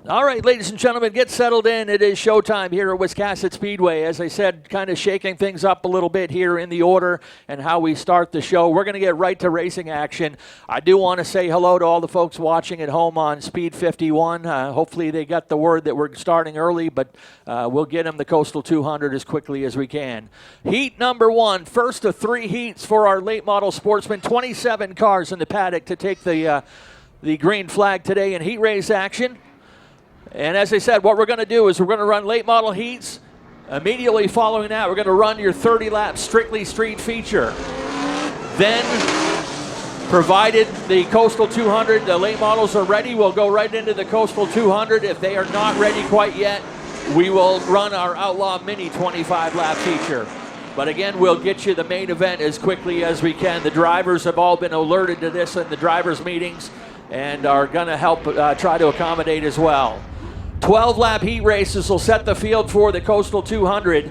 All right, ladies and gentlemen, get settled in. It is showtime here at Wiscasset Speedway. As I said, kind of shaking things up a little bit here in the order and how we start the show. We're going to get right to racing action. I do want to say hello to all the folks watching at home on Speed 51. Hopefully they got the word that we're starting early, but we'll get them the Coastal 200 as quickly as we can. Heat number one, first of three heats for our late model sportsmen. 27 cars in the paddock to take the green flag today in heat race action. And as I said, what we're going to do is we're going to run late model heats. Immediately following that, we're going to run your 30-lap Strictly Street feature. Then, provided the Coastal 200, the late models are ready, we'll go right into the Coastal 200. If they are not ready quite yet, we will run our Outlaw Mini 25-lap feature. But again, we'll get you the main event as quickly as we can. The drivers have all been alerted to this in the drivers' meetings and are going to help try to accommodate as well. 12-lap heat races will set the field for the Coastal 200.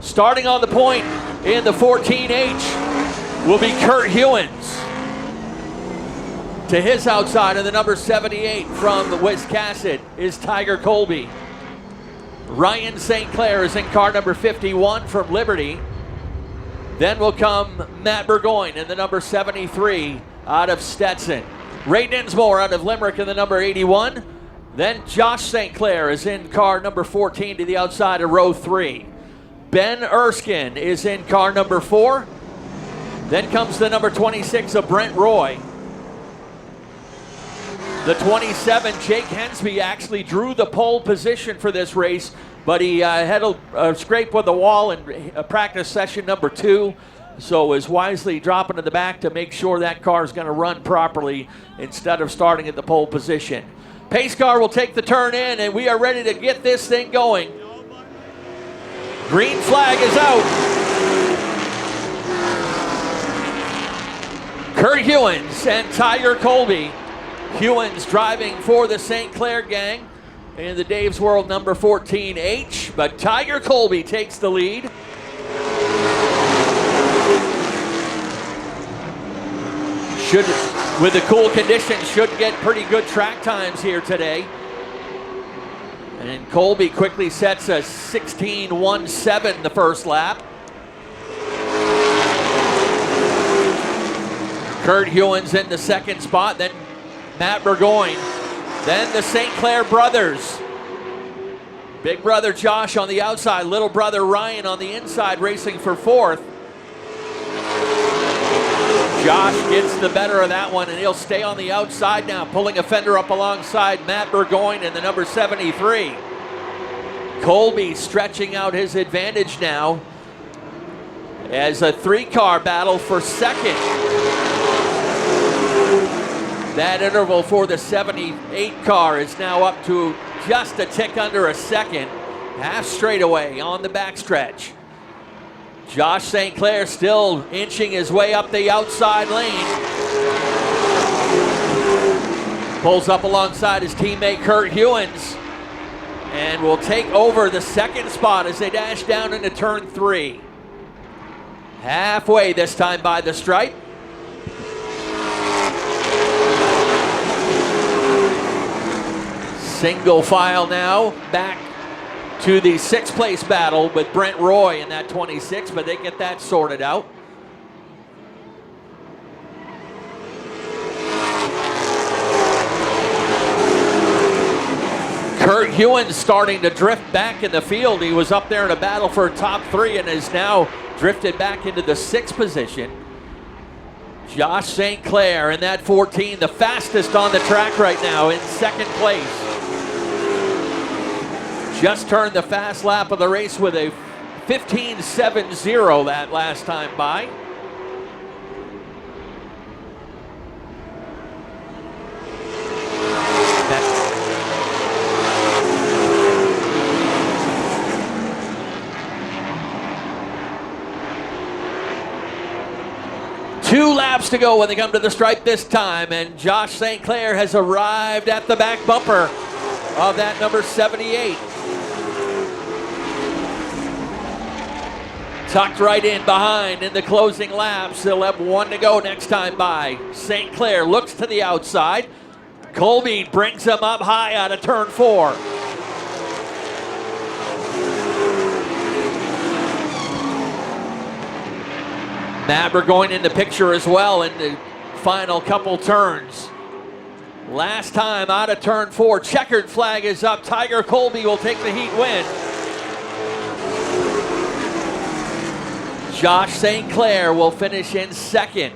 Starting on the point in the 14H will be Kurt Hewins. To his outside of the number 78 from Wiscasset is Tiger Colby. Ryan St. Clair is in car number 51 from Liberty. Then will come Matt Burgoyne in the number 73 out of Stetson. Ray Dinsmore out of Limerick in the number 81. Then Josh St. Clair is in car number 14 to the outside of row 3. Ben Erskine is in car number 4. Then comes the number 26 of Brent Roy. The 27, Jake Hensby, actually drew the pole position for this race, but he had a scrape with the wall in practice session number 2. So is wisely dropping to the back to make sure that car is going to run properly instead of starting at the pole position. Pace car will take the turn in, and we are ready to get this thing going. Green flag is out. Kurt Hewins and Tiger Colby. Hewins driving for the St. Clair gang in the Dave's World number 14H, but Tiger Colby takes the lead. With the cool conditions, should get pretty good track times here today. And Colby quickly sets a 16.17 the first lap. Kurt Hewins in the second spot, then Matt Burgoyne. Then the St. Clair brothers. Big brother Josh on the outside, little brother Ryan on the inside racing for fourth. Josh gets the better of that one, and he'll stay on the outside now, pulling a fender up alongside Matt Burgoyne in the number 73. Colby stretching out his advantage now as a 3-car battle for second. That interval for the 78 car is now up to just a tick under a second. Half straightaway on the backstretch. Josh St. Clair still inching his way up the outside lane. Pulls up alongside his teammate Kurt Hewins and will take over the second spot as they dash down into turn 3. Halfway this time by the stripe. Single file now back to the 6th place battle with Brent Roy in that 26, but they get that sorted out. Kurt Hewins starting to drift back in the field. He was up there in a battle for top 3 and is now drifted back into the 6th position. Josh St. Clair in that 14, the fastest on the track right now, in 2nd place. Just turned the fast lap of the race with a 15.70 that last time by. Two laps to go when they come to the stripe this time, and Josh St. Clair has arrived at the back bumper of that number 78. Tucked right in behind in the closing laps. They'll have one to go next time by. St. Clair looks to the outside. Colby brings him up high out of turn 4. Mabber going in the picture as well in the final couple turns. Last time out of turn 4, checkered flag is up. Tiger Colby will take the heat win. Josh St. Clair will finish in second.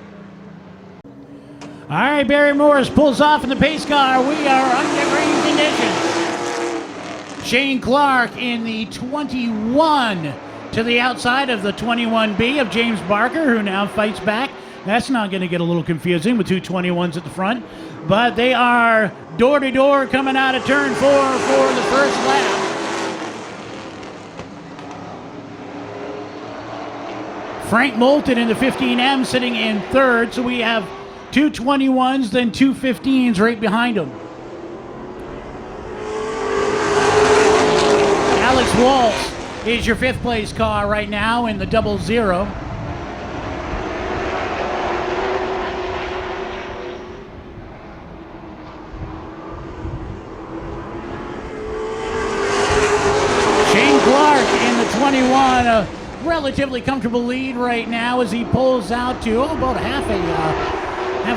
All right, Barry Morris pulls off in the pace car. We are under green conditions. Shane Clark in the 21 to the outside of the 21B of James Barker, who now fights back. That's not going to get a little confusing with two 21s at the front. But they are door-to-door coming out of turn 4 for the first lap. Frank Moulton in the 15M sitting in third. So we have two 21s, then two 15s right behind him. Alex Walsh is your 5th place car right now in the 00. Shane Clark in the 21, a relatively comfortable lead right now as he pulls out to about half a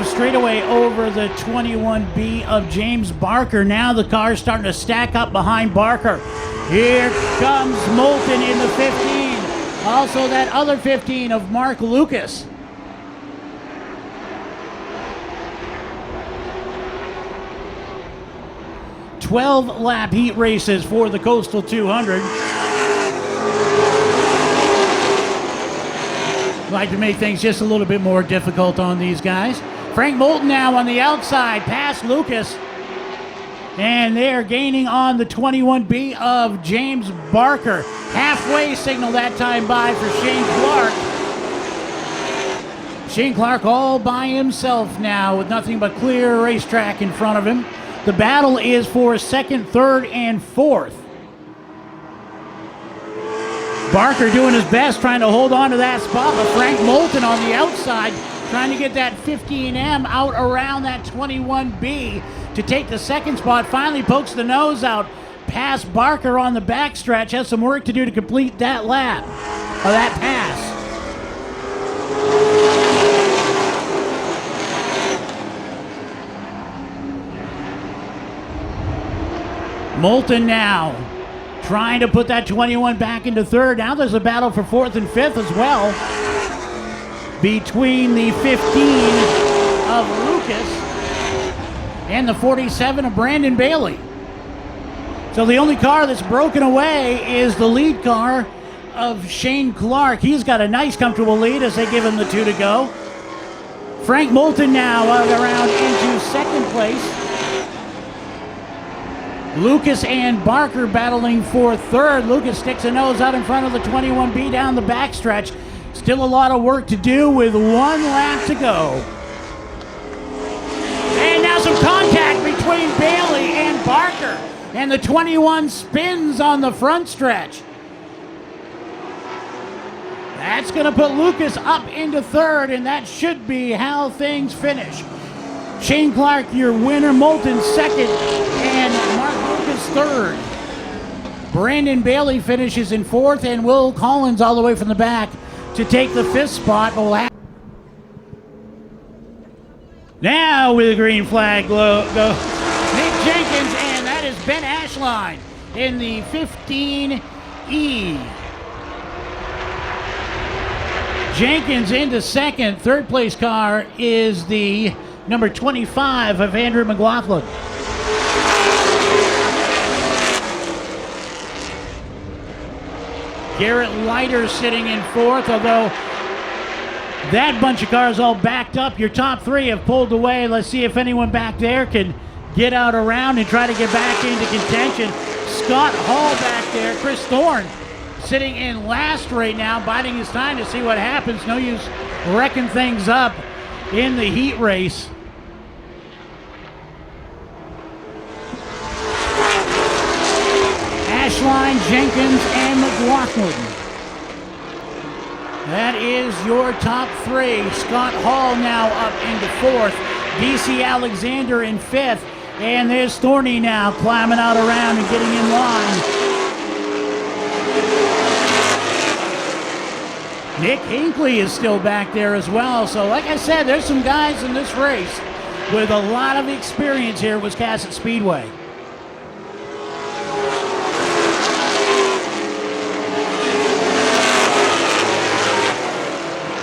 straightaway over the 21B of James Barker. Now the car's starting to stack up behind Barker. Here comes Moulton in the 15. Also that other 15 of Mark Lucas. "12-lap heat races for the Coastal 200. Like to make things just a little bit more difficult on these guys. Frank Moulton now on the outside, past Lucas. And they're gaining on the 21B of James Barker. Halfway signal that time by for Shane Clark. Shane Clark all by himself now with nothing but clear racetrack in front of him. The battle is for 2nd, 3rd, and 4th. Barker doing his best trying to hold on to that spot, but Frank Moulton on the outside trying to get that 15M out around that 21B to take the 2nd spot. Finally pokes the nose out past Barker on the backstretch. Has some work to do to complete that lap, or that pass. Moulton now trying to put that 21 back into 3rd. Now there's a battle for 4th and 5th as well between the 15 of Lucas and the 47 of Brandon Bailey. So the only car that's broken away is the lead car of Shane Clark. He's got a nice comfortable lead as they give him the 2 to go. Frank Moulton now around into 2nd place. Lucas and Barker battling for 3rd. Lucas sticks a nose out in front of the 21B down the backstretch. Still a lot of work to do with 1 lap to go. And now some contact between Bailey and Barker. And the 21 spins on the front stretch. That's going to put Lucas up into 3rd, and that should be how things finish. Shane Clark, your winner. Moulton 2nd, and Mark Lucas 3rd. Brandon Bailey finishes in 4th, and Will Collins all the way from the back to take the 5th spot. Now with the green flag go Nick Jenkins, and that is Ben Ashline in the 15E. Jenkins into 2nd. 3rd place car is the number 25 of Andrew McLaughlin. Garrett Leiter sitting in 4th, although that bunch of cars all backed up. Your top 3 have pulled away. Let's see if anyone back there can get out around and try to get back into contention. Scott Hall back there. Chris Thorne sitting in last right now, biding his time to see what happens. No use wrecking things up in the heat race. Ashline, Jenkins, and McLaughlin. That is your top 3. Scott Hall now up into 4th. DC Alexander in 5th. And there's Thorny now climbing out around and getting in line. Nick Hinckley is still back there as well. So like I said, there's some guys in this race with a lot of experience here at Wiscasset Speedway.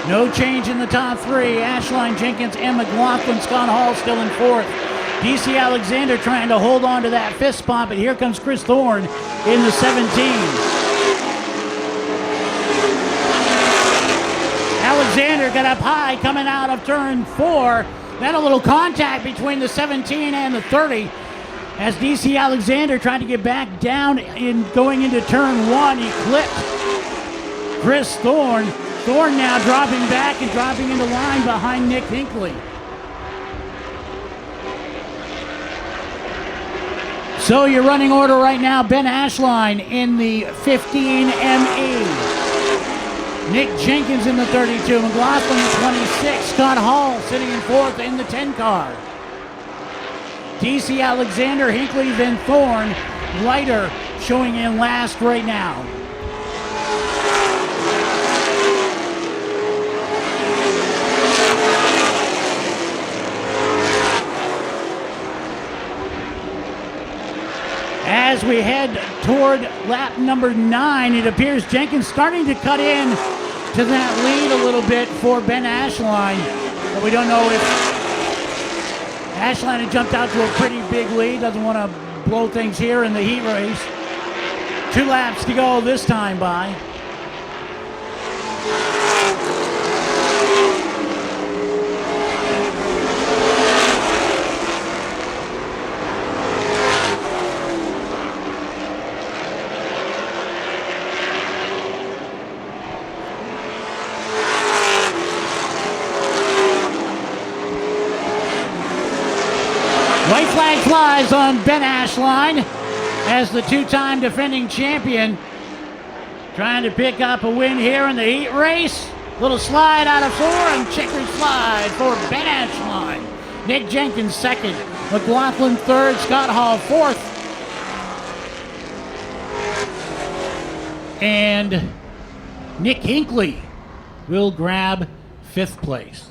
No change in the top three. Ashline, Jenkins, and McLaughlin. Scott Hall still in fourth. DC Alexander trying to hold on to that fifth spot, but here comes Chris Thorne in the 17. Alexander got up high coming out of turn 4. Then a little contact between the 17 and the 30 as DC Alexander tried to get back down in going into turn 1. He clipped Chris Thorne. Thorne now dropping back and dropping into line behind Nick Hinckley. So your running order right now, Ben Ashline in the 15 ME. Nick Jenkins in the 32, McLaughlin in 26, Scott Hall sitting in fourth in the 10 car. DC Alexander, Hinckley, then Thorne, Leiter showing in last right now. As we head toward lap number 9, it appears Jenkins starting to cut in to that lead a little bit for Ben Ashline. But we don't know if Ashline had jumped out to a pretty big lead. Doesn't want to blow things here in the heat race. 2 laps to go this time by. White flag flies on Ben Ashline as the 2-time defending champion trying to pick up a win here in the heat race. Little slide out of 4 and checkered slide for Ben Ashline. Nick Jenkins second, McLaughlin third, Scott Hall fourth. And Nick Hinckley will grab 5th place.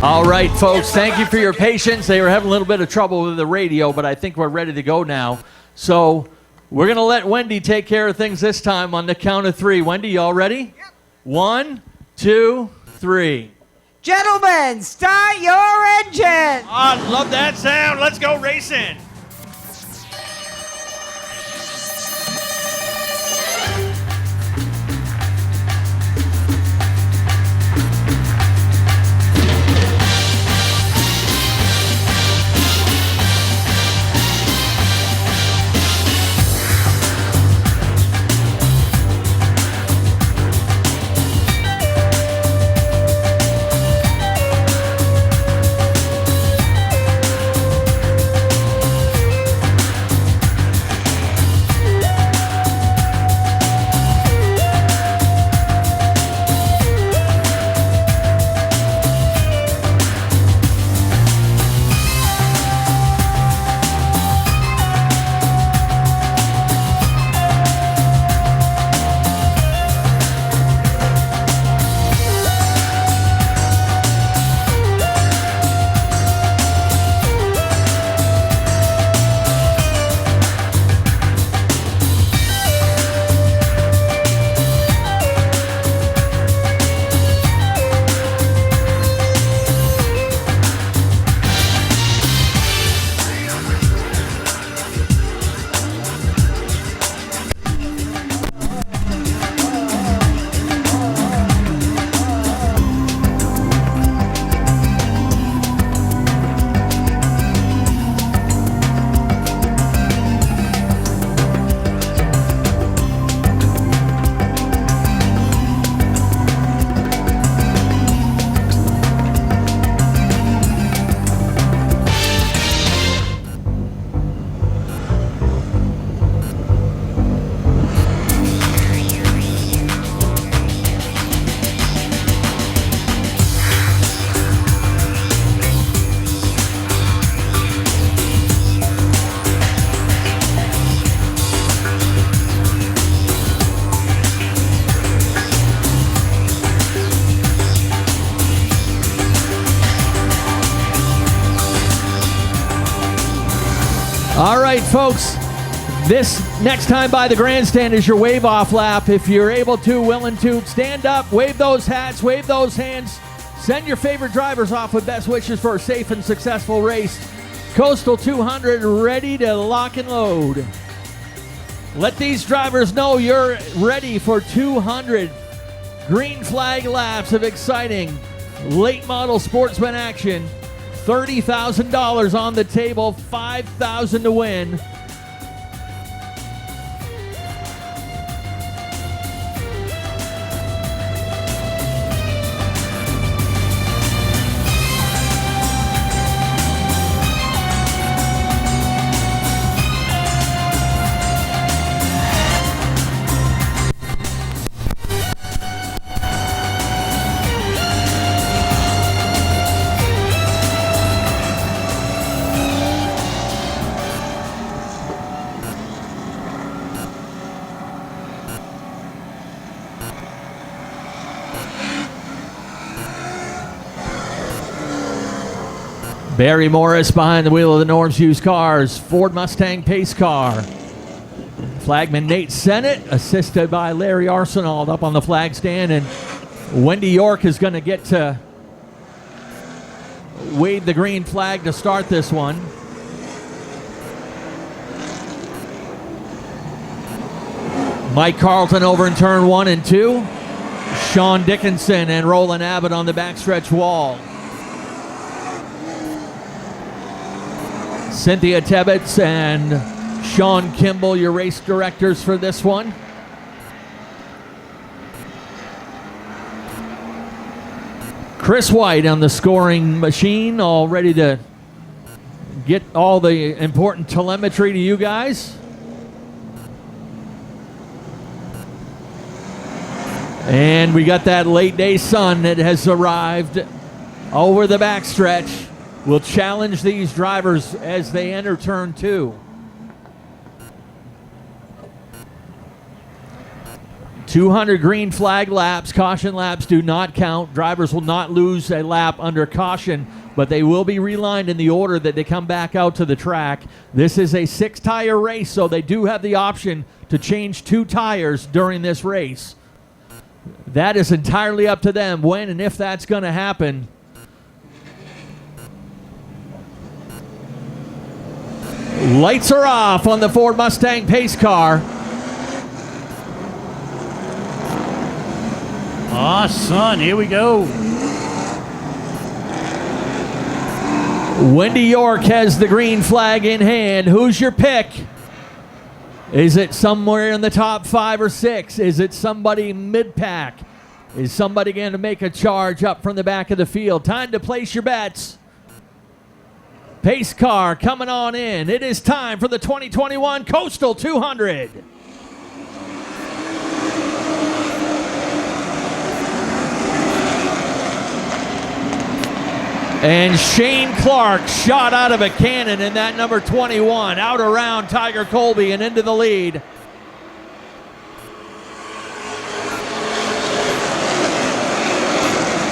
All right, folks, thank you for your patience. They were having a little bit of trouble with the radio, but I think we're ready to go now. So we're going to let Wendy take care of things this time on the count of three. Wendy, you all ready? Yep. 1, 2, 3. Gentlemen, start your engine. I love that sound. Let's go racing. All right, folks, this next time by the grandstand is your wave-off lap. If you're able to, willing to, stand up, wave those hats, wave those hands. Send your favorite drivers off with best wishes for a safe and successful race. Coastal 200 ready to lock and load. Let these drivers know you're ready for 200 green flag laps of exciting late model sportsman action. $30,000 on the table, $5,000 to win. Barry Morris behind the wheel of the Norm's Used Cars Ford Mustang pace car. Flagman Nate Sennett, assisted by Larry Arsenault up on the flag stand, and Wendy York is going to get to wave the green flag to start this one. Mike Carlton over in turn 1 and 2. Sean Dickinson and Roland Abbott on the backstretch wall. Cynthia Tebbets and Sean Kimball, your race directors for this one. Chris White on the scoring machine, all ready to get all the important telemetry to you guys. And we got that late day sun that has arrived over the backstretch. Will challenge these drivers as they enter turn 2. 200 green flag laps. Caution laps do not count. Drivers will not lose a lap under caution, but they will be relined in the order that they come back out to the track. This is a 6-tire race, so they do have the option to change 2 tires during this race. That is entirely up to them when and if that's going to happen. Lights are off on the Ford Mustang pace car. Aw, son, here we go. Wendy York has the green flag in hand. Who's your pick? Is it somewhere in the top 5 or 6? Is it somebody mid-pack? Is somebody going to make a charge up from the back of the field? Time to place your bets. Pace car coming on in. It is time for the 2021 Coastal 200. And Shane Clark shot out of a cannon in that number 21, out around Tiger Colby and into the lead.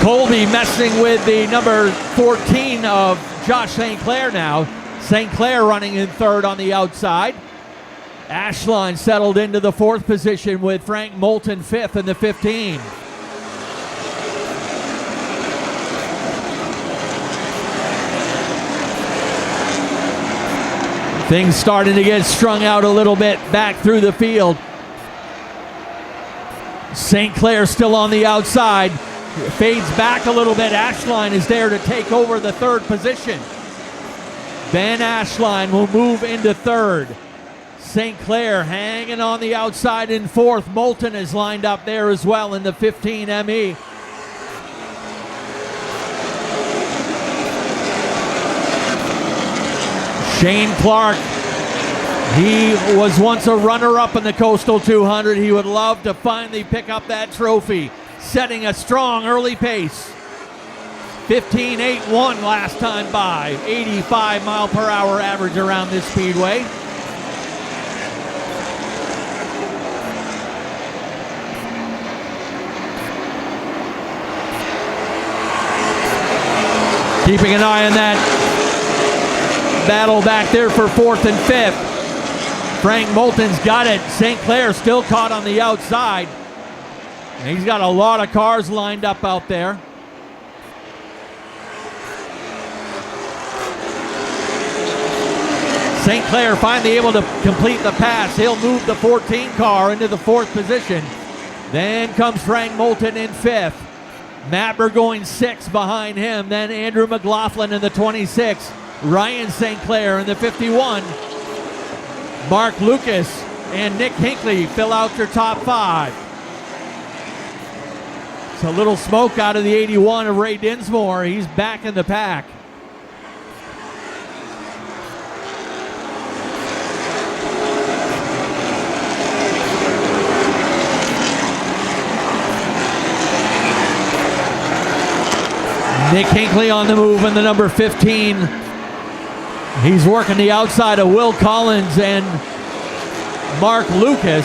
Colby messing with the number 14 of Josh St. Clair now. St. Clair running in third on the outside. Ashline settled into the 4th position with Frank Moulton 5th in the 15. Things starting to get strung out a little bit back through the field. St. Clair still on the outside. Fades back a little bit. Ashline is there to take over the 3rd position. Ben Ashline will move into 3rd. St. Clair hanging on the outside in 4th. Moulton is lined up there as well in the 15 ME. Shane Clark, he was once a runner-up in the Coastal 200. He would love to finally pick up that trophy, setting a strong early pace. 15.81 last time by, 85 mile per hour average around this speedway. Keeping an eye on that battle back there for 4th and 5th. Frank Moulton's got it. St. Clair still caught on the outside. And he's got a lot of cars lined up out there. St. Clair finally able to complete the pass. He'll move the 14 car into the 4th position. Then comes Frank Moulton in 5th. Matt Burgoyne 6th behind him. Then Andrew McLaughlin in the 26. Ryan St. Clair in the 51. Mark Lucas and Nick Hinckley fill out your top 5. It's a little smoke out of the 81 of Ray Dinsmore. He's back in the pack. Nick Hinckley on the move in the number 15. He's working the outside of Will Collins and Mark Lucas.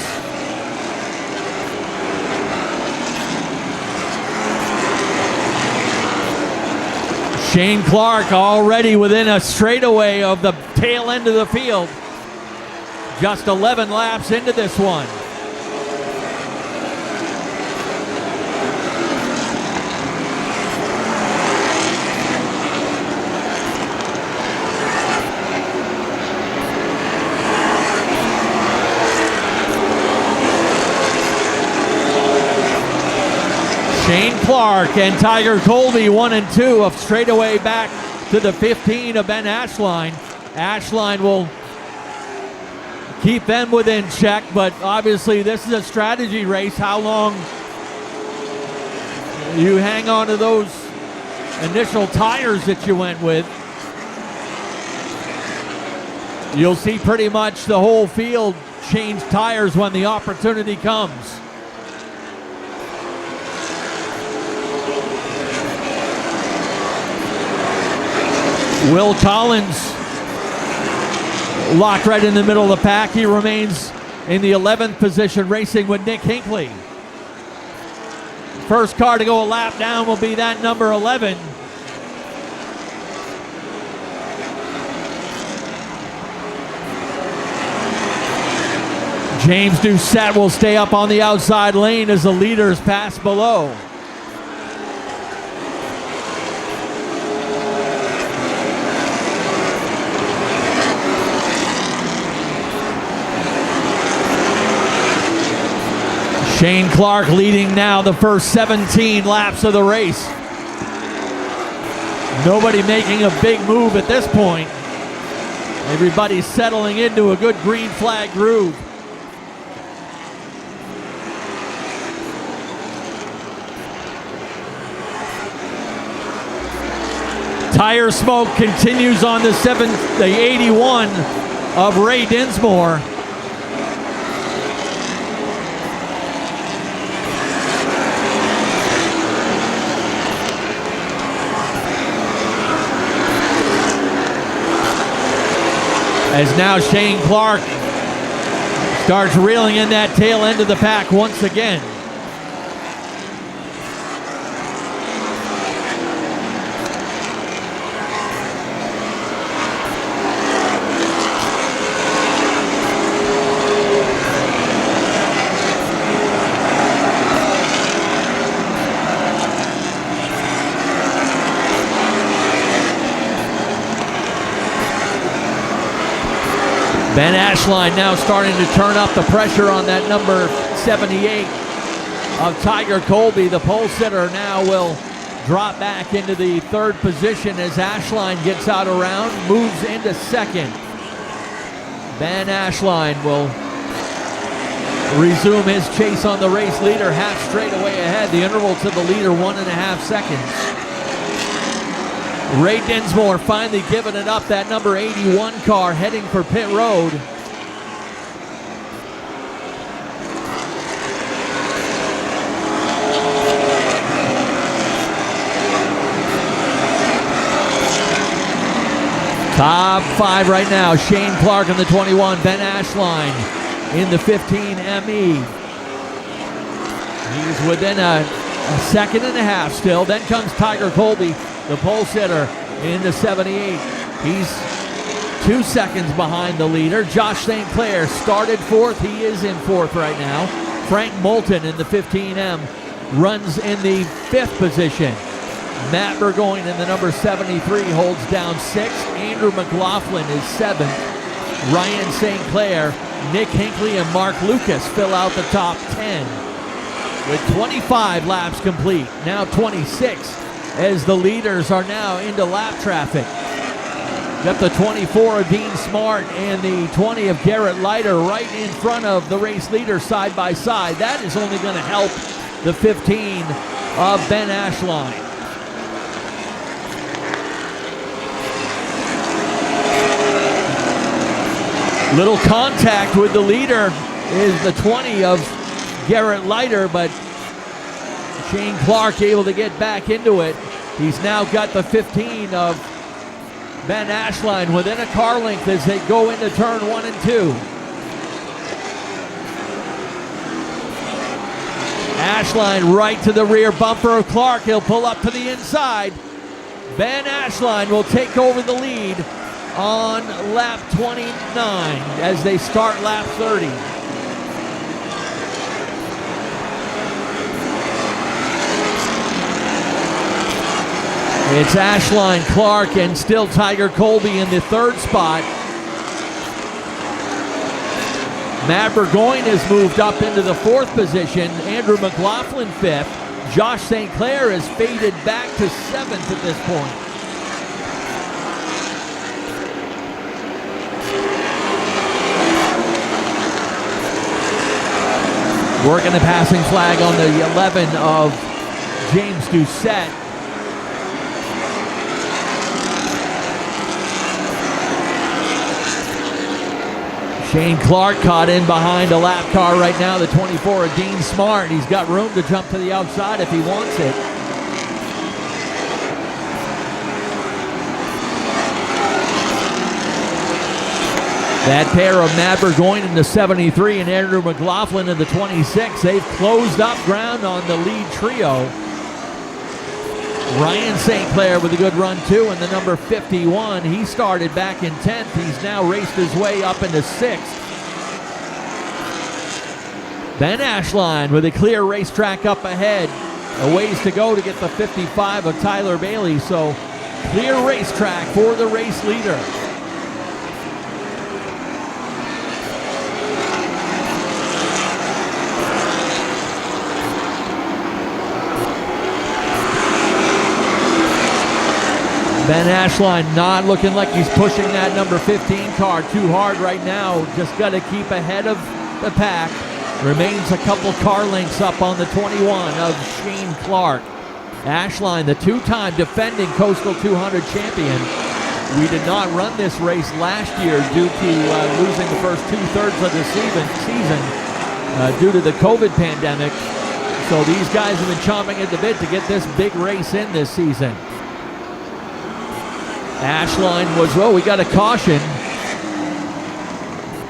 Shane Clark already within a straightaway of the tail end of the field. Just 11 laps into this one. Shane Clark and Tiger Colby 1 and 2 of straightaway back to the 15 of Ben Ashline. Ashline will keep them within check, but obviously this is a strategy race. How long you hang on to those initial tires that you went with. You'll see pretty much the whole field change tires when the opportunity comes. Will Collins locked right in the middle of the pack. He remains in the 11th position, racing with Nick Hinckley. First car to go a lap down will be that number 11. James Doucette will stay up on the outside lane as the leaders pass below. Shane Clark leading now the first 17 laps of the race. Nobody making a big move at this point. Everybody's settling into a good green flag groove. Tire smoke continues on the 81 of Ray Dinsmore. As now Shane Clark starts reeling in that tail end of the pack once again. Ben Ashline now starting to turn up the pressure on that number 78 of Tiger Colby. The pole sitter now will drop back into the third position as Ashline gets out around, moves into second. Ben Ashline will resume his chase on the race leader, half straight away ahead. The interval to the leader, 1.5 seconds. Ray Dinsmore finally giving it up, that number 81 car heading for pit road. Top 5 right now, Shane Clark in the 21, Ben Ashline in the 15 ME. He's within a second and a half still. Then comes Tiger Colby, the pole sitter in the 78. He's 2 seconds behind the leader. Josh St. Clair started fourth. He is in fourth right now. Frank Moulton in the 15M runs in the 5th position. Matt Burgoyne in the number 73 holds down 6th. Andrew McLaughlin is 7th. Ryan St. Clair, Nick Hinckley, and Mark Lucas fill out the top 10 with 25 laps complete. Now 26 as the leaders are now into lap traffic. Got the 24 of Dean Smart and the 20 of Garrett Leiter right in front of the race leader side by side. That is only going to help the 15 of Ben Ashline. Little contact with the leader is the 20 of Garrett Leiter, but Shane Clark able to get back into it. He's now got the 15 of Ben Ashline within a car length as they go into turn 1 and 2. Ashline right to the rear bumper of Clark. He'll pull up to the inside. Ben Ashline will take over the lead on lap 29 as they start lap 30. It's Ashline, Clark, and still Tiger Colby in the 3rd spot. Matt Burgoyne has moved up into the 4th position. Andrew McLaughlin 5th. Josh St. Clair has faded back to 7th at this point. Working the passing flag on the 11 of James Doucette. Shane Clark caught in behind a lap car right now, the 24 of Dean Smart. He's got room to jump to the outside if he wants it. That pair of Matt Burgoyne in the 73 and Andrew McLaughlin in the 26, they've closed up ground on the lead trio. Ryan St. Clair with a good run too, and the number 51, he started back in 10th. He's now raced his way up into 6th. Ben Ashline with a clear racetrack up ahead. A ways to go to get the 55 of Tyler Bailey, so clear racetrack for the race leader. Ben Ashline not looking like he's pushing that number 15 car too hard right now. Just got to keep ahead of the pack. Remains a couple car lengths up on the 21 of Shane Clark. Ashline, the two-time defending Coastal 200 champion. We did not run this race last year due to losing the first two-thirds of the season due to the COVID pandemic. So these guys have been chomping at the bit to get this big race in this season. Ashline was, we got a caution.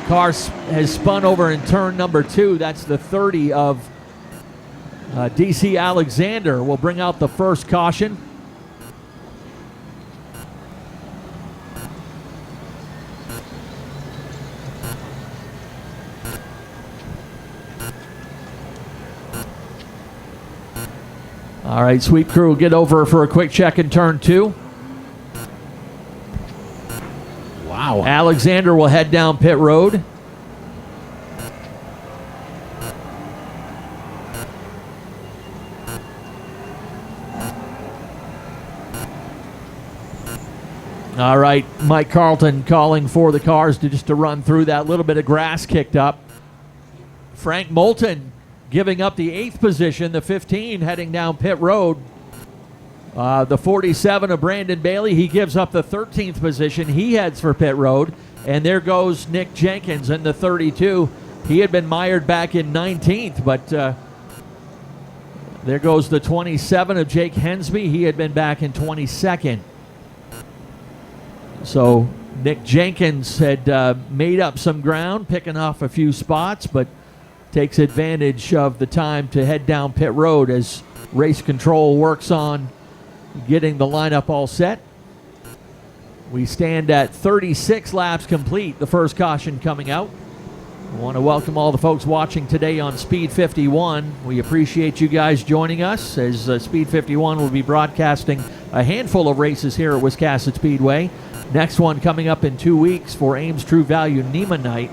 Car has spun over in turn number 2. That's the 30 of DC Alexander. Will bring out the first caution. All right, sweep crew will get over for a quick check in turn 2. Wow. Alexander will head down pit road. All right, Mike Carlton calling for the cars to run through that little bit of grass kicked up. Frank Moulton giving up the 8th position, the 15 heading down pit road. The 47 of Brandon Bailey, he gives up the 13th position. He heads for pit road. And there goes Nick Jenkins in the 32. He had been mired back in 19th, but there goes the 27 of Jake Hensby. He had been back in 22nd. So Nick Jenkins had made up some ground, picking off a few spots, but takes advantage of the time to head down pit road as race control works on getting the lineup all set. We stand at 36 laps complete, the first caution coming out. I want to welcome all the folks watching today on Speed 51. We appreciate you guys joining us as Speed 51 will be broadcasting a handful of races here at Wiscasset Speedway. Next one coming up in 2 weeks for Ames True Value NEMA Night.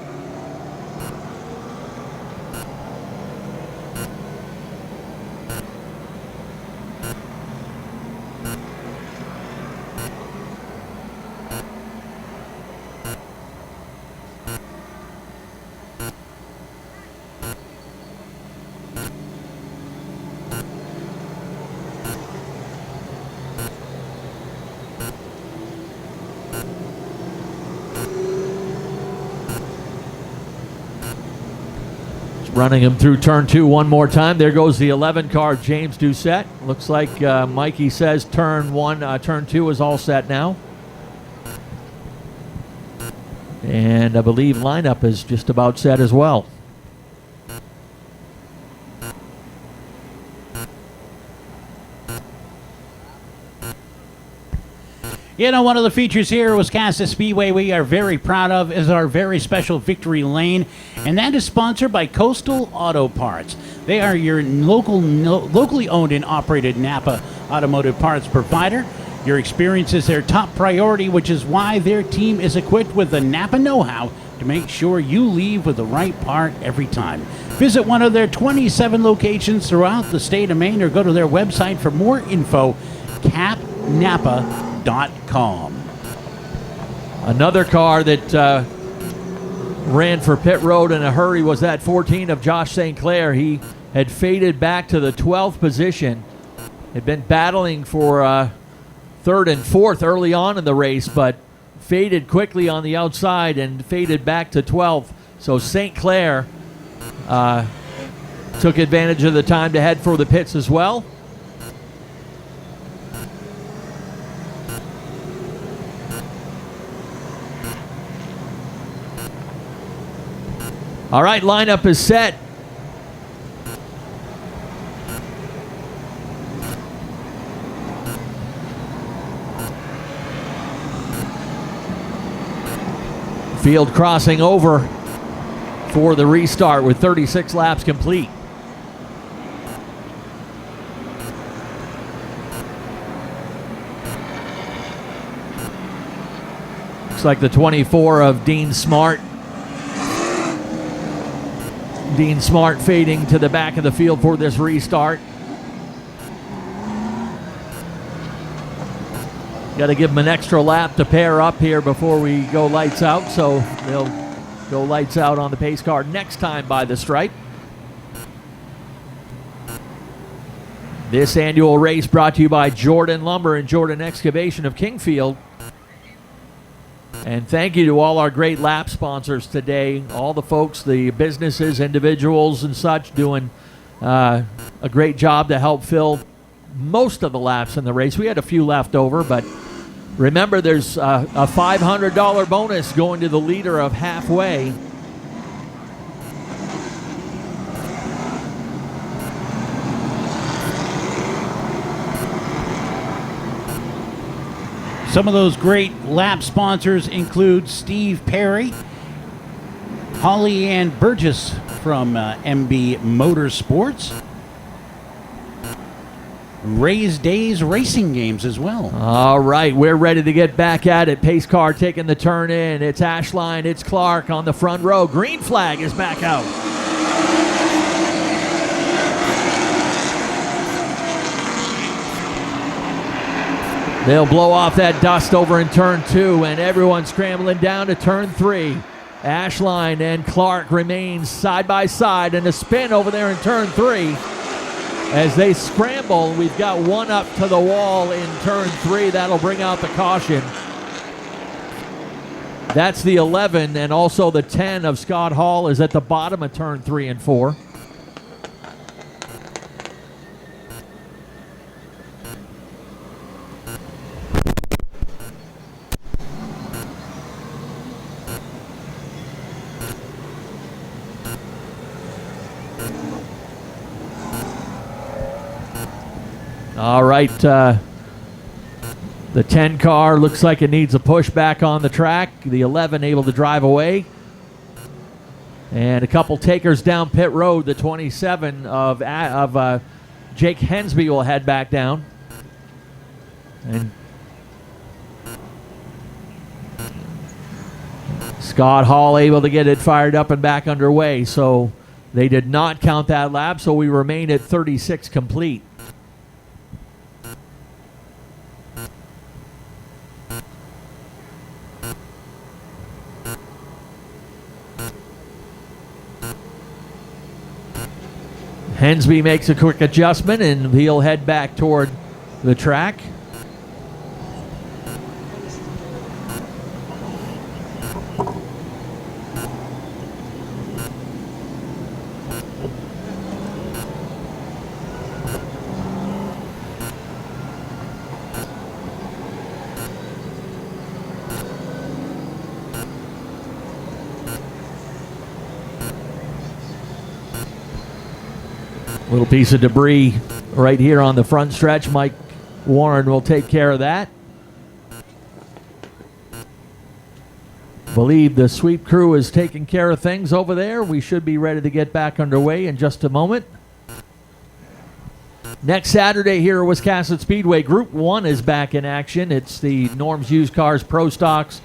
Running him through turn 2 one more time. There goes the 11 car, James Doucette. Looks like Mikey says turn 2 is all set now. And I believe lineup is just about set as well. You know, one of the features here at Wiscasset Speedway we are very proud of is our very special Victory Lane, and that is sponsored by Coastal Auto Parts. They are your locally owned and operated Napa automotive parts provider. Your experience is their top priority, which is why their team is equipped with the Napa know-how to make sure you leave with the right part every time. Visit one of their 27 locations throughout the state of Maine or go to their website for more info, capnapa.com. Another car that ran for pit road in a hurry was that 14 of Josh St. Clair. He had faded back to the 12th position. Had been battling for 3rd and 4th early on in the race, but faded quickly on the outside and faded back to 12th. So St. Clair took advantage of the time to head for the pits as well. All right, lineup is set. Field crossing over for the restart with 36 laps complete. Looks like the 24 of Dean Smart. Dean Smart fading to the back of the field for this restart. Got to give them an extra lap to pair up here before we go lights out, so they'll go lights out on the pace car next time by the stripe. This annual race brought to you by Jordan Lumber and Jordan Excavation of Kingfield. And thank you to all our great lap sponsors today, all the folks, the businesses, individuals, and such doing a great job to help fill most of the laps in the race. We had a few left over, but remember there's a $500 bonus going to the leader of halfway. Some of those great lap sponsors include Steve Perry, Holly Ann Burgess from MB Motorsports, Ray's Days Racing Games as well. All right, we're ready to get back at it. Pace car taking the turn in. It's Ashline, it's Clark on the front row. Green flag is back out. They'll blow off that dust over in turn 2, and everyone's scrambling down to turn 3. Ashline and Clark remain side by side in a spin over there in turn 3. As they scramble, we've got one up to the wall in turn 3. That'll bring out the caution. That's the 11, and also the 10 of Scott Hall is at the bottom of turn 3 and 4. All right, the 10 car looks like it needs a push back on the track. The 11 able to drive away. And a couple takers down pit road. The 27 of Jake Hensby will head back down. And Scott Hall able to get it fired up and back underway. So they did not count that lap, so we remain at 36 complete. Hensby makes a quick adjustment and he'll head back toward the track. Little piece of debris right here on the front stretch. Mike Warren will take care of that. Believe the sweep crew is taking care of things over there. We should be ready to get back underway in just a moment. Next Saturday here at Wiscasset Speedway, Group 1 is back in action. It's the Norm's Used Cars Pro Stocks,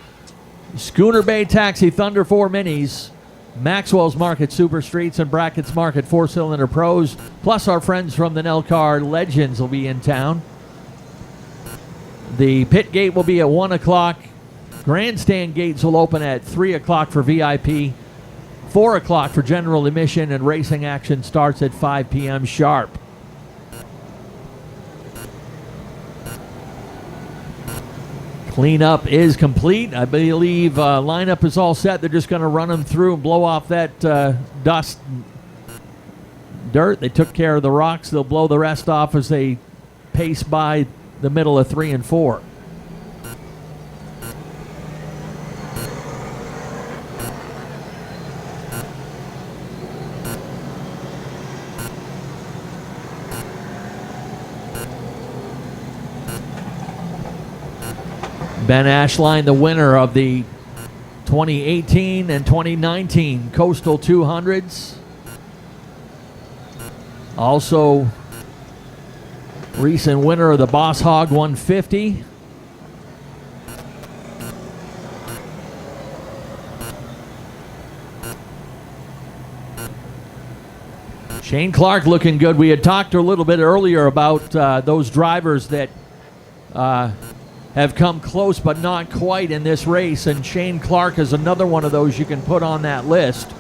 Schooner Bay Taxi Thunder 4 Minis, Maxwell's Market Super Streets, and Brackett's Market 4-Cylinder Pros, plus our friends from the Nelcar Legends will be in town. The pit gate will be at 1 o'clock. Grandstand gates will open at 3 o'clock for VIP, 4 o'clock for general admission, and racing action starts at 5 p.m. sharp. Cleanup is complete. I believe lineup is all set. They're just going to run them through and blow off that dust, dirt. They took care of the rocks. They'll blow the rest off as they pace by the middle of 3 and 4. Ben Ashline, the winner of the 2018 and 2019 Coastal 200s. Also, recent winner of the Boss Hog 150. Shane Clark looking good. We had talked a little bit earlier about those drivers that have come close but not quite in this race, and Shane Clark is another one of those you can put on that list,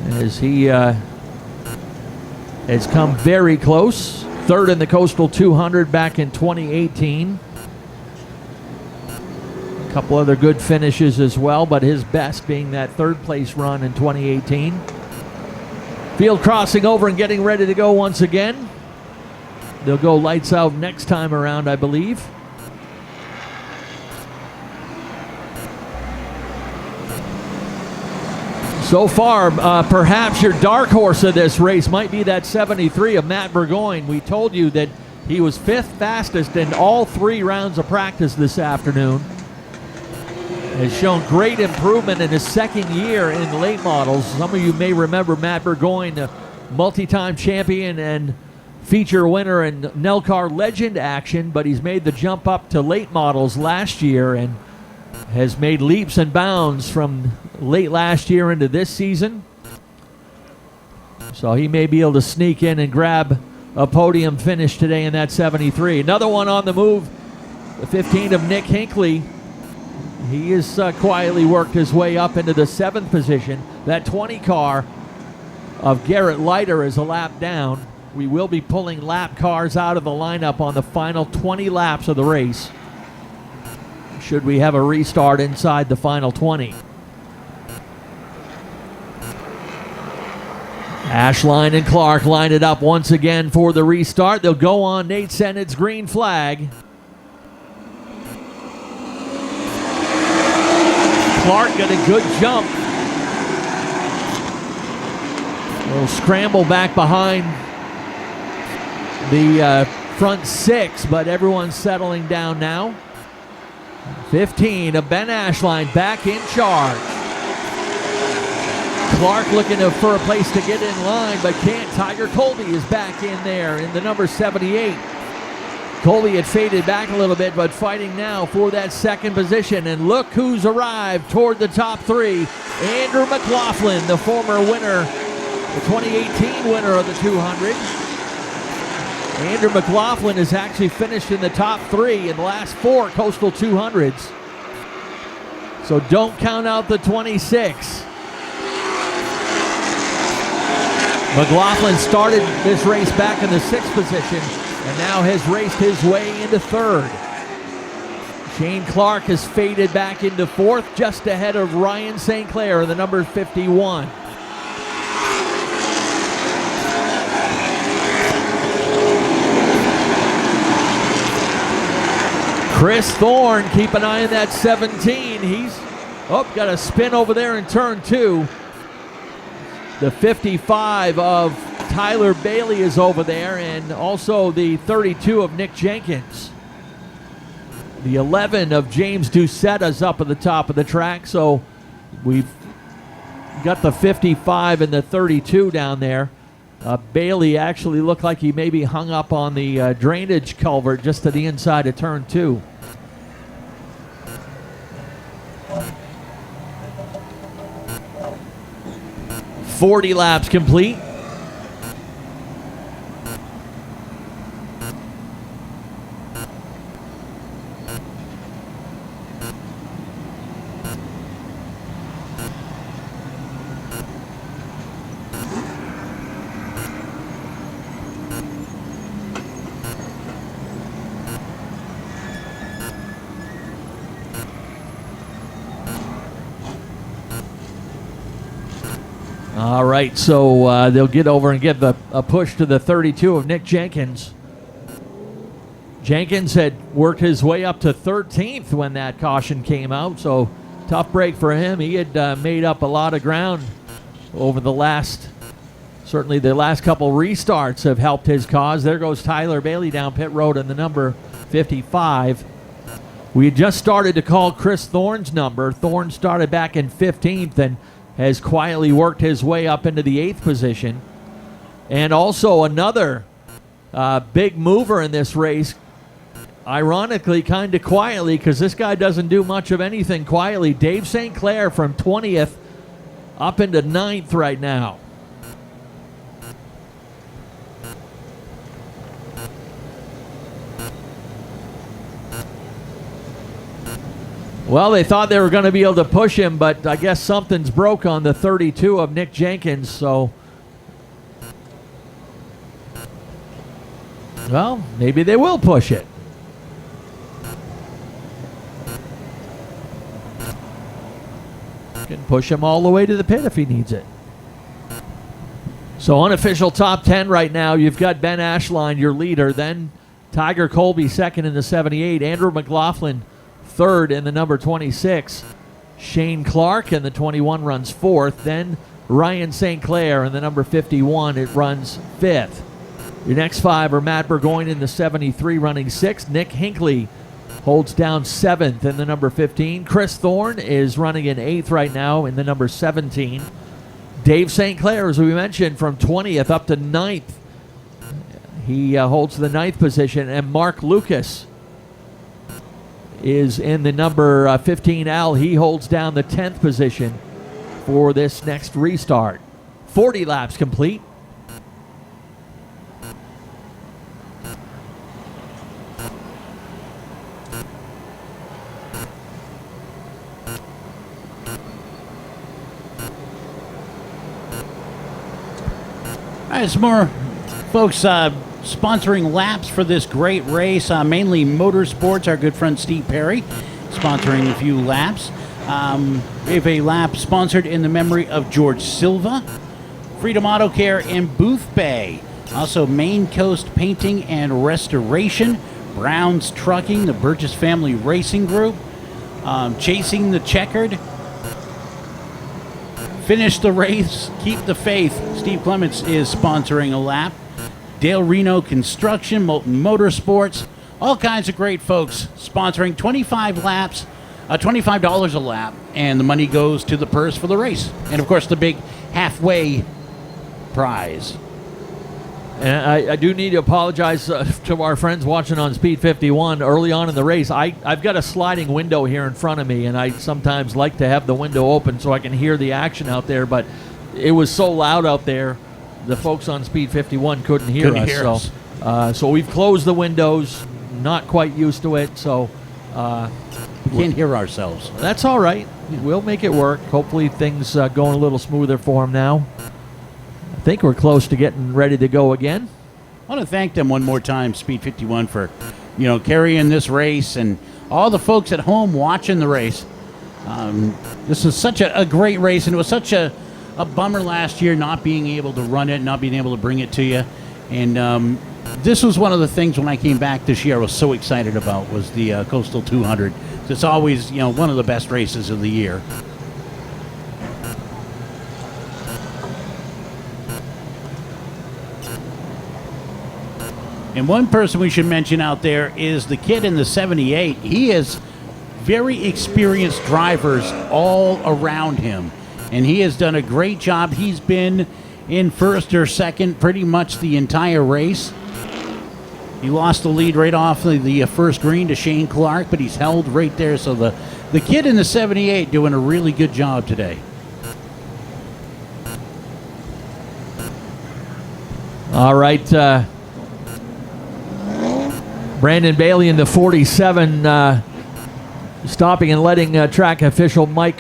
as he has come very close. Third in the Coastal 200 back in 2018. A couple other good finishes as well, but his best being that third place run in 2018. Field crossing over and getting ready to go once again. They'll go lights out next time around, I believe. So far, perhaps your dark horse of this race might be that 73 of Matt Burgoyne. We told you that he was 5th fastest in all 3 rounds of practice this afternoon. Has shown great improvement in his second year in late models. Some of you may remember Matt Burgoyne, a multi-time champion and feature winner in Nelcar Legend action, but he's made the jump up to late models last year and has made leaps and bounds from late last year into this season. So he may be able to sneak in and grab a podium finish today in that 73. Another one on the move, the 15 of Nick Hinckley. He has quietly worked his way up into the 7th position. That 20 car of Garrett Leiter is a lap down. We will be pulling lap cars out of the lineup on the final 20 laps of the race, should we have a restart inside the final 20. Ashline and Clark line it up once again for the restart. They'll go on Nate Sennett's green flag. Clark got a good jump. A little scramble back behind the front 6, but everyone's settling down now. 15 of Ben Ashline back in charge. Clark looking for a place to get in line, but can't. Tiger Colby is back in there in the number 78. Colby had faded back a little bit, but fighting now for that 2nd position. And look who's arrived toward the top 3. Andrew McLaughlin, the former winner, the 2018 winner of the 200. Andrew McLaughlin has actually finished in the top 3 in the last 4 Coastal 200s. So don't count out the 26. McLaughlin started this race back in the 6th position and now has raced his way into 3rd. Shane Clark has faded back into 4th, just ahead of Ryan St. Clair, the number 51. Chris Thorne, keep an eye on that 17. He's got a spin over there in turn 2. The 55 of Tyler Bailey is over there, and also the 32 of Nick Jenkins. The 11 of James Doucette is up at the top of the track, so we've got the 55 and the 32 down there. Bailey actually looked like he maybe hung up on the drainage culvert just to the inside of turn 2. "40 laps complete. All right, so they'll get over and give a push to the 32 of Nick Jenkins. Jenkins had worked his way up to 13th when that caution came out, so tough break for him. He had made up a lot of ground over certainly the last couple restarts have helped his cause. There goes Tyler Bailey down pit road in the number 55. We had just started to call Chris Thorne's number. Thorne started back in 15th and has quietly worked his way up into the 8th position. And also another big mover in this race, ironically, kind of quietly, because this guy doesn't do much of anything quietly. Dave St. Clair from 20th up into 9th right now. Well, they thought they were going to be able to push him, but I guess something's broke on the 32 of Nick Jenkins, so... Well, maybe they will push it. Can push him all the way to the pit if he needs it. So unofficial top 10 right now, you've got Ben Ashline, your leader, then Tiger Colby second in the 78, Andrew McLaughlin third in the number 26. Shane Clark in the 21 runs fourth. Then Ryan St. Clair in the number 51. It runs fifth. Your next five are Matt Burgoyne in the 73 running sixth. Nick Hinckley holds down seventh in the number 15. Chris Thorne is running in eighth right now in the number 17. Dave St. Clair, as we mentioned, from 20th up to 9th. He holds the 9th position. And Mark Lucas is in the number 15 Al. He holds down the 10th position for this next restart. 40 laps complete. All right, some more folks sponsoring laps for this great race, mainly Motorsports. Our good friend Steve Perry sponsoring a few laps. We have a lap sponsored in the memory of George Silva, Freedom Auto Care in Booth Bay, also Maine Coast Painting and Restoration, Brown's Trucking, the Burgess Family Racing Group, Chasing the Checkered, Finish the Race, Keep the Faith. Steve Clements is sponsoring a lap. Dale Reno Construction, Molten Motorsports, all kinds of great folks sponsoring 25 laps, $25 a lap, and the money goes to the purse for the race. And, of course, the big halfway prize. And I do need to apologize to our friends watching on Speed 51. Early on in the race, I've got a sliding window here in front of me, and I sometimes like to have the window open so I can hear the action out there, but it was so loud out there, the folks on Speed 51 couldn't hear us. So we've closed the windows, not quite used to it, so... we can't hear ourselves. That's all right. We'll make it work. Hopefully things going a little smoother for them now. I think we're close to getting ready to go again. I want to thank them one more time, Speed 51, for carrying this race, and all the folks at home watching the race. This is such a great race, and it was such a bummer last year not being able to run it, not being able to bring it to you. And this was one of the things when I came back this year I was so excited about, was the Coastal 200. It's always one of the best races of the year. And one person we should mention out there is the kid in the 78. He has very experienced drivers all around him, and he has done a great job. He's been in first or second pretty much the entire race. He lost the lead right off the first green to Shane Clark, but he's held right there. So the kid in the 78 doing a really good job today. All right. Brandon Bailey in the 47 stopping and letting track official Mike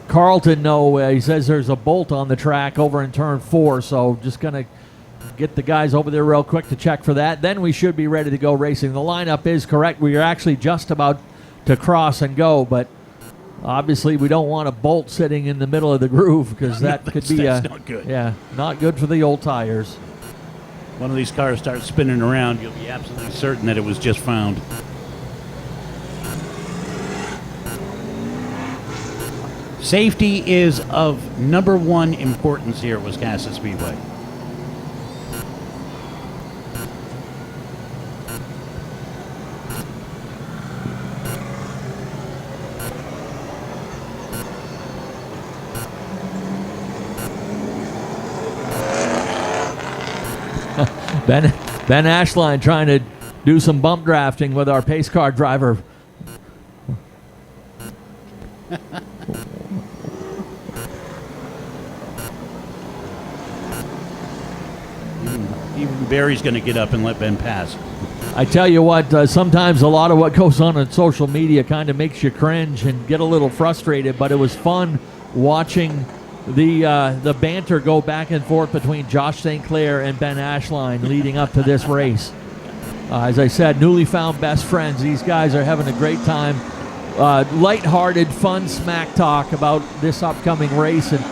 Carlton know. He says there's a bolt on the track over in turn 4, so just going to get the guys over there real quick to check for that. Then we should be ready to go racing. The lineup is correct. We are actually just about to cross and go, but Obviously, we don't want a bolt sitting in the middle of the groove because that could be that's not good. Yeah, not good for the old tires. One of these cars starts spinning around, you'll be absolutely certain that it was just found. Safety is of #1 importance here at Wiscasset Speedway. Ben Ashline trying to do some bump drafting with our pace car driver. Even Barry's going to get up and let Ben pass. I tell you what, sometimes a lot of what goes on social media kind of makes you cringe and get a little frustrated, but it was fun watching the banter go back and forth between Josh St. Clair and Ben Ashline leading up to this race. As I said, newly found best friends. These guys are having a great time. Lighthearted, fun smack talk about this upcoming race, and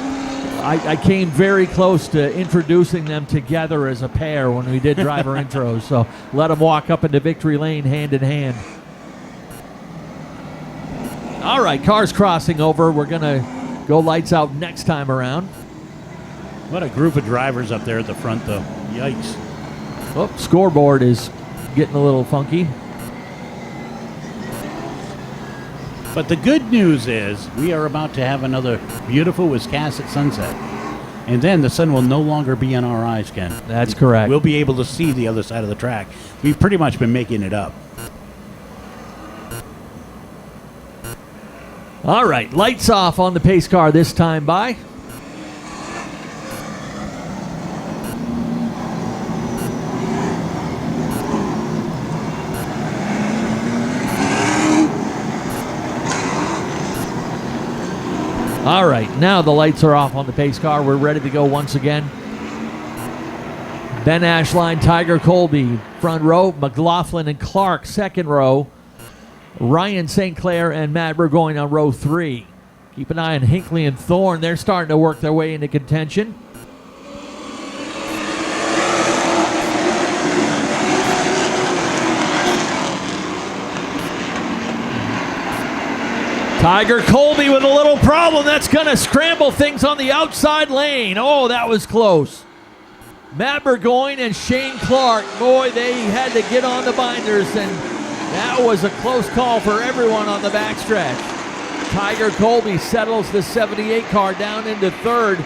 I came very close to introducing them together as a pair when we did driver intros, so let them walk up into victory lane hand in hand. All right, cars crossing over. We're going to go lights out next time around. What a group of drivers up there at the front, though. Yikes. Oh, scoreboard is getting a little funky. But the good news is we are about to have another beautiful Wiscasset sunset. And then the sun will no longer be in our eyes, Ken. That's correct. We'll be able to see the other side of the track. We've pretty much been making it up. All right, lights off on the pace car this time by. All right, now the lights are off on the pace car. We're ready to go once again. Ben Ashline, Tiger Colby, front row. McLaughlin and Clark, second row. Ryan St. Clair and Matt Burgoyne on row 3. Keep an eye on Hinckley and Thorne. They're starting to work their way into contention. Tiger Colby with a little problem. That's going to scramble things on the outside lane. Oh, that was close. Matt Burgoyne and Shane Clark, boy, they had to get on the binders, and that was a close call for everyone on the backstretch. Tiger Colby settles the 78 car down into third.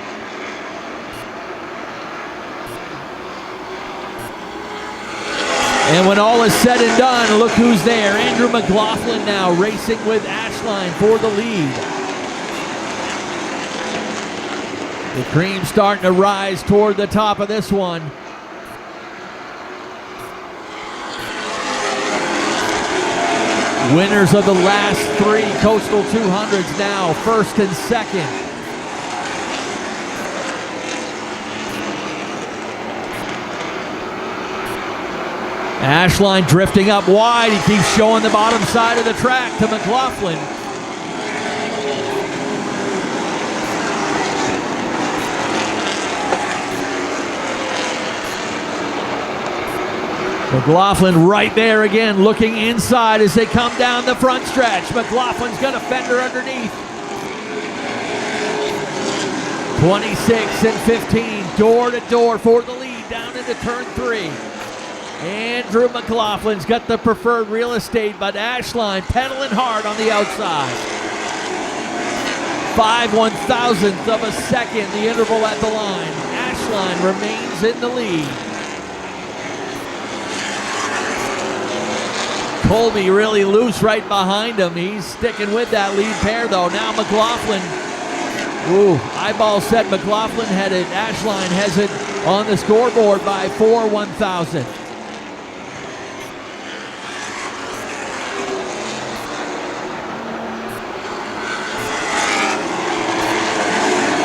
And when all is said and done, look who's there. Andrew McLaughlin now racing with Ashline for the lead. The cream starting to rise toward the top of this one. Winners of the last 3 Coastal 200s now, first and second. Ashline drifting up wide. He keeps showing the bottom side of the track to McLaughlin. McLaughlin right there again, looking inside as they come down the front stretch. McLaughlin's got a fender underneath. 26 and 15, door to door for the lead down into turn 3. Andrew McLaughlin's got the preferred real estate, but Ashline pedaling hard on the outside. 5/1000th of a second, the interval at the line. Ashline remains in the lead. Colby really loose right behind him. He's sticking with that lead pair though. Now McLaughlin, eyeball set. McLaughlin had it. Ashline has it on the scoreboard by 4/1000th.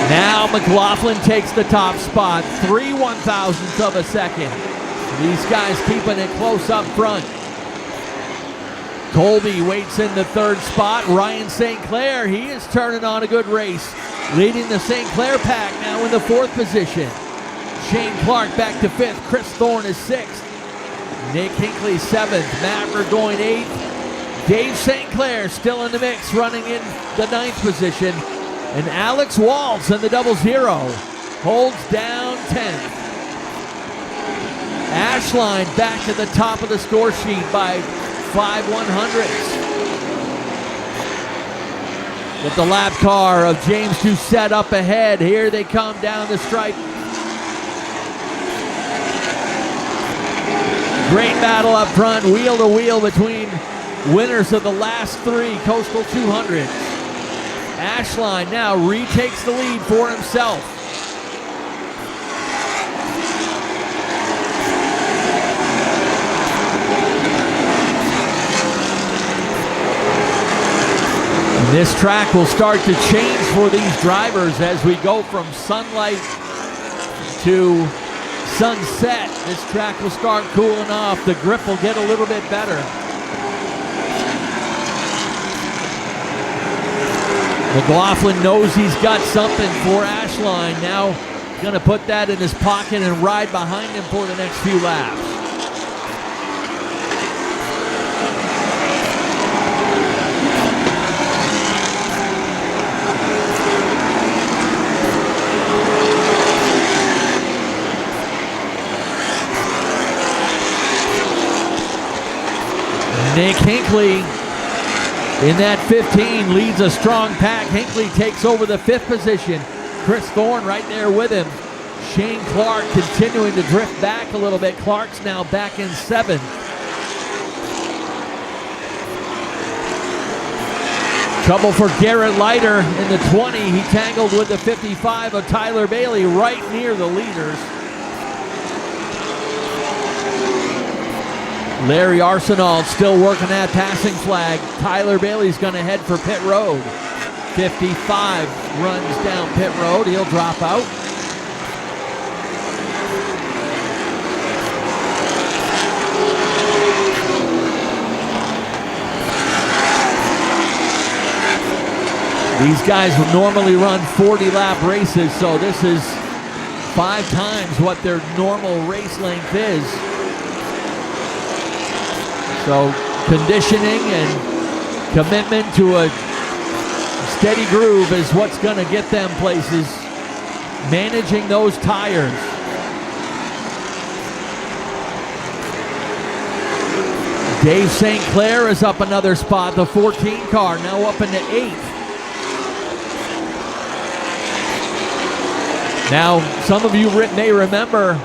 Now McLaughlin takes the top spot, 3/1000th of a second. These guys keeping it close up front. Colby waits in the third spot. Ryan St. Clair, he is turning on a good race, leading the St. Clair pack now in the fourth position. Shane Clark back to fifth. Chris Thorne is sixth. Nick Hinckley seventh. Matt Burgoyne 8th. Dave St. Clair still in the mix, running in the ninth position. And Alex Waltz in the 00 holds down 10th. Ashline back at the top of the score sheet by 5 100ths. With the lap car of James Doucette up ahead. Here they come down the stripe. Great battle up front, wheel to wheel between winners of the last three Coastal 200s. Ashline now retakes the lead for himself. And this track will start to change for these drivers as we go from sunlight to sunset. This track will start cooling off. The grip will get a little bit better. McLaughlin knows he's got something for Ashline. Now going to put that in his pocket and ride behind him for the next few laps. Nick Hinckley in that 15 leads a strong pack. Hinckley takes over the fifth position. Chris Thorne right there with him. Shane Clark continuing to drift back a little bit. Clark's now back in seventh. Trouble for Garrett Leiter in the 20. He tangled with the 55 of Tyler Bailey right near the leaders. Larry Arsenault still working that passing flag. Tyler Bailey's going to head for pit road. 55 runs down pit road. He'll drop out. These guys will normally run 40-lap races, so this is 5 times what their normal race length is. So conditioning and commitment to a steady groove is what's going to get them places. Managing those tires. Dave St. Clair is up another spot. The 14 car now up into 8th. Now, some of you may remember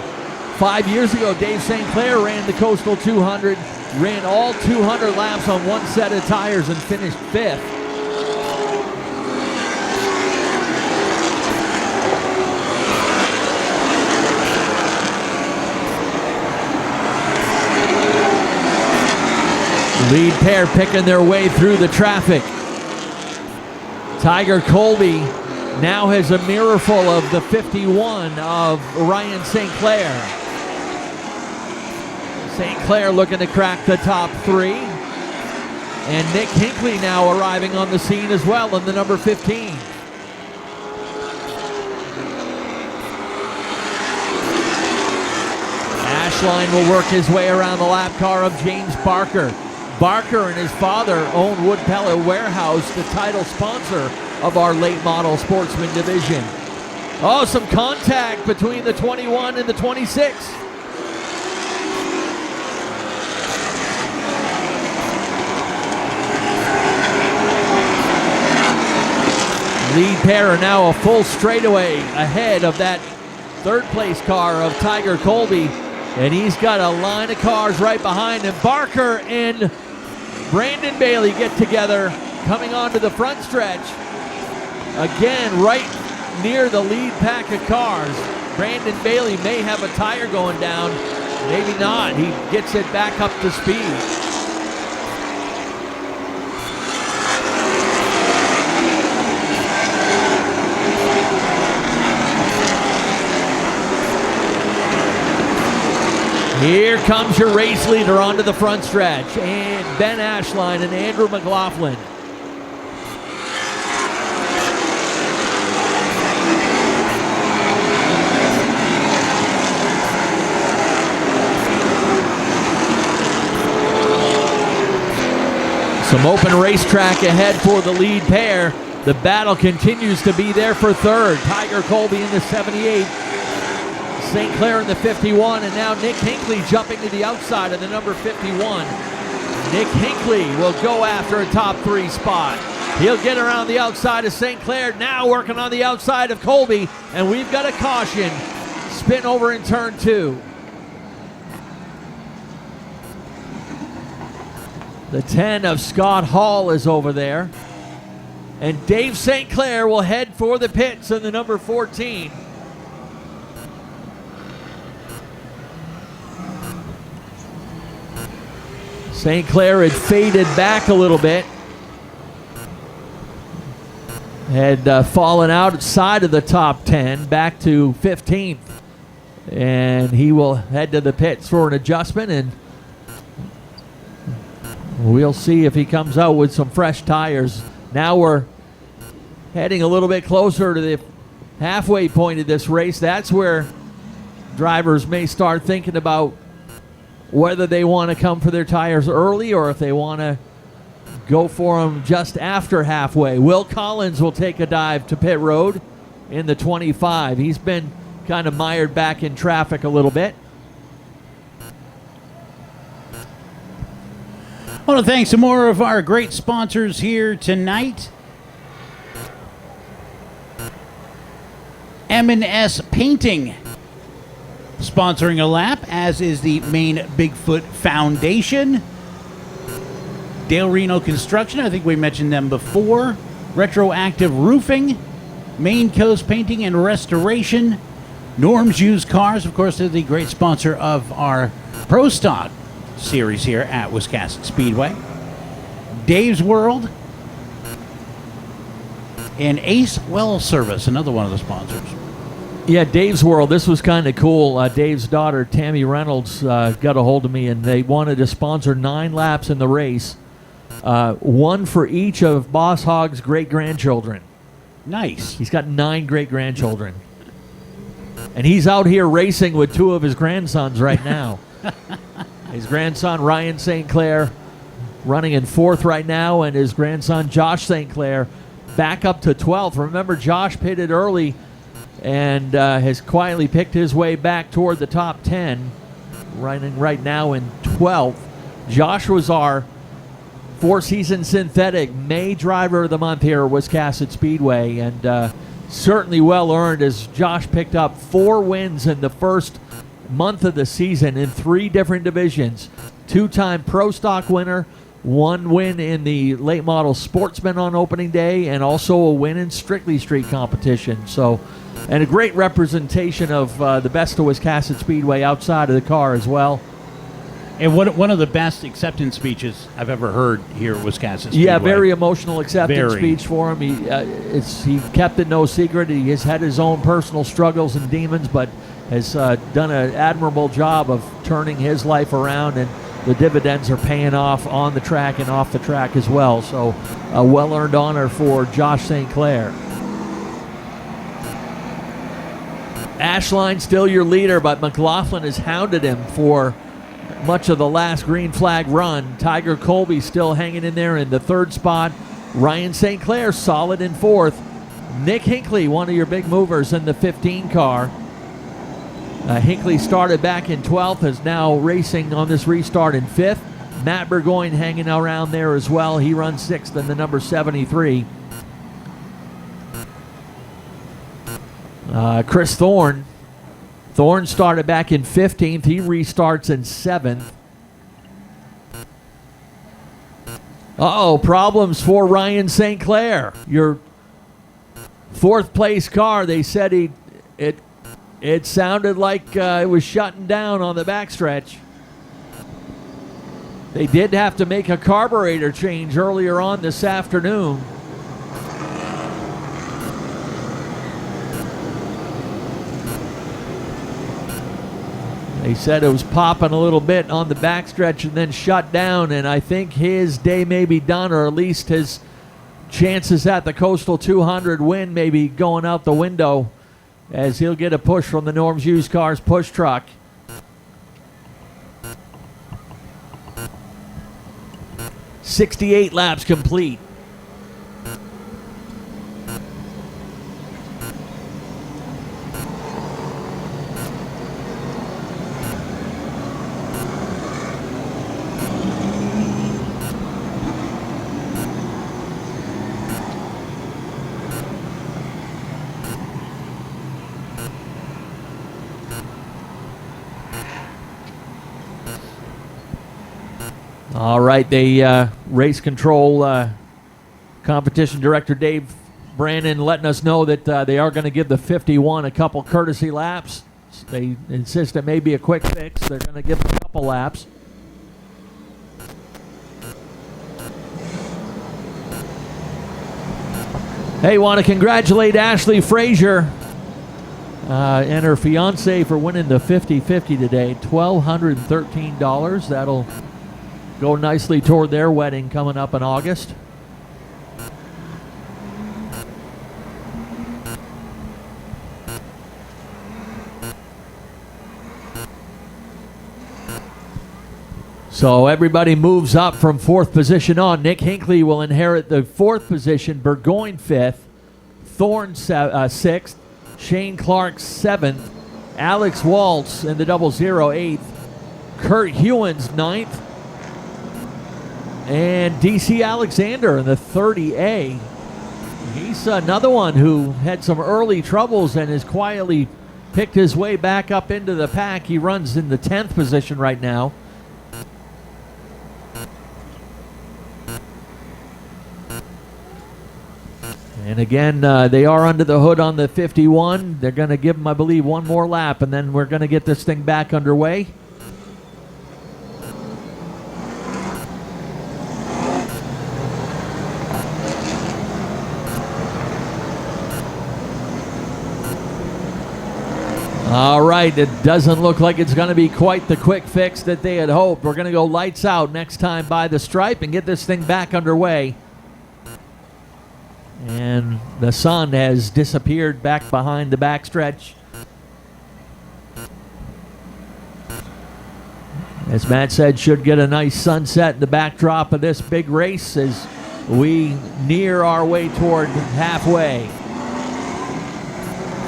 5 years ago, Dave St. Clair ran the Coastal 200. Ran all 200 laps on one set of tires and finished 5th. Lead pair picking their way through the traffic. Tiger Colby now has a mirror full of the 51 of Ryan St. Clair. St. Clair looking to crack the top 3. And Nick Hinckley now arriving on the scene as well in the number 15. Ashline will work his way around the lap car of James Barker. Barker and his father own Wood Pellet Warehouse, the title sponsor of our late model sportsman division. Oh, some contact between the 21 and the 26. Lead pair are now a full straightaway ahead of that third place car of Tiger Colby. And he's got a line of cars right behind him. Barker and Brandon Bailey get together coming onto the front stretch. Again, right near the lead pack of cars. Brandon Bailey may have a tire going down. Maybe not. He gets it back up to speed. Here comes your race leader onto the front stretch, and Ben Ashline and Andrew McLaughlin. Some open racetrack ahead for the lead pair. The battle continues to be there for third. Tiger Colby in the 78. St. Clair in the 51, and now Nick Hinckley jumping to the outside of the number 51. Nick Hinckley will go after a top 3 spot. He'll get around the outside of St. Clair, now working on the outside of Colby, and we've got a caution. Spin over in turn 2. The 10 of Scott Hall is over there. And Dave St. Clair will head for the pits in the number 14. St. Clair had faded back a little bit. Had fallen outside of the top 10, back to 15th. And he will head to the pits for an adjustment, and we'll see if he comes out with some fresh tires. Now we're heading a little bit closer to the halfway point of this race. That's where drivers may start thinking about whether they want to come for their tires early or if they want to go for them just after halfway. Will Collins will take a dive to pit road in the 25. He's been kind of mired back in traffic a little bit. I want to thank some more of our great sponsors here tonight. M&S Painting sponsoring a lap, as is the Maine Bigfoot Foundation. Dale Reno Construction, I think we mentioned them before. Retroactive Roofing, Maine Coast Painting and Restoration, Norm's Used Cars, of course, they're the great sponsor of our Pro Stock series here at Wiscasset Speedway. Dave's World, and Ace Well Service, another one of the sponsors. Yeah, Dave's World. This was kind of cool. Dave's daughter, Tammy Reynolds, got a hold of me, and they wanted to sponsor 9 laps in the race, one for each of Boss Hogg's great-grandchildren. Nice. He's got 9 great-grandchildren. And he's out here racing with 2 of his grandsons right now. His grandson, Ryan St. Clair, running in 4th right now, and his grandson, Josh St. Clair, back up to 12th. Remember, Josh pitted early and has quietly picked his way back toward the top 10, running right now in 12th. Josh was our four-season synthetic May driver of the month here at Wiscasset Speedway, and certainly well earned, as Josh picked up 4 wins in the first month of the season in 3 different divisions. 2-time Pro Stock winner, 1 win in the late model Sportsman on opening day, and also a win in Strictly Street competition. So, and a great representation of the best of Wiscasset Speedway outside of the car as well. And one of the best acceptance speeches I've ever heard here at Wiscasset Speedway. Yeah, very emotional acceptance Very. speech for him. He kept it no secret. He has had his own personal struggles and demons, but has done an admirable job of turning his life around, and the dividends are paying off on the track and off the track as well. So a well-earned honor for Josh St. Clair. Ashline still your leader, but McLaughlin has hounded him for much of the last green flag run. Tiger Colby still hanging in there in the 3rd spot. Ryan St. Clair solid in 4th. Nick Hinckley, one of your big movers in the 15 car. Hinckley started back in 12th, is now racing on this restart in 5th. Matt Burgoyne hanging around there as well. He runs 6th in the number 73. Chris Thorne. Thorne started back in 15th. He restarts in 7th. Uh-oh, problems for Ryan St. Clair. Your 4th place car, they said it sounded like it was shutting down on the backstretch. They did have to make a carburetor change earlier on this afternoon. They said it was popping a little bit on the backstretch and then shut down, and I think his day may be done, or at least his chances at the Coastal 200 win may be going out the window, as he'll get a push from the Norm's Used Cars push truck. "68 laps complete." All right, the race control competition director Dave Brandon letting us know that they are going to give the 51 a couple courtesy laps. They insist it may be a quick fix. They're going to give them a couple laps. Hey, want to congratulate Ashley Frazier and her fiance for winning the 50-50 today. $1,213. That'll go nicely toward their wedding coming up in August. So everybody moves up from fourth position on. Nick Hinckley will inherit the fourth position, Burgoyne fifth, Thorne sixth, Shane Clark seventh, Alex Waltz in the 00 eighth, Kurt Hewins ninth, and DC Alexander in the 30A. He's another one who had some early troubles and has quietly picked his way back up into the pack. He runs in the 10th position right now. And again, they are under the hood on the 51. They're going to give him, I believe, one more lap, and then we're going to get this thing back underway. All right, it doesn't look like it's going to be quite the quick fix that they had hoped. We're going to go lights out next time by the stripe and get this thing back underway. And the sun has disappeared back behind the backstretch. As Matt said, should get a nice sunset in the backdrop of this big race as we near our way toward halfway.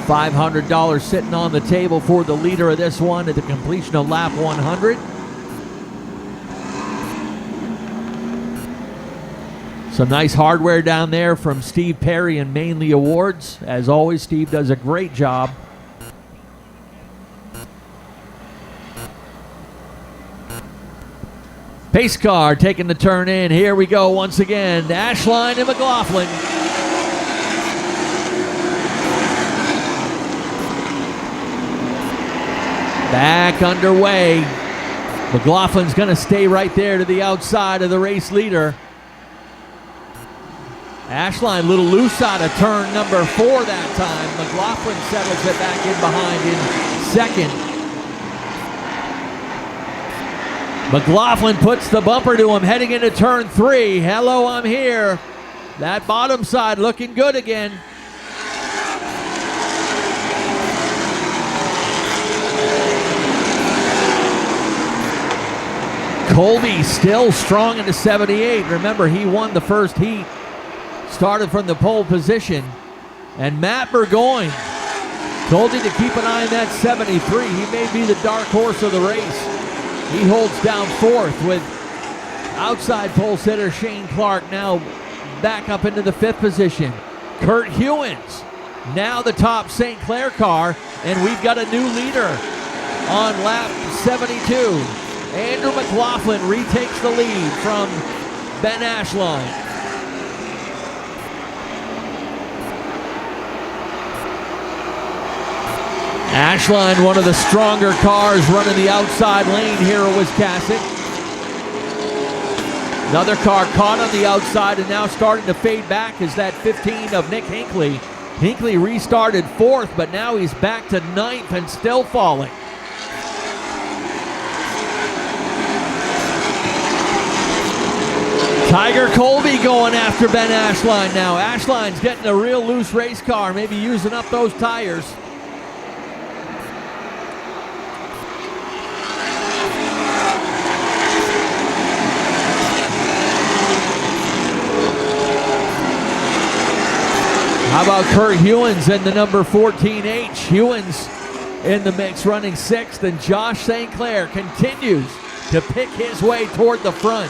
$500 sitting on the table for the leader of this one at the completion of lap 100. Some nice hardware down there from Steve Perry and Mainly Awards. As always, Steve does a great job. Pace car taking the turn in. Here we go once again. Ashline and McLaughlin. Back underway. McLaughlin's going to stay right there to the outside of the race leader. Ashline a little loose out of turn number 4 that time. McLaughlin settles it back in behind in second. McLaughlin puts the bumper to him heading into turn 3. Hello, I'm here. That bottom side looking good again. Colby still strong in the 78. Remember, he won the first heat. Started from the pole position. And Matt Burgoyne told you to keep an eye on that 73. He may be the dark horse of the race. He holds down 4th with outside pole sitter Shane Clark now back up into the 5th position. Kurt Hewins now the top St. Clair car, and we've got a new leader on lap 72. Andrew McLaughlin retakes the lead from Ben Ashline. Ashline, one of the stronger cars running the outside lane here at Wiscasset. Another car caught on the outside and now starting to fade back is that 15 of Nick Hinckley. Hinckley restarted 4th, but now he's back to 9th and still falling. Tiger Colby going after Ben Ashline now. Ashline's getting a real loose race car, maybe using up those tires. How about Kurt Hewins in the number 14H? Hewins in the mix running 6th, and Josh St. Clair continues to pick his way toward the front.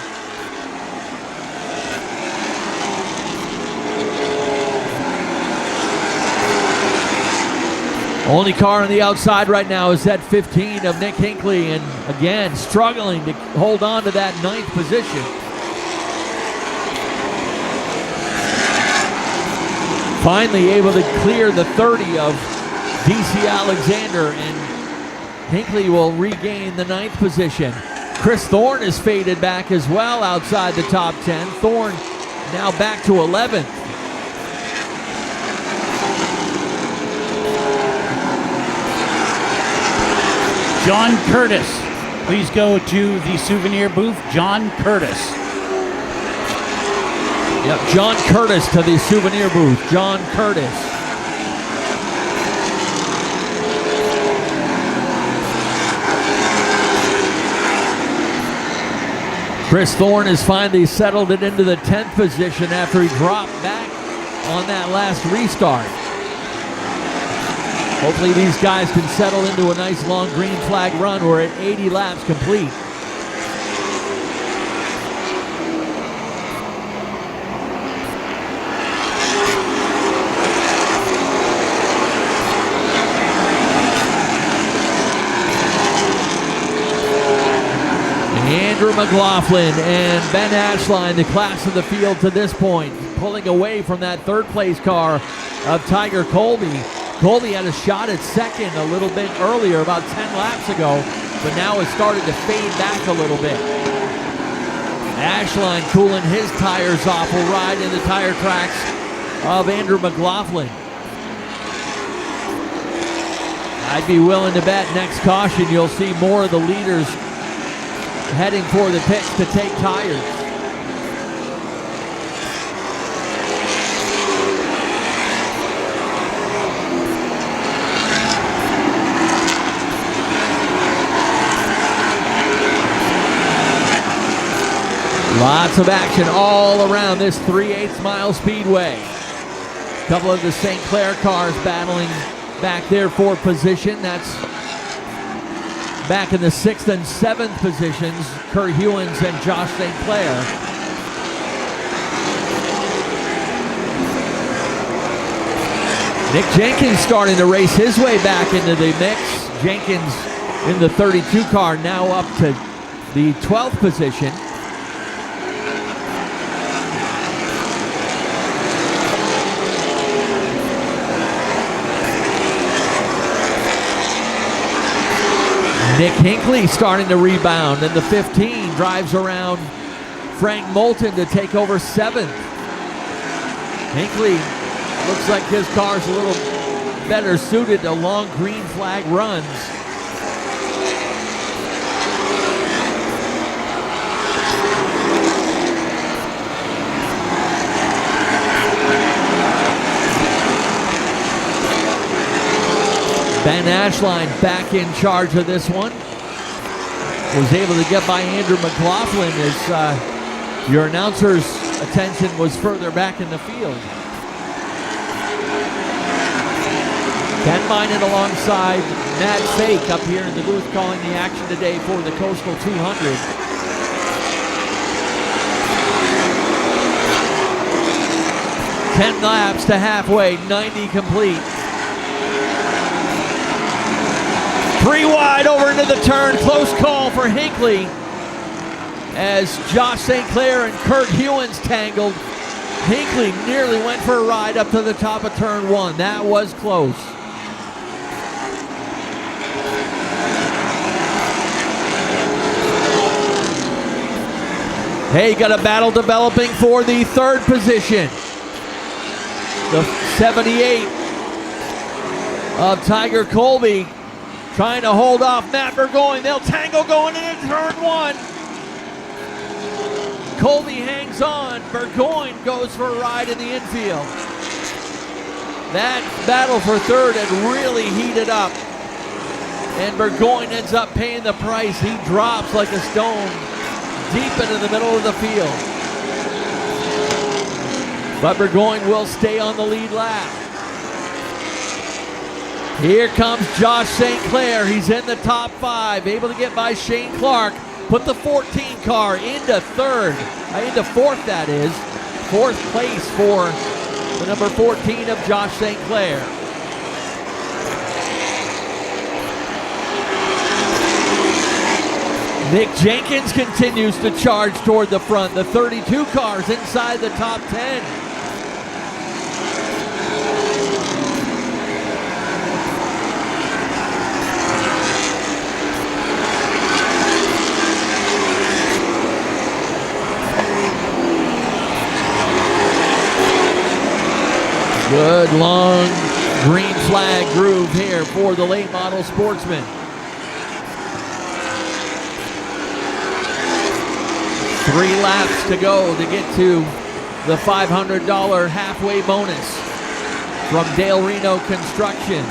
Only car on the outside right now is that 15 of Nick Hinckley, and again struggling to hold on to that 9th position. Finally able to clear the 30 of DC Alexander, and Hinckley will regain the 9th position. Chris Thorne is faded back as well outside the top 10. Thorne now back to 11th. John Curtis, please go to the souvenir booth. John Curtis. Yep, John Curtis to the souvenir booth. John Curtis. Chris Thorne has finally settled it into the 10th position after he dropped back on that last restart. Hopefully these guys can settle into a nice long green flag run. We're at 80 laps complete. Andrew McLaughlin and Ben Ashline, the class of the field to this point, pulling away from that 3rd place car of Tiger Colby. Colby had a shot at 2nd a little bit earlier, about 10 laps ago, but now it's started to fade back a little bit. Ashline cooling his tires off, will ride in the tire tracks of Andrew McLaughlin. I'd be willing to bet next caution you'll see more of the leaders heading for the pits to take tires. Lots of action all around this 3/8 mile speedway. A couple of the St. Clair cars battling back there for position. That's back in the 6th and 7th positions, Kurt Hewins and Josh St. Clair. Nick Jenkins starting to race his way back into the mix. Jenkins in the 32 car, now up to the 12th position. Nick Hinckley starting to rebound, and the 15 drives around Frank Moulton to take over 7th. Hinckley looks like his car's a little better suited to long green flag runs. Ben Ashline back in charge of this one. Was able to get by Andrew McLaughlin as your announcer's attention was further back in the field. Ken Minen alongside Matt Fake up here in the booth calling the action today for the Coastal 200. Ten laps to halfway, 90 complete. 3 wide over into the turn. Close call for Hinckley as Josh St. Clair and Kurt Hewins tangled. Hinckley nearly went for a ride up to the top of turn 1. That was close. Hey, got a battle developing for the 3rd position. The 78 of Tiger Colby trying to hold off Matt Burgoyne. They'll tangle going into turn 1. Colby hangs moves on. Burgoyne goes for a ride in the infield. That battle for third had really heated up. And Burgoyne ends up paying the price. He drops like a stone deep into the middle of the field. But Burgoyne will stay on the lead lap. Here comes Josh St. Clair. He's in the top 5, able to get by Shane Clark. Put the 14 car into fourth, that is. Fourth place for the number 14 of Josh St. Clair. Nick Jenkins continues to charge toward the front. The 32 cars inside the top 10. Good long green flag groove here for the late model Sportsman. 3 laps to go to get to the $500 halfway bonus from Dale Reno Construction.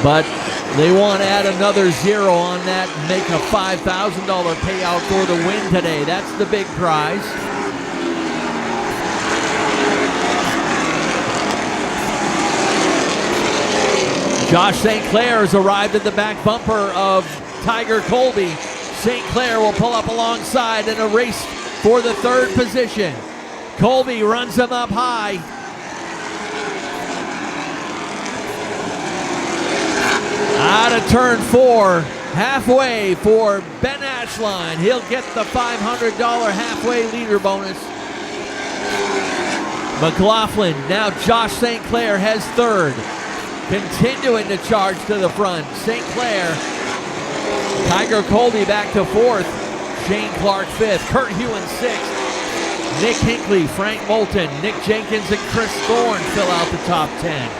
But they want to add another 0 on that and make a $5,000 payout for the win today. That's the big prize. Josh St. Clair has arrived at the back bumper of Tiger Colby. St. Clair will pull up alongside in a race for the 3rd position. Colby runs him up high. Out of turn 4, halfway for Ben Ashline. He'll get the $500 halfway leader bonus. McLaughlin, now Josh St. Clair has 3rd. Continuing to charge to the front. St. Clair, Tiger Colby back to 4th. Shane Clark 5th. Kurt Hewen 6th. Nick Hinckley, Frank Moulton, Nick Jenkins, and Chris Thorne fill out the top 10.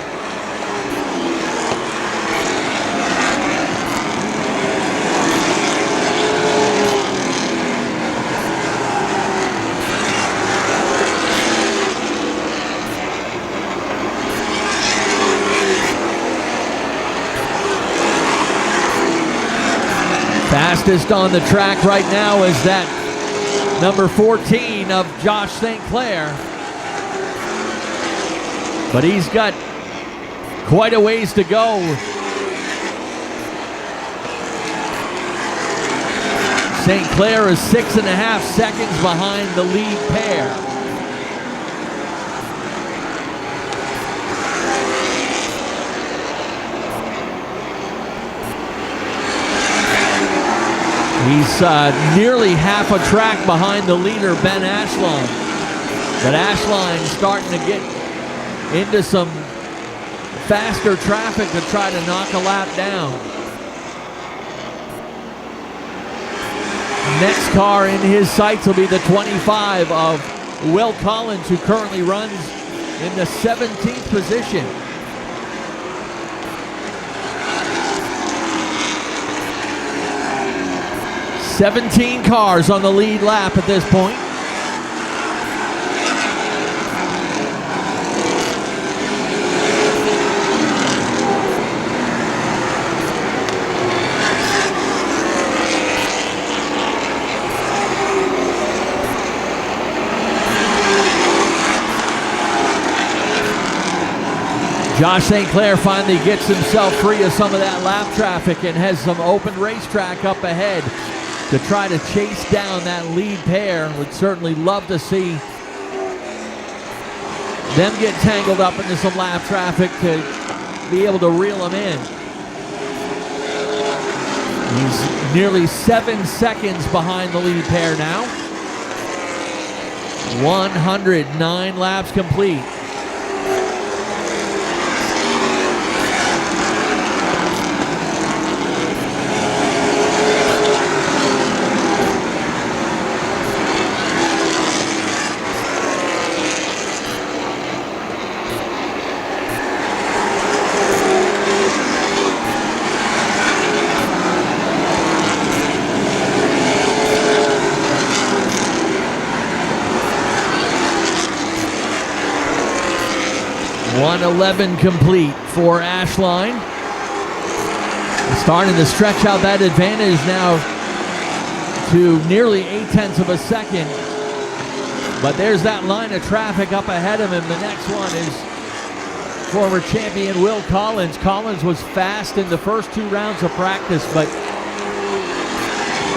Fastest on the track right now is that number 14 of Josh St. Clair. But he's got quite a ways to go. St. Clair is 6.5 seconds behind the lead pair. He's nearly half a track behind the leader, Ben Ashline. But Ashline starting to get into some faster traffic to try to knock a lap down. Next car in his sights will be the 25 of Will Collins, who currently runs in the 17th position. $17 cars on the lead lap at this point. Josh St. Clair finally gets himself free of some of that lap traffic and has some open racetrack up ahead to try to chase down that lead pair. Would certainly love to see them get tangled up into some lap traffic to be able to reel them in. He's nearly 7 seconds behind the lead pair now. 109 laps complete. 1:11 complete for Ashline. Starting to stretch out that advantage now to nearly 0.8 of a second. But there's that line of traffic up ahead of him. The next one is former champion Will Collins. Collins was fast in the first 2 rounds of practice, but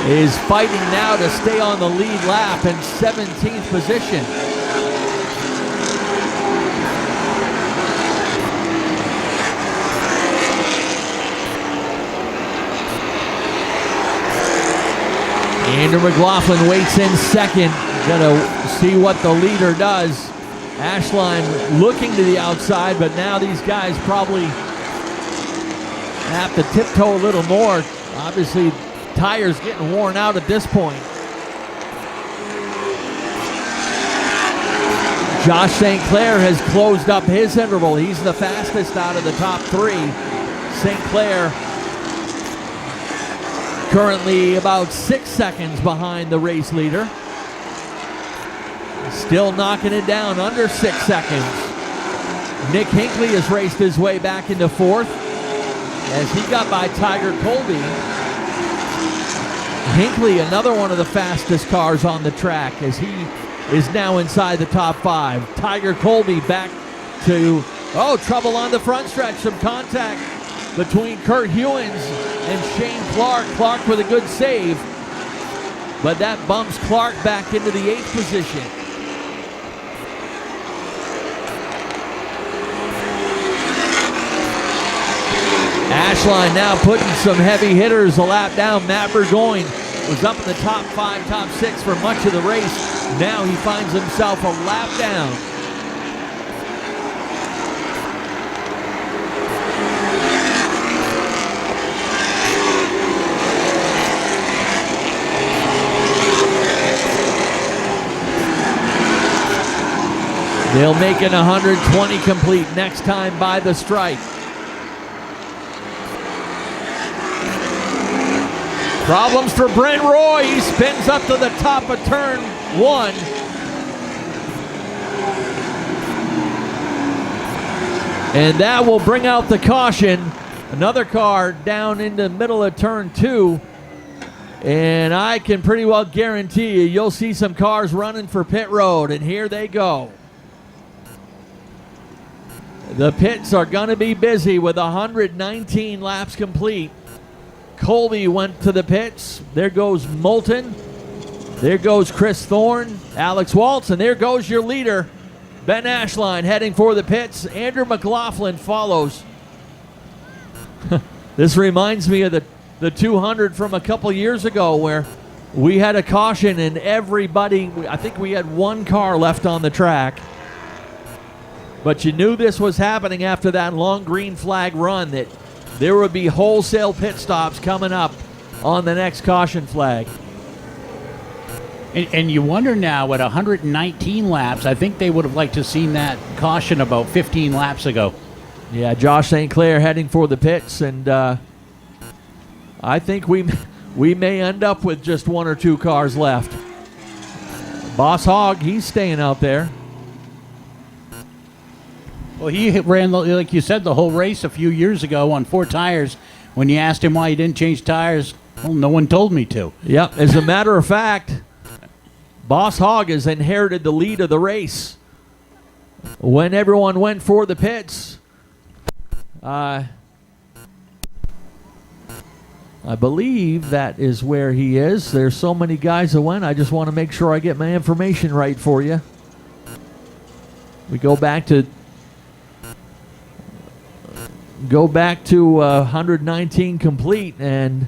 is fighting now to stay on the lead lap in 17th position. Andrew McLaughlin waits in second. Gonna see what the leader does. Ashline looking to the outside, but now these guys probably have to tiptoe a little more. Obviously, tires getting worn out at this point. Josh St. Clair has closed up his interval. He's the fastest out of the top 3. St. Clair currently about 6 seconds behind the race leader. Still knocking it down under 6 seconds. Nick Hinckley has raced his way back into 4th as he got by Tiger Colby. Hinckley, another one of the fastest cars on the track, as he is now inside the top 5. Tiger Colby back to, trouble on the front stretch. Some contact between Kurt Hewins and Shane Clark. Clark with a good save, but that bumps Clark back into the 8th position. Ashline now putting some heavy hitters a lap down. Matt Burgoyne was up in the top 5, top 6 for much of the race. Now he finds himself a lap down. They'll make it 120 complete next time by the stripe. Problems for Brent Roy. He spins up to the top of turn 1. And that will bring out the caution. Another car down in the middle of turn 2. And I can pretty well guarantee you'll see some cars running for pit road. And here they go. The pits are going to be busy with 119 laps complete. Colby went to the pits. There goes Moulton. There goes Chris Thorne, Alex Waltz, and there goes your leader, Ben Ashline, heading for the pits. Andrew McLaughlin follows. This reminds me of the 200 from a couple years ago where we had a caution and everybody, I think we had 1 car left on the track. But you knew this was happening after that long green flag run, that there would be wholesale pit stops coming up on the next caution flag. And you wonder now, at 119 laps, I think they would have liked to have seen that caution about 15 laps ago. Yeah, Josh St. Clair heading for the pits, and I think we may end up with just 1 or 2 cars left. Boss Hogg, he's staying out there. Well, he ran, like you said, the whole race a few years ago on 4 tires. When you asked him why he didn't change tires, well, no one told me to. Yep, as a matter of fact, Boss Hogg has inherited the lead of the race. When everyone went for the pits, I believe that is where he is. There's so many guys that went. I just want to make sure I get my information right for you. We go back to 119 complete, and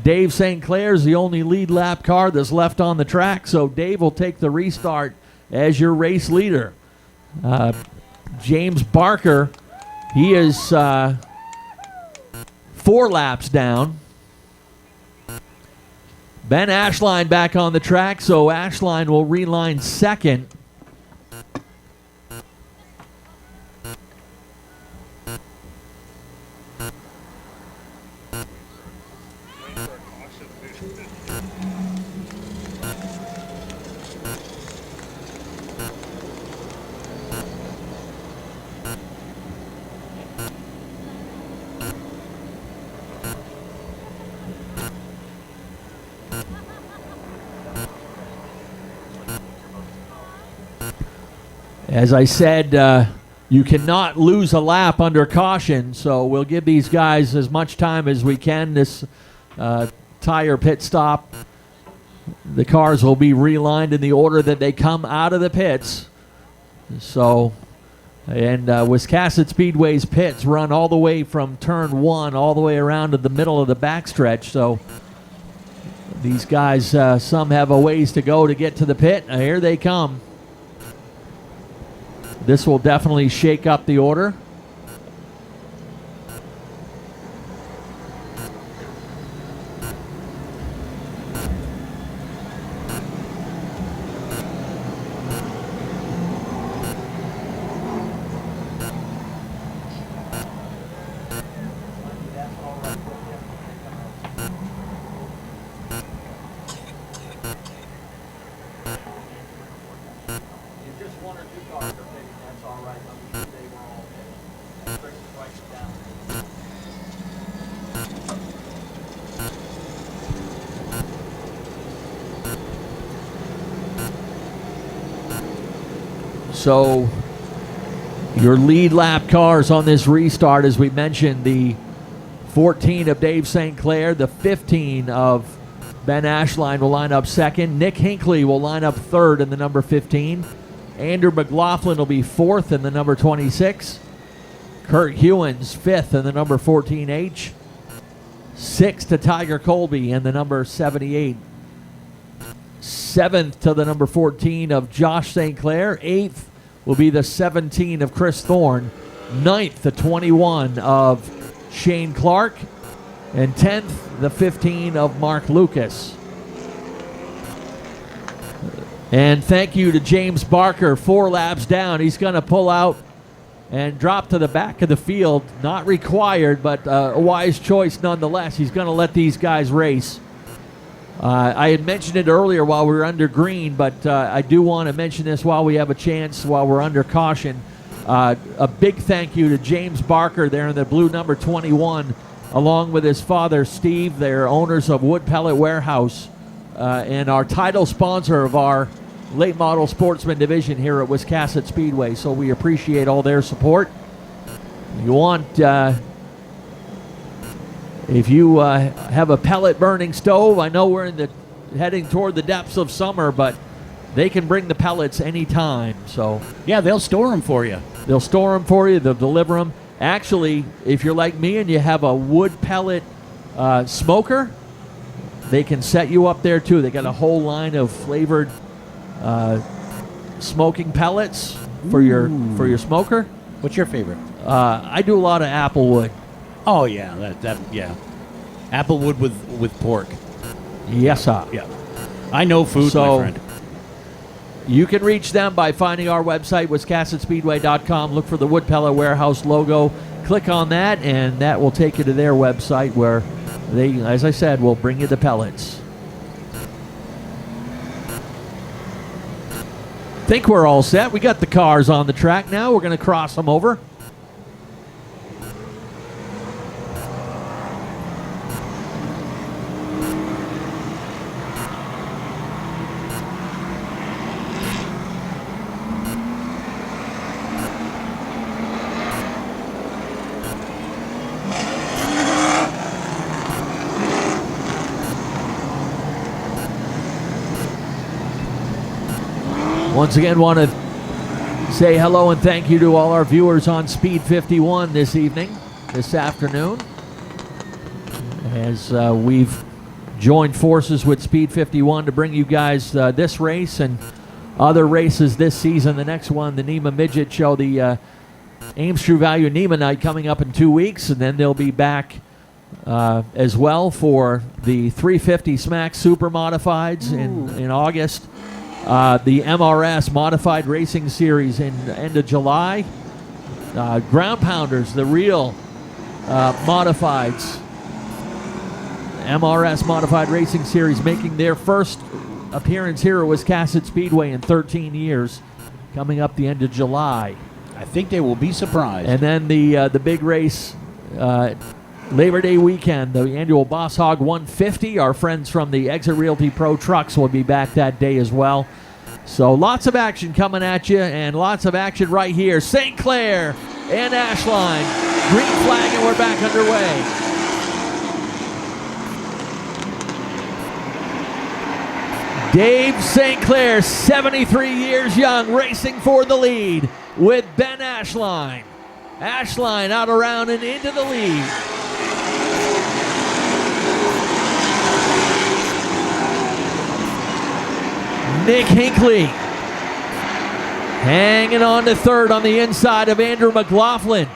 Dave St. Clair's the only lead lap car that's left on the track, so Dave will take the restart as your race leader. James Barker, he is 4 laps down. Ben Ashline back on the track, so Ashline will reline second. As I said, you cannot lose a lap under caution, so we'll give these guys as much time as we can. This tire pit stop, the cars will be relined in the order that they come out of the pits. So, and Wiscasset Speedway's pits run all the way from turn 1 all the way around to the middle of the backstretch. So these guys, some have a ways to go to get to the pit. Here they come. This will definitely shake up the order. So your lead lap cars on this restart, as we mentioned, the 14 of Dave St. Clair, the 15 of Ben Ashline will line up second. Nick Hinckley will line up third in the number 15. Andrew McLaughlin will be fourth in the number 26. Kurt Hewins fifth in the number 14H. Sixth to Tiger Colby in the number 78. Seventh to the number 14 of Josh St. Clair. Eighth will be the 17 of Chris Thorne. Ninth, the 21 of Shane Clark. And 10th, the 15 of Mark Lucas. And thank you to James Barker, 4 laps down. He's going to pull out and drop to the back of the field. Not required, but a wise choice nonetheless. He's going to let these guys race. I had mentioned it earlier while we were under green, but I do want to mention this while we have a chance, while we're under caution. A big thank you to James Barker there in the blue number 21, along with his father, Steve. They're owners of Wood Pellet Warehouse and our title sponsor of our late model sportsman division here at Wiscasset Speedway. So we appreciate all their support. You want... If you have a pellet burning stove, I know we're heading toward the depths of summer, but they can bring the pellets anytime. So Yeah, they'll store them for you. they'll store them for you. They'll deliver them. Actually, if you're like me and you have a wood pellet smoker, they can set you up there too. They got a whole line of flavored smoking pellets for your smoker. What's your favorite? I do a lot of applewood. Oh yeah, yeah. Applewood with pork. Yes, sir. Yeah. I know food, So- my friend. You can reach them by finding our website, WiscassetSpeedway.com. Look for the Wood Pellet Warehouse logo. Click on that, and that will take you to their website where they, as I said, will bring you the pellets. Think we're all set. We got the cars on the track now. We're going to cross them over. Once again, want to say hello and thank you to all our viewers on Speed 51 this afternoon, as we've joined forces with Speed 51 to bring you guys this race and other races this season. The next one, the NEMA Midget Show, the Ames True Value NEMA Night coming up in 2 weeks, and then they'll be back as well for the 350 Smack Super Modifieds in August. The MRS Modified Racing Series in the end of July. Ground Pounders, the real modifieds. MRS Modified Racing Series making their first appearance here at Wiscasset Speedway in 13 years, coming up the end of July. I think they will be surprised. And then the big race, Labor Day weekend, the annual Boss Hog 150. Our friends from the Exit Realty Pro Trucks will be back that day as well. So lots of action coming at you, and lots of action right here. St. Clair and Ashline. Green flag, and we're back underway. Dave St. Clair, 73 years young, racing for the lead with Ben Ashline. Ashline out around and into the lead. Nick Hinckley hanging on to third on the inside of Andrew McLaughlin.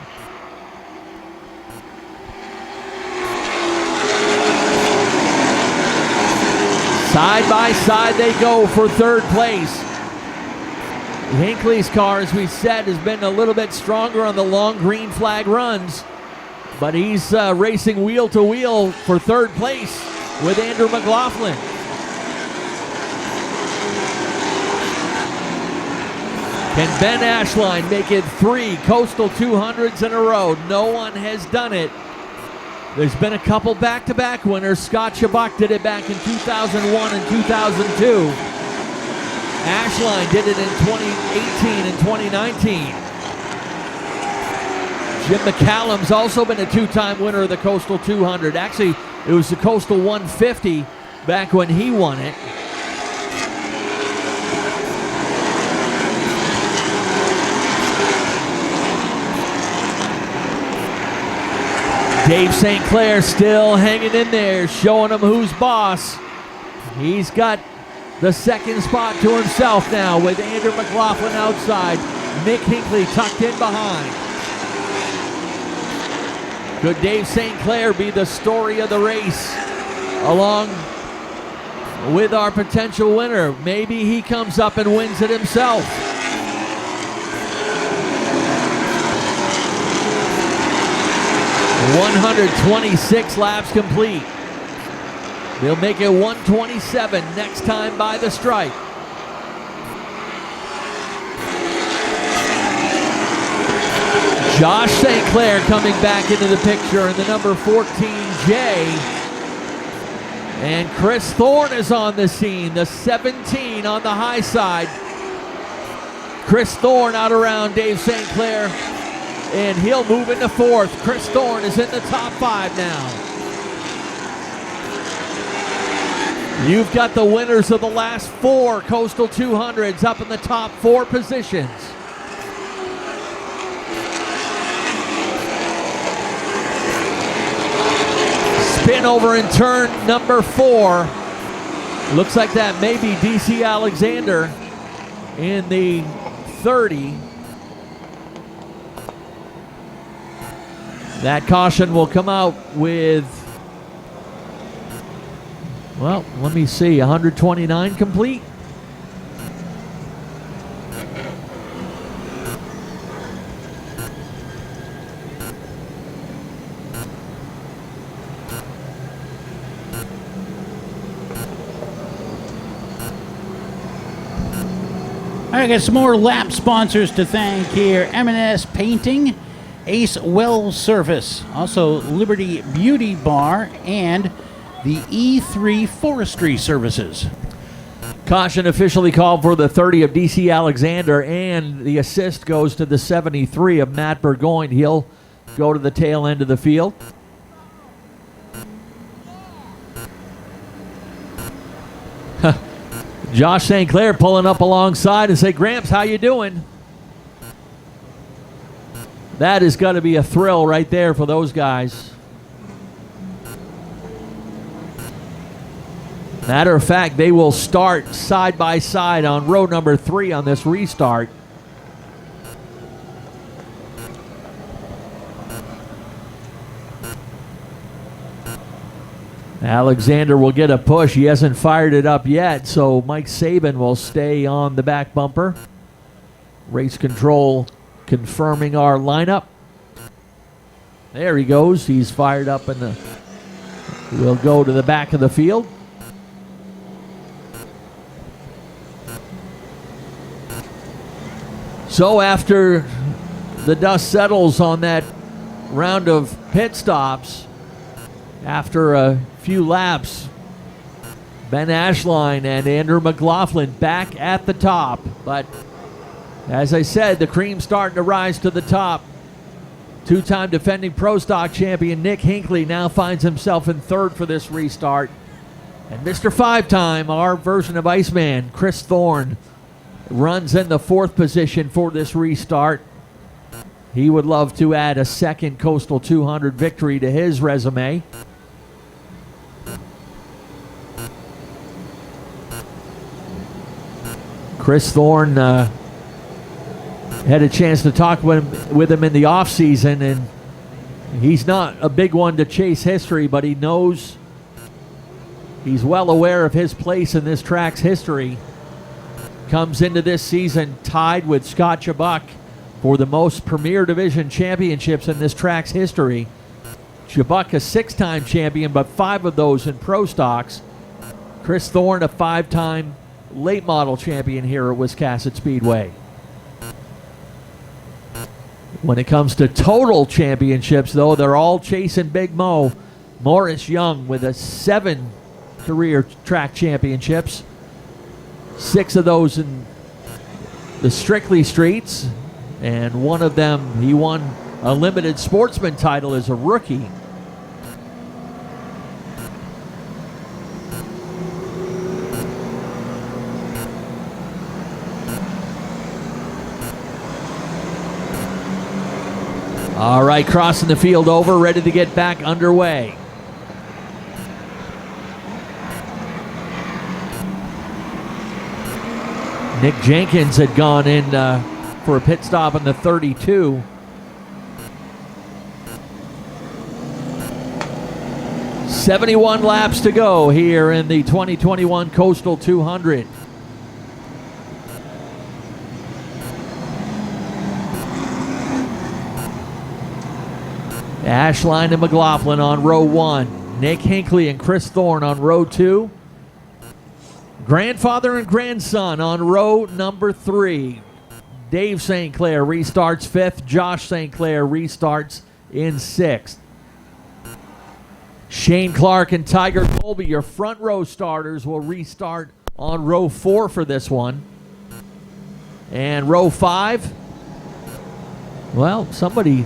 Side by side they go for third place. Hinckley's car, as we said, has been a little bit stronger on the long green flag runs, but he's racing wheel to wheel for third place with Andrew McLaughlin. Can Ben Ashline make it 3 Coastal 200s in a row? No one has done it. There's been a couple back-to-back winners. Scott Chabak did it back in 2001 and 2002. Ashline did it in 2018 and 2019. Jim McCallum's also been a two-time winner of the Coastal 200. Actually, it was the Coastal 150 back when he won it. Dave St. Clair still hanging in there, showing him who's boss. He's got the second spot to himself now with Andrew McLaughlin outside. Nick Hinckley tucked in behind. Could Dave St. Clair be the story of the race along with our potential winner? Maybe he comes up and wins it himself. 126 laps complete. They'll make it 127 next time by the stripe. Josh St. Clair coming back into the picture in the number 14J. And Chris Thorne is on the scene, the 17 on the high side. Chris Thorne out around Dave St. Clair, and he'll move into fourth. Chris Thorne is in the top 5 now. You've got the winners of the last 4 Coastal 200s up in the top 4 positions. Spin over in turn number 4. Looks like that may be DC Alexander in the 30. That caution will come out with, well, let me see, 129 complete. I got some more lap sponsors to thank here. M&S Painting, Ace Well Service, also Liberty Beauty Bar, and the E3 Forestry Services. Caution officially called for the 30 of DC Alexander, and the assist goes to the 73 of Matt Burgoyne. He'll go to the tail end of the field. Josh St. Clair pulling up alongside and say, Gramps, how you doing? That is going to be a thrill right there for those guys. Matter of fact, they will start side by side on row number 3 on this restart. Alexander will get a push. He hasn't fired it up yet, so Mike Saban will stay on the back bumper. Race control confirming our lineup. There he goes. He's fired up, and we'll go to the back of the field. So after the dust settles on that round of pit stops, after a few laps, Ben Ashline and Andrew McLaughlin back at the top. But as I said, the cream's starting to rise to the top. Two-time defending Pro Stock champion Nick Hinckley now finds himself in third for this restart. And Mr. Five-time, our version of Iceman, Chris Thorne, runs in the fourth position for this restart. He would love to add a second Coastal 200 victory to his resume. Chris Thorne had a chance to talk with him in the offseason, and he's not a big one to chase history, but he knows, he's well aware of his place in this track's history. Comes into this season tied with Scott Chubbuck for the most Premier Division championships in this track's history. Chubbuck a 6-time champion, but 5 of those in Pro Stocks. Chris Thorne a 5-time late model champion here at Wiscasset Speedway. When it comes to total championships, though, they're all chasing Big Mo. Morris Young with 7 career track championships. 6 of those in the Strictly Streets, and one of them he won a limited sportsman title as a rookie. All right, crossing the field over, ready to get back underway. Nick Jenkins had gone in for a pit stop in the 32. "71 laps to go here in the 2021 Coastal 200. Ashline and McLaughlin on row 1. Nick Hinckley and Chris Thorne on row 2. Grandfather and grandson on row number 3. Dave St. Clair restarts 5th. Josh St. Clair restarts in 6th. Shane Clark and Tiger Colby, your front row starters, will restart on row 4 for this one. And row 5, well, somebody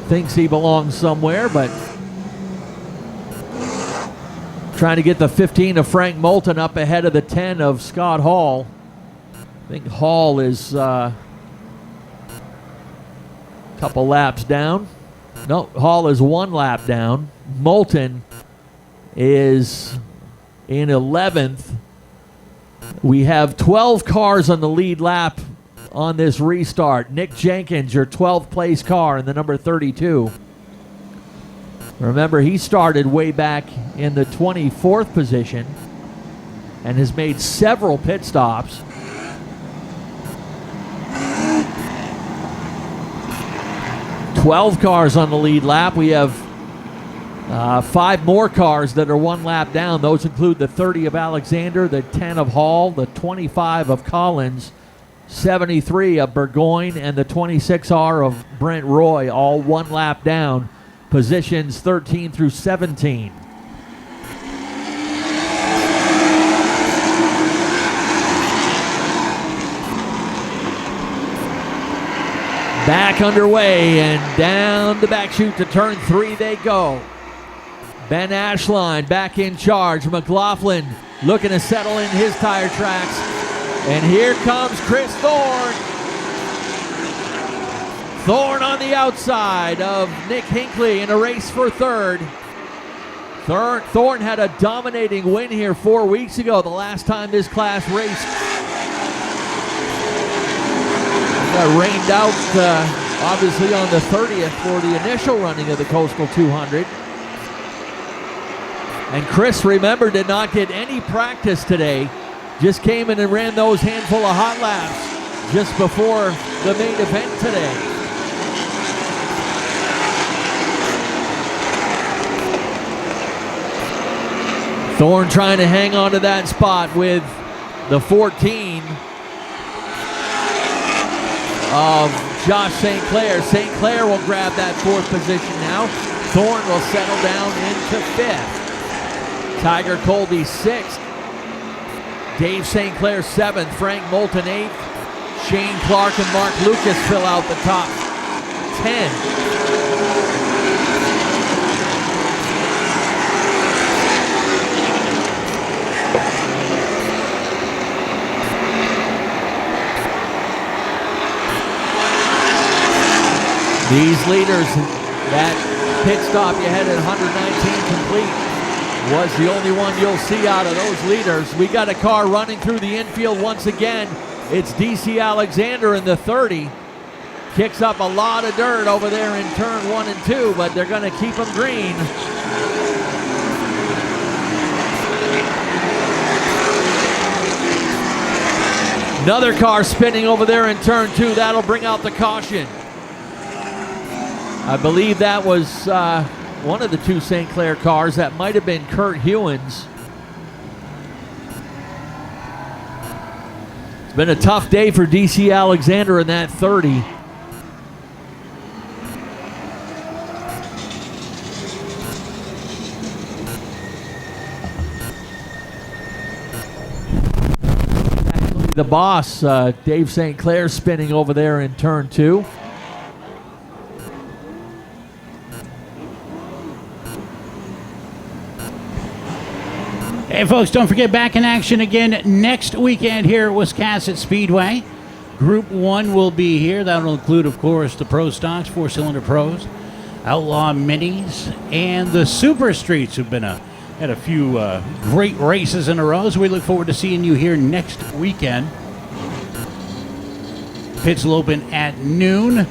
thinks he belongs somewhere, but trying to get the 15 of Frank Moulton up ahead of the 10 of Scott Hall. I think Hall is a couple laps down. No, Hall is 1 lap down. Moulton is in 11th. We have 12 cars on the lead lap on this restart. Nick Jenkins, your 12th place car in the number 32. Remember, he started way back in the 24th position and has made several pit stops. "12 cars on the lead lap. We have 5 more cars that are 1 lap down. Those include the 30 of Alexander, the 10 of Hall, the 25 of Collins, 73 of Burgoyne, and the 26R of Brent Roy, all 1 lap down. Positions 13 through 17. Back underway and down the back chute to turn 3 they go. Ben Ashline back in charge. McLaughlin looking to settle in his tire tracks. And here comes Chris Thorne. Thorne on the outside of Nick Hinckley in a race for 3rd. Thorne had a dominating win here 4 weeks ago, the last time this class raced. Got rained out, obviously, on the 30th for the initial running of the Coastal 200. And Chris, remember, did not get any practice today. Just came in and ran those handful of hot laps just before the main event today. Thorne trying to hang on to that spot with the 14 of Josh St. Clair. St. Clair will grab that 4th position now. Thorne will settle down into 5th. Tiger Colby 6th. Dave St. Clair 7th. Frank Moulton 8th. Shane Clark and Mark Lucas fill out the top 10. These leaders, that pit stop you had at 119 complete was the only one you'll see out of those leaders. We got a car running through the infield once again. It's DC Alexander in the 30. Kicks up a lot of dirt over there in turn 1 and 2, but they're going to keep them green. Another car spinning over there in turn 2. That'll bring out the caution. I believe that was one of the two St. Clair cars. That might have been Kurt Hewins. It's been a tough day for DC Alexander in that 30. The boss, Dave St. Clair, spinning over there in turn 2. Hey folks, don't forget, back in action again next weekend here at Wiscasset Speedway. Group 1 will be here. That'll include, of course, the Pro Stocks, 4-cylinder Pros, Outlaw Minis, and the Super Streets, who've been had a few great races in a row. So we look forward to seeing you here next weekend. Pits will open at noon.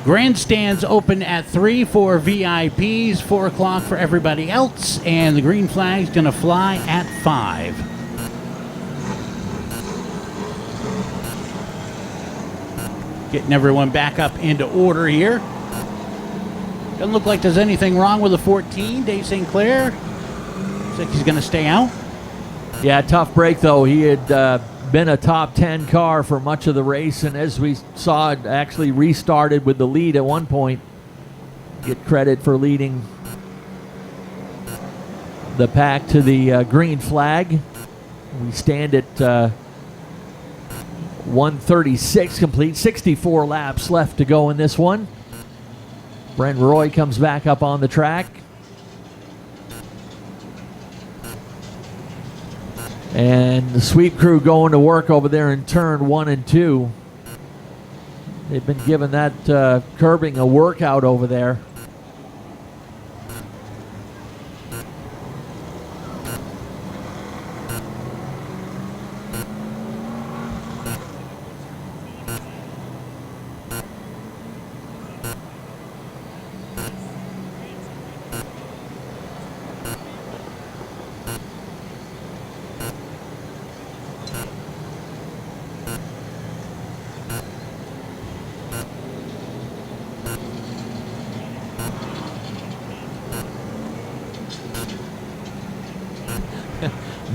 Grandstands open at 3 for VIPs, 4 o'clock for everybody else, and the green flag's going to fly at 5. Getting everyone back up into order here. Doesn't look like there's anything wrong with the 14, Dave St. Clair. Looks like he's going to stay out. Yeah, tough break though. He had been a top 10 car for much of the race, and as we saw, it actually restarted with the lead at one point. Get credit for leading the pack to the green flag. We stand at 136 complete, 64 laps left to go in this one. Brent Roy comes back up on the track. And the sweep crew going to work over there in turn 1 and 2. They've been giving that curbing a workout over there.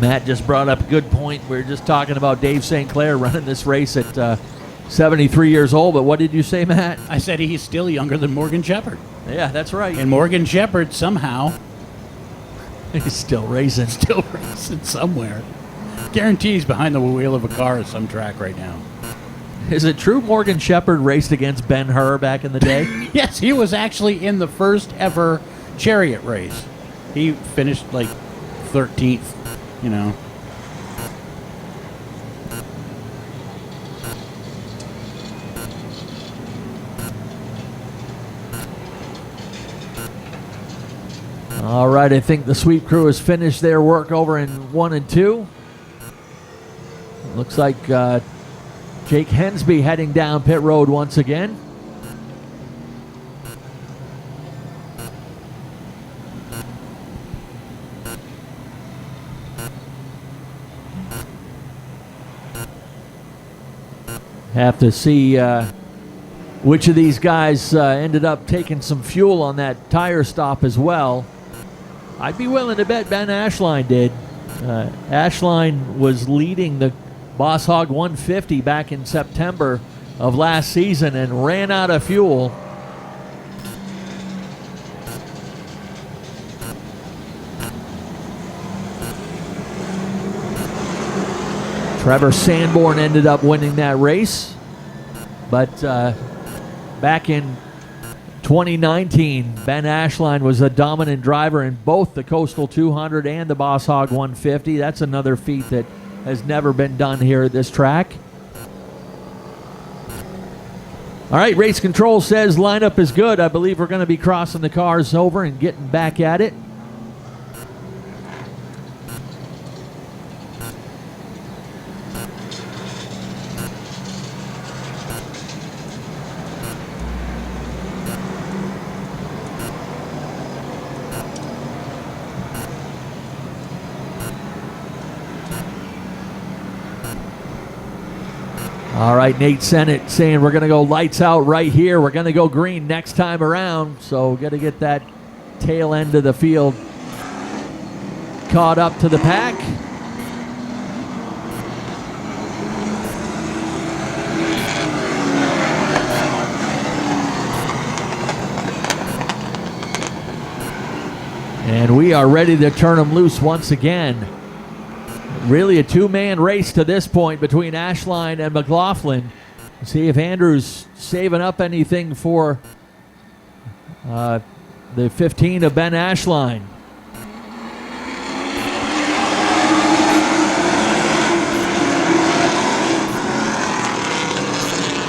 Matt just brought up a good point. We were just talking about Dave St. Clair running this race at 73 years old, but what did you say, Matt? I said he's still younger than Morgan Shepherd. Yeah, that's right. And Morgan Shepherd somehow He's still racing. still racing somewhere. Guarantees behind the wheel of a car at some track right now. Is it true Morgan Shepherd raced against Ben-Hur back in the day? Yes, he was actually in the first ever chariot race. He finished like 13th, you know. All right, I think the sweep crew has finished their work over in 1 and 2. Looks like Jake Hensby heading down pit road once again. Have to see which of these guys ended up taking some fuel on that tire stop as well. I'd be willing to bet Ben Ashline did. Ashline was leading the Boss Hog 150 back in September of last season and ran out of fuel. Trevor Sanborn ended up winning that race. But back in 2019, Ben Ashline was a dominant driver in both the Coastal 200 and the Boss Hog 150. That's another feat that has never been done here at this track. All right, race control says lineup is good. I believe we're going to be crossing the cars over and getting back at it. All right, Nate Sennett saying we're going to go lights out right here. We're going to go green next time around. So got to get that tail end of the field caught up to the pack. And we are ready to turn them loose once again. Really a two-man race to this point between Ashline and McLaughlin. See if Andrew's saving up anything for the 15 of Ben Ashline.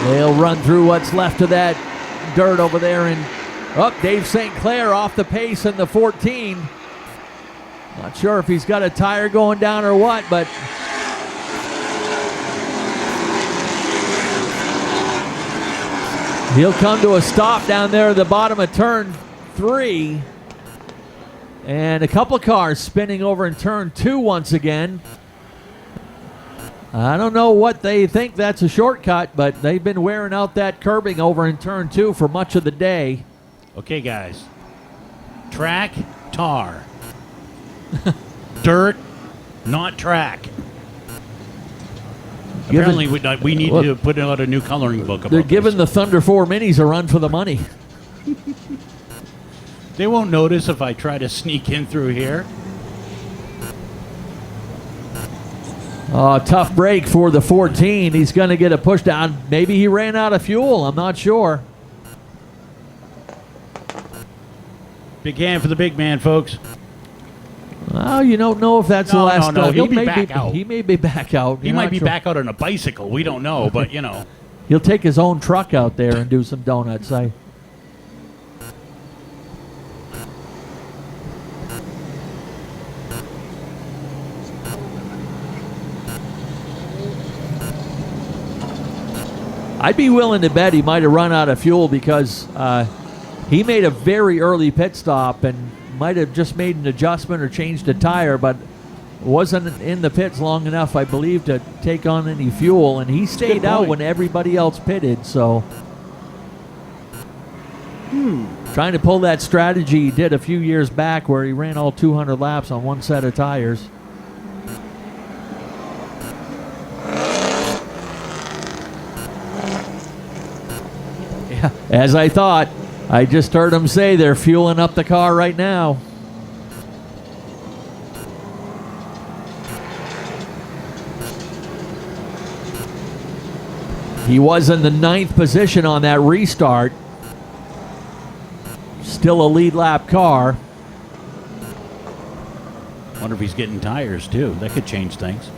They'll run through what's left of that dirt over there. And Dave St. Clair off the pace in the 14. Not sure if he's got a tire going down or what, but he'll come to a stop down there at the bottom of turn 3. And a couple of cars spinning over in turn 2 once again. I don't know what they think that's a shortcut, but they've been wearing out that curbing over in turn 2 for much of the day. Okay, guys. Track, tar. Dirt, not track. Apparently, we need to put out a new coloring book about They're giving this. the Thunder 4 Minis a run for the money. They won't notice if I try to sneak in through here. Oh, tough break for the 14. He's going to get a push down. Maybe he ran out of fuel. I'm not sure. Big hand for the big man, folks. Well, you don't know if that's the last. No. He'll be may back out. He may be back out. He You're might not be sure. back out on a bicycle. We don't know, but you know. He'll take his own truck out there and do some donuts. I'd be willing to bet he might have run out of fuel because he made a very early pit stop and might have just made an adjustment or changed a tire, but wasn't in the pits long enough, I believe, to take on any fuel. And he stayed out when everybody else pitted, so trying to pull that strategy he did a few years back where he ran all 200 laps on one set of tires. Yeah, as I thought. I just heard him say they're fueling up the car right now. He was in the 9th position on that restart. Still a lead lap car. Wonder if he's getting tires too. That could change things.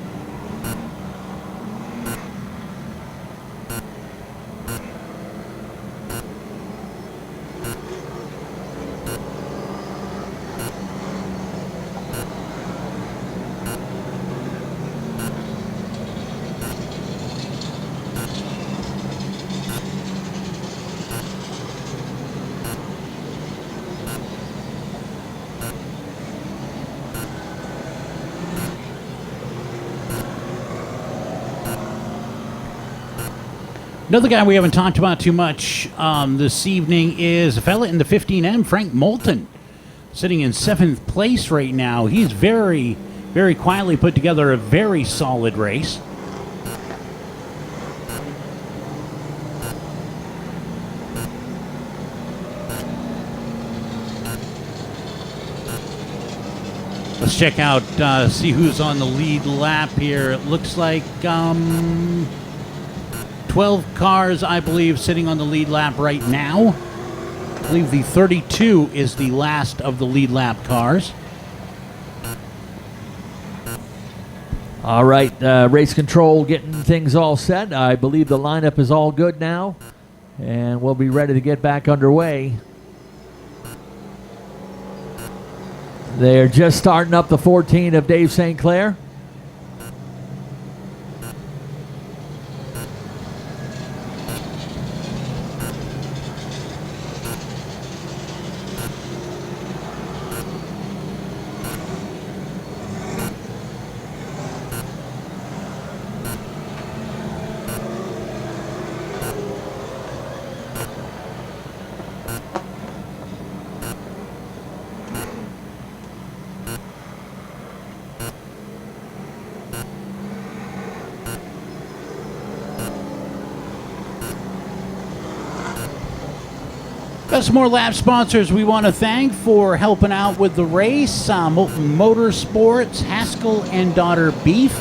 Another guy we haven't talked about too much this evening is a fella in the 15M, Frank Moulton, sitting in 7th place right now. He's very, very quietly put together a very solid race. Let's check out, see who's on the lead lap here. It looks like 12 cars, I believe, sitting on the lead lap right now. I believe the 32 is the last of the lead lap cars. All right, race control getting things all set. I believe the lineup is all good now, and we'll be ready to get back underway. They're just starting up the 14 of Dave St. Clair. Got some more lap sponsors we want to thank for helping out with the race. Molten Motorsports, Haskell and Daughter Beef,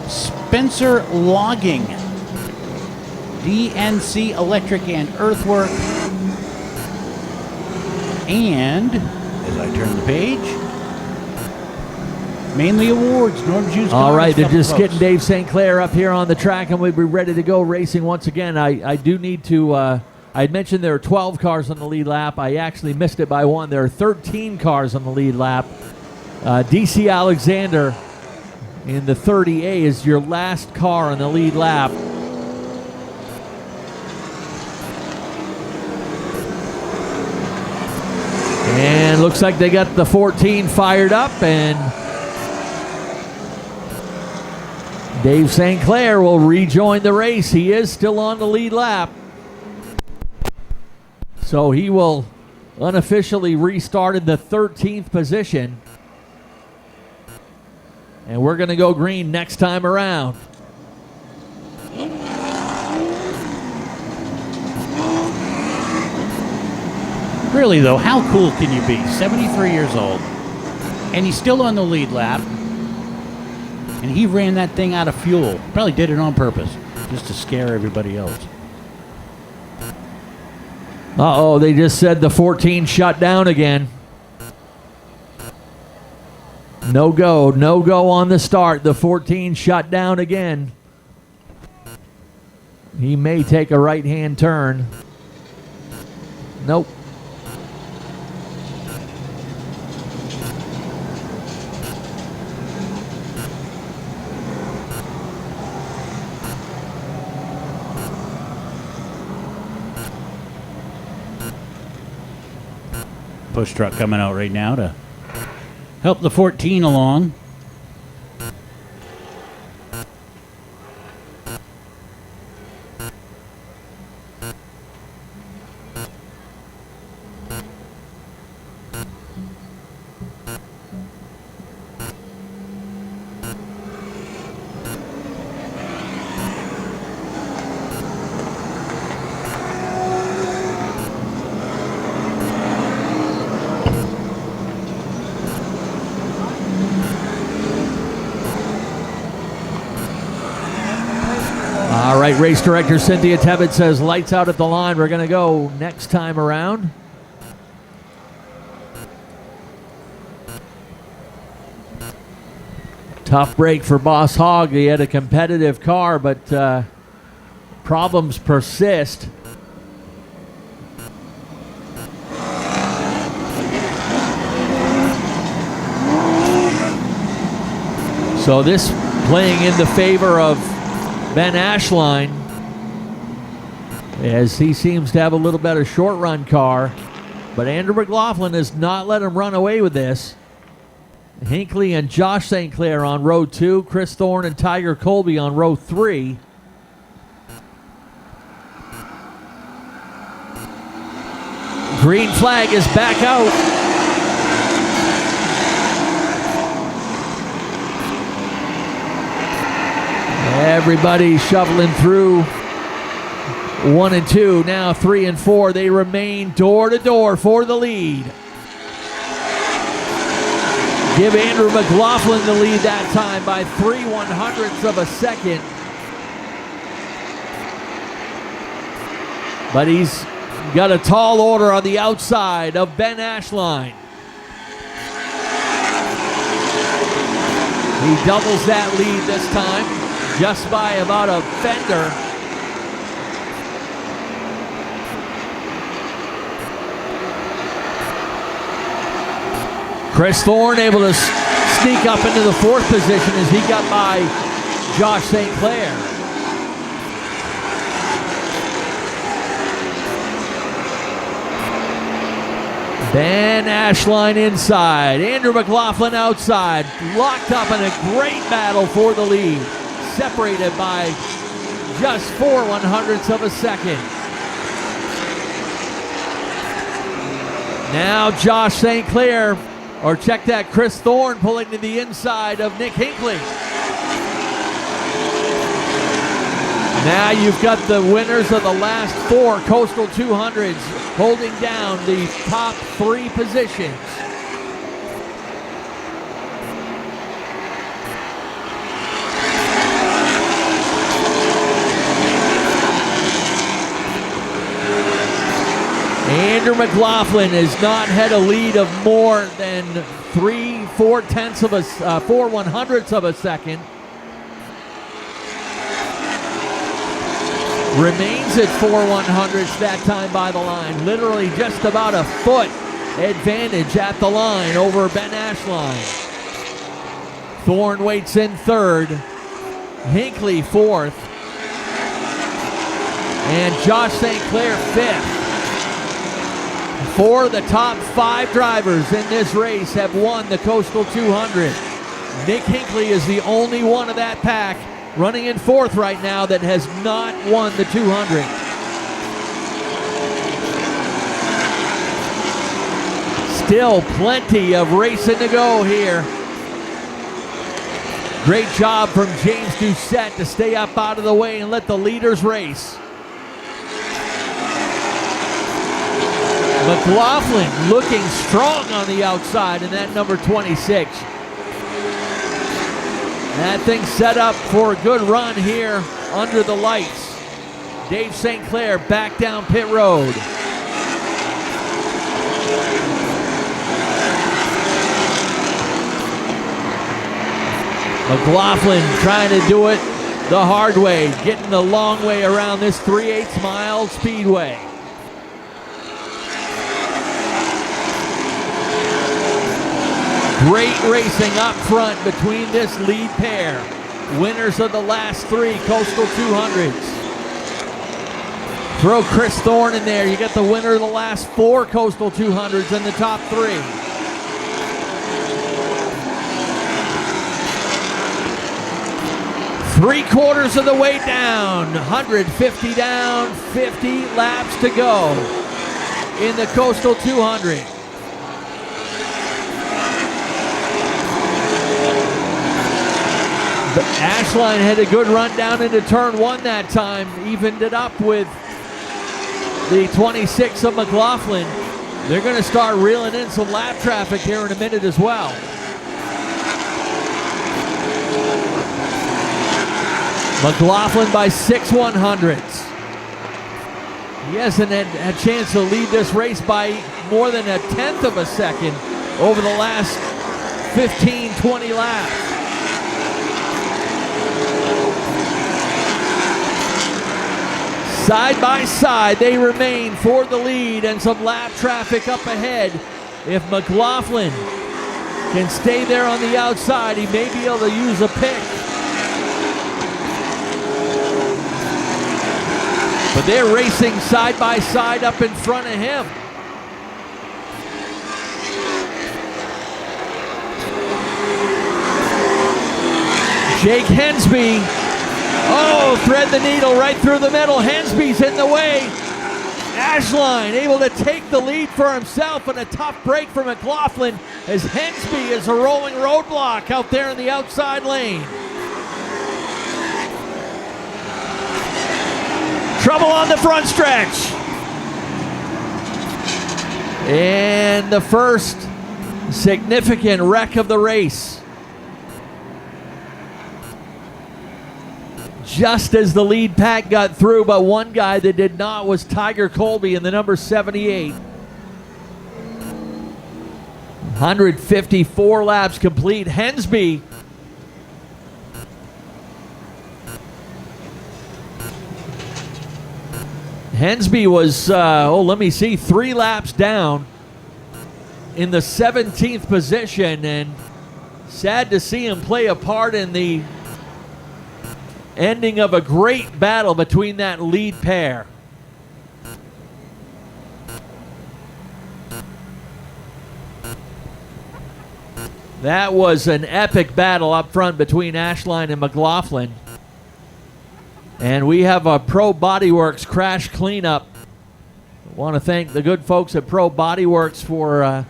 Spencer Logging, DNC Electric and Earthwork, and, as I turn the page, Mainly Awards, Norm Juice. All right, they're just getting Dave St. Clair up here on the track, and we'll be ready to go racing once again. I do need to... I had mentioned there are 12 cars on the lead lap. I actually missed it by one. There are 13 cars on the lead lap. DC Alexander in the 30A is your last car on the lead lap. And looks like they got the 14 fired up, and Dave St. Clair will rejoin the race. He is still on the lead lap. So he will unofficially restart in the 13th position. And we're going to go green next time around. Really, though, how cool can you be? 73 years old, and he's still on the lead lap, and he ran that thing out of fuel. Probably did it on purpose, just to scare everybody else. Uh-oh, they just said the 14 shut down again. No go on the start. The 14 shut down again. He may take a right-hand turn. Nope. Push truck coming out right now to help the 14 along. All right, race director Cynthia Tevitt says lights out at the line. We're going to go next time around. Tough break for Boss Hogg. He had a competitive car, but problems persist. So this playing in the favor of Ben Ashline, as he seems to have a little better short run car, but Andrew McLaughlin has not let him run away with this. Hinckley and Josh St. Clair on row 2, Chris Thorne and Tiger Colby on row 3. Green flag is back out. Everybody shoveling through 1 and 2, now 3 and 4. They remain door to door for the lead. Give Andrew McLaughlin the lead that time by 3/100ths of a second. But he's got a tall order on the outside of Ben Ashline. He doubles that lead this time, just by about a fender. Chris Thorne able to sneak up into the fourth position as he got by Josh St. Clair. Ben Ashline inside, Andrew McLaughlin outside, locked up in a great battle for the lead, separated by just 4/100ths of a second. Now Josh St. Clair, or check that, Chris Thorne pulling to the inside of Nick Hinckley. Now you've got the winners of the last 4 Coastal 200s holding down the top 3 positions. Andrew McLaughlin has not had a lead of more than 4/100ths of a second. Remains at 4/100ths that time by the line. Literally just about a foot advantage at the line over Ben Ashline. Thorne waits in third. Hinckley fourth. And Josh St. Clair fifth. 4 of the top 5 drivers in this race have won the Coastal 200. Nick Hinckley is the only one of that pack running in fourth right now that has not won the 200. Still plenty of racing to go here. Great job from James Doucette to stay up out of the way and let the leaders race. McLaughlin looking strong on the outside in that number 26. That thing set up for a good run here under the lights. Dave St. Clair back down pit road. McLaughlin trying to do it the hard way, getting the long way around this 3/8 mile speedway. Great racing up front between this lead pair. Winners of the last 3 Coastal 200s. Throw Chris Thorne in there. You get the winner of the last 4 Coastal 200s in the top 3. Three-quarters of the way down. 150 down, 50 laps to go in the Coastal 200. Ashline had a good run down into turn 1 that time, evened it up with the 26 of McLaughlin. They're going to start reeling in some lap traffic here in a minute as well. McLaughlin by 6/100ths. He hasn't had a chance to lead this race by more than 1/10 of a second over the last 15, 20 laps. Side by side, they remain for the lead and some lap traffic up ahead. If McLaughlin can stay there on the outside, he may be able to use a pick. But they're racing side by side up in front of him. Jake Hensby. Oh, thread the needle right through the middle. Hensby's in the way. Ashline able to take the lead for himself, and a tough break for McLaughlin as Hensby is a rolling roadblock out there in the outside lane. Trouble on the front stretch. And the first significant wreck of the race. Just as the lead pack got through, but one guy that did not was Tiger Colby in the number 78. 154 laps complete. Hensby was, let me see, 3 laps down in the 17th position, and sad to see him play a part in the ending of a great battle between that lead pair. That was an epic battle up front between Ashline and McLaughlin. And we have a Pro Bodyworks crash cleanup. I want to thank the good folks at Pro Bodyworks for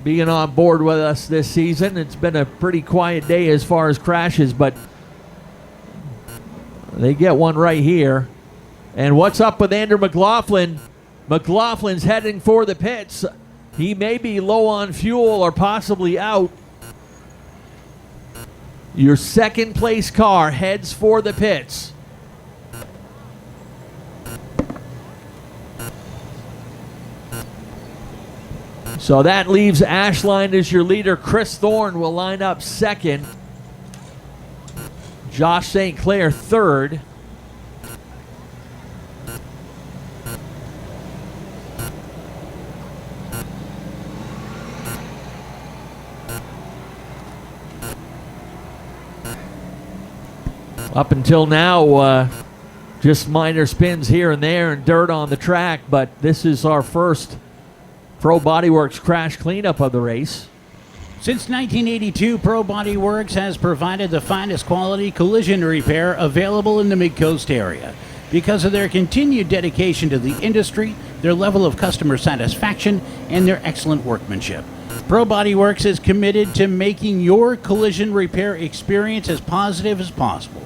being on board with us this season. It's been a pretty quiet day as far as crashes, but they get one right here. And what's up with Andrew McLaughlin? McLaughlin's heading for the pits. He may be low on fuel or possibly out. Your second place car heads for the pits. So that leaves Ashline as your leader. Chris Thorne will line up second. Josh St. Clair third. Up until now, just minor spins here and there and dirt on the track, but this is our first Pro Bodyworks crash cleanup of the race. Since 1982, Pro Bodyworks has provided the finest quality collision repair available in the Mid-Coast area. Because of their continued dedication to the industry, their level of customer satisfaction, and their excellent workmanship, Pro Bodyworks is committed to making your collision repair experience as positive as possible.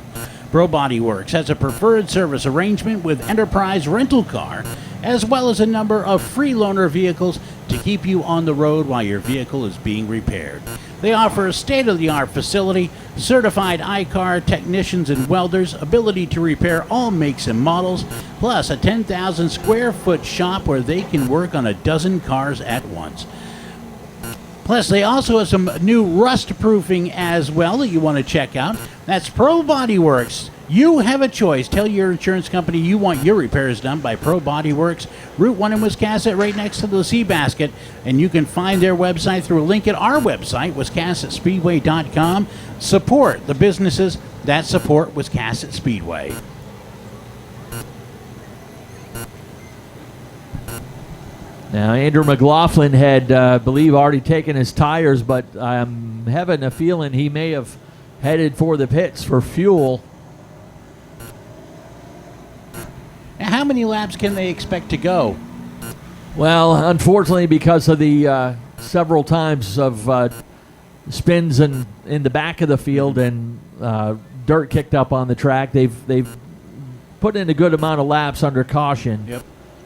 Pro Bodyworks has a preferred service arrangement with Enterprise Rental Car, as well as a number of free loaner vehicles to keep you on the road while your vehicle is being repaired. They offer a state-of-the-art facility, certified I-CAR technicians and welders, ability to repair all makes and models, plus a 10,000 square foot shop where they can work on a dozen cars at once. Plus, they also have some new rust proofing as well that you want to check out. That's Pro Bodyworks. You have a choice. Tell your insurance company you want your repairs done by Pro Bodyworks. Route 1 in Wiscasset, right next to the Seabasket. And you can find their website through a link at our website, WiscassetSpeedway.com. Support the businesses that support Wiscasset Speedway. Now, Andrew McLaughlin had, I believe, already taken his tires, but I'm having a feeling he may have headed for the pits for fuel. Now, how many laps can they expect to go? Well, unfortunately, because of the several times of spins in the back of the field and dirt kicked up on the track, they've put in a good amount of laps under caution. Yep.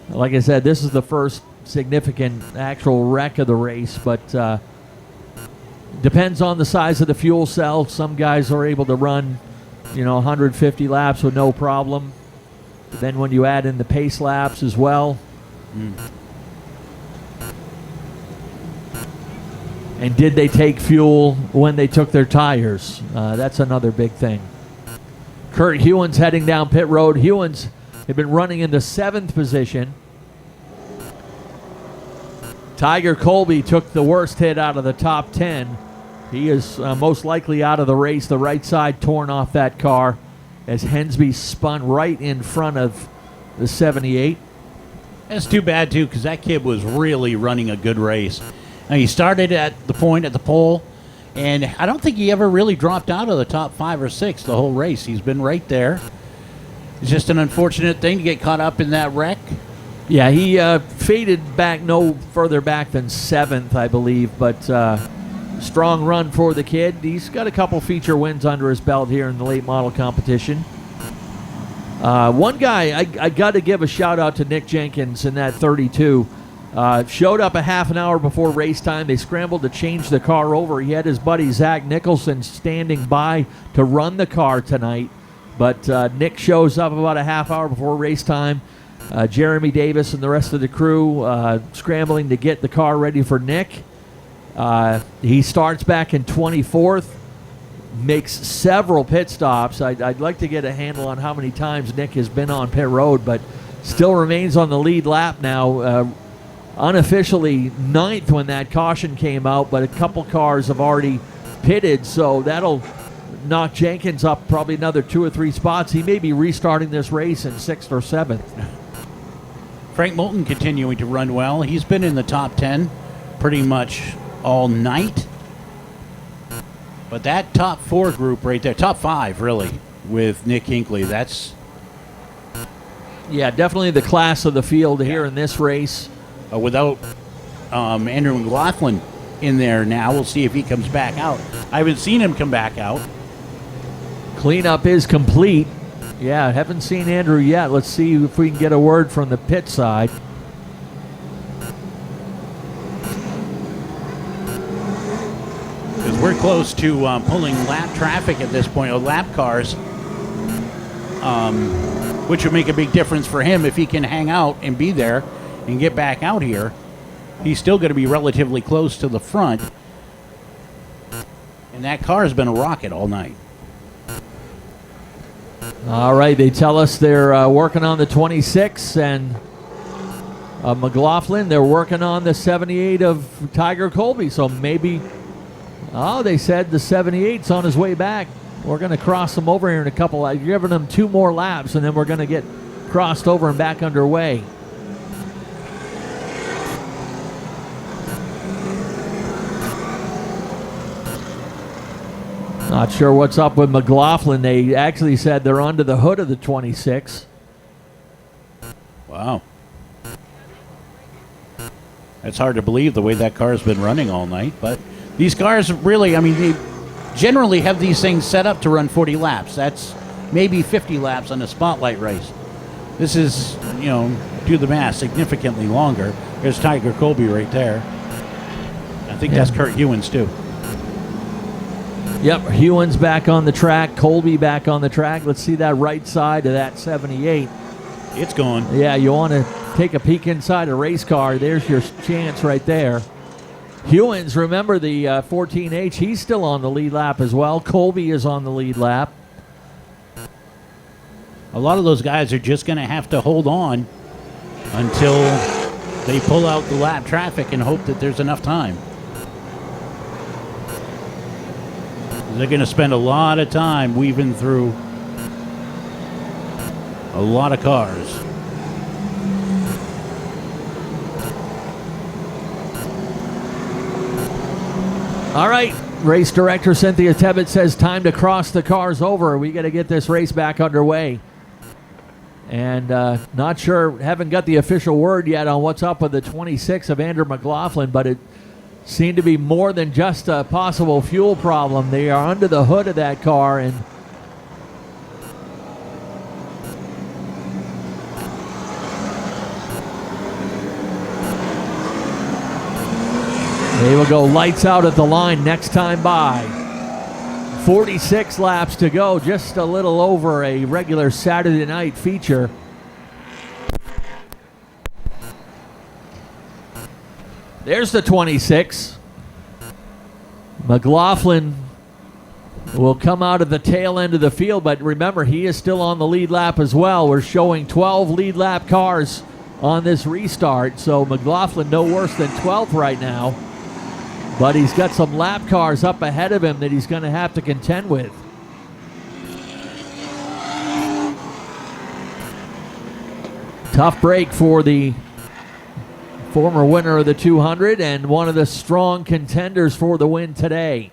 Like I said, this is the first significant actual wreck of the race, but depends on the size of the fuel cell. Some guys are able to run, 150 laps with no problem. But then when you add in the pace laps as well. And did they take fuel when they took their tires? That's another big thing. Kurt Hewins heading down pit road. Hewins had been running in the 7th position. Tiger Colby took the worst hit out of the top 10. He is most likely out of the race. The right side torn off that car as Hensby spun right in front of the 78. That's too bad, too, because that kid was really running a good race. Now, he started at the point at the pole, and I don't think he ever really dropped out of the top 5 or 6 the whole race. He's been right there. It's just an unfortunate thing to get caught up in that wreck. Yeah, he faded back no further back than 7th, I believe, but strong run for the kid. He's got a couple feature wins under his belt here in the late model competition. One guy, I got to give a shout out to Nick Jenkins in that 32. Showed up a half an hour before race time. They scrambled to change the car over. He had his buddy Zach Nicholson standing by to run the car tonight. But Nick shows up about a half hour before race time. Jeremy Davis and the rest of the crew scrambling to get the car ready for Nick. He starts back in 24th, makes several pit stops. I'd like to get a handle on how many times Nick has been on pit road, but still remains on the lead lap now. Unofficially 9th when that caution came out, but a couple cars have already pitted, so that'll knock Jenkins up probably another 2 or 3 spots. He may be restarting this race in 6th or 7th. Frank Moulton continuing to run well. He's been in the top 10 pretty much all night. But that top 4 group right there, top 5 really, with Nick Hinckley, that's... Yeah, definitely the class of the field here in this race. Without Andrew McLaughlin in there now, we'll see if he comes back out. I haven't seen him come back out. Cleanup is complete. Yeah, haven't seen Andrew yet. Let's see if we can get a word from the pit side. Because we're close to pulling lap traffic at this point, or lap cars, which would make a big difference for him if he can hang out and be there and get back out here. He's still going to be relatively close to the front. And that car has been a rocket all night. All right, they tell us they're working on the 26 and McLaughlin. They're working on the 78 of Tiger Colby. So maybe, they said the 78's on his way back. We're going to cross them over here in a couple. You're giving them 2 more laps, and then we're going to get crossed over and back underway. Not sure what's up with McLaughlin. They actually said they're under the hood of the 26. Wow. It's hard to believe the way that car's been running all night. But these cars really, they generally have these things set up to run 40 laps. That's maybe 50 laps on a spotlight race. This is, do the math, significantly longer. There's Tiger Colby right there. I think that's Kurt Hewins, too. Yep, Hewins back on the track, Colby back on the track. Let's see that right side of that 78. It's gone. Yeah, you want to take a peek inside a race car. There's your chance right there. Hewins, remember the 14H, he's still on the lead lap as well. Colby is on the lead lap. A lot of those guys are just going to have to hold on until they pull out the lap traffic and hope that there's enough time. They're going to spend a lot of time weaving through a lot of cars. All right, race director Cynthia Tebbett says time to cross the cars over. We got to get this race back underway. And not sure, haven't got the official word yet on what's up with the 26 of Andrew McLaughlin, but it seemed to be more than just a possible fuel problem. They are under the hood of that car, and they will go lights out at the line next time by. 46 laps to go, just a little over a regular Saturday night feature. There's the 26. McLaughlin will come out of the tail end of the field, but remember, he is still on the lead lap as well. We're showing 12 lead lap cars on this restart, so McLaughlin no worse than 12th right now. But he's got some lap cars up ahead of him that he's going to have to contend with. Tough break for the former winner of the 200 and one of the strong contenders for the win today.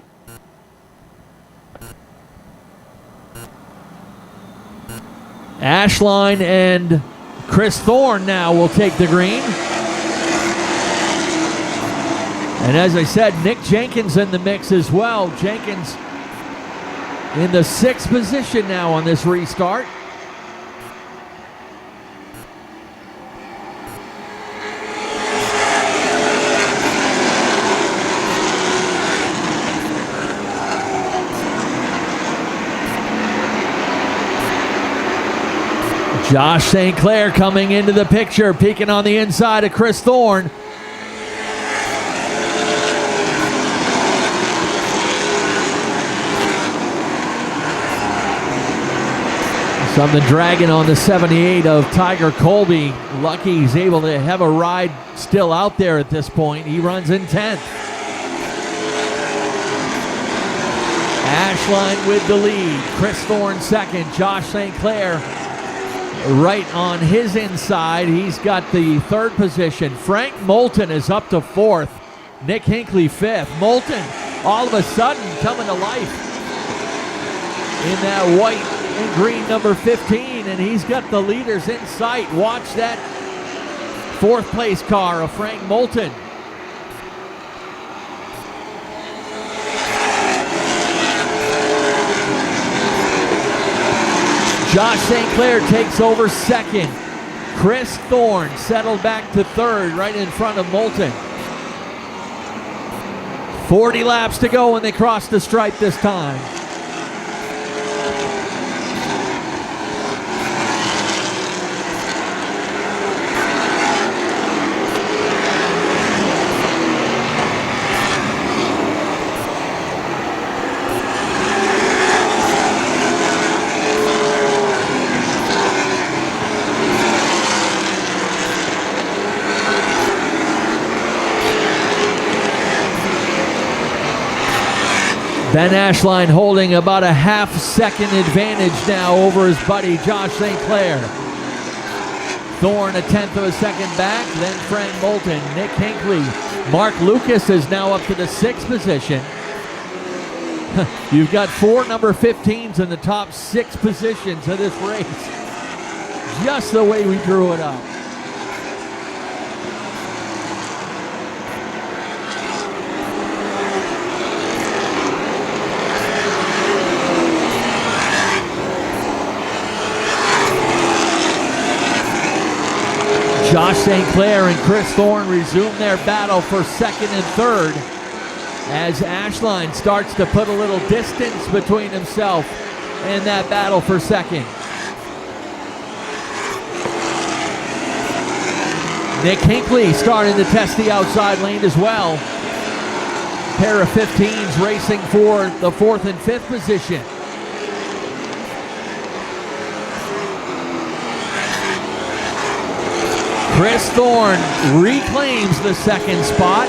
Ashline and Chris Thorne now will take the green. And as I said, Nick Jenkins in the mix as well. Jenkins in the 6th position now on this restart. Josh St. Clair coming into the picture, peeking on the inside of Chris Thorne. Something dragging on the 78 of Tiger Colby. Lucky he's able to have a ride still out there at this point. He runs in 10th. Ashline with the lead. Chris Thorne second. Josh St. Clair right on his inside. He's got the third position. Frank Moulton is up to fourth. Nick Hinckley fifth. Moulton all of a sudden coming to life in that white and green number 15, and he's got the leaders in sight. Watch that fourth place car of Frank Moulton. Josh St. Clair takes over second. Chris Thorne settled back to third, right in front of Moulton. 40 laps to go when they cross the stripe this time. Ben Ashline holding about a half-second advantage now over his buddy Josh St. Clair. Thorne a tenth of a second back, then Frank Moulton, Nick Hinckley. Mark Lucas is now up to the sixth position. You've got four number 15s in the top six positions of this race. Just the way we drew it up. Josh St. Clair and Chris Thorne resume their battle for second and third as Ashline starts to put a little distance between himself and that battle for second. Nick Hinckley starting to test the outside lane as well. Pair of 15s racing for the fourth and fifth position. Chris Thorne reclaims the second spot.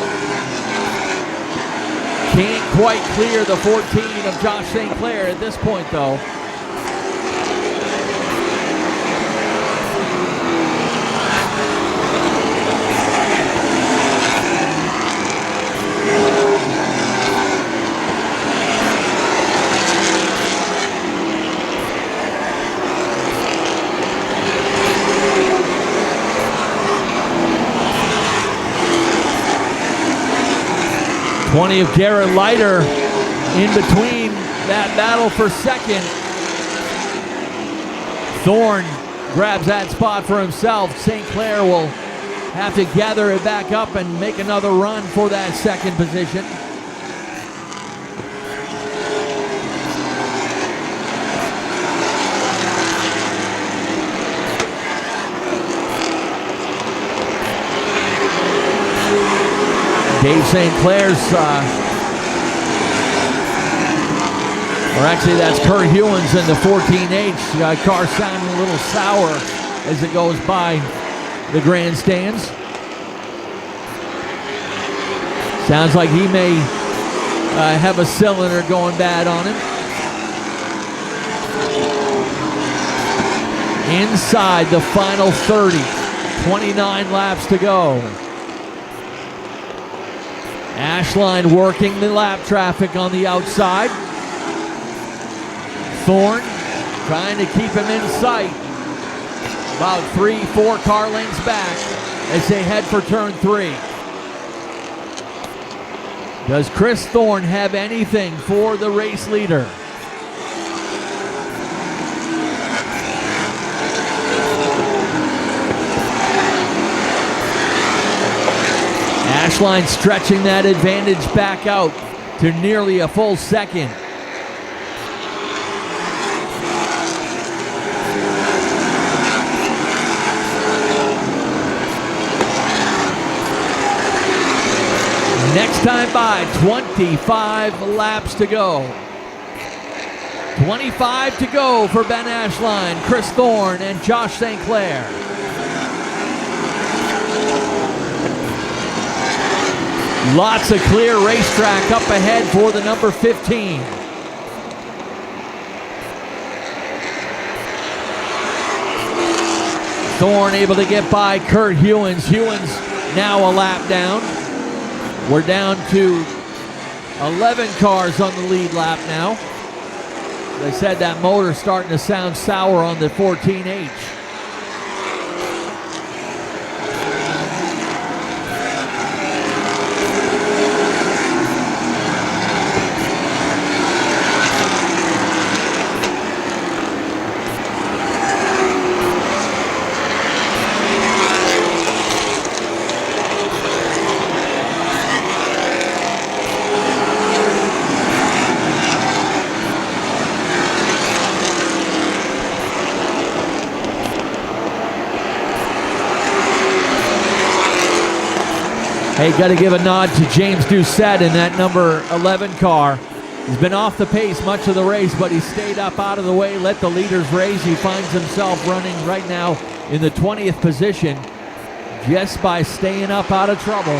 Can't quite clear the 14 of Josh St. Clair at this point, though. Plenty of Garrett Leiter in between that battle for second. Thorne grabs that spot for himself. St. Clair will have to gather it back up and make another run for that second position. Dave St. Clair's, or actually that's Kurt Hewins in the 14H. Car sounding a little sour as it goes by the grandstands. Sounds like he may have a cylinder going bad on him. Inside the final 30, 29 laps to go. Ashline working the lap traffic on the outside. Thorne trying to keep him in sight. About 3-4 car lengths back as they head for turn 3. Does Chris Thorne have anything for the race leader? Ashline stretching that advantage back out to nearly a full second. Next time by, 25 laps to go. 25 to go for Ben Ashline, Chris Thorne, and Josh St. Clair. Lots of clear racetrack up ahead for the number 15. Thorne able to get by Kurt Hewins. Hewins now a lap down. We're down to 11 cars on the lead lap now. They said that motor's starting to sound sour on the 14H. Hey, got to give a nod to James Doucette in that number 11 car. He's been off the pace much of the race, but he stayed up out of the way, let the leaders race. He finds himself running right now in the 20th position just by staying up out of trouble.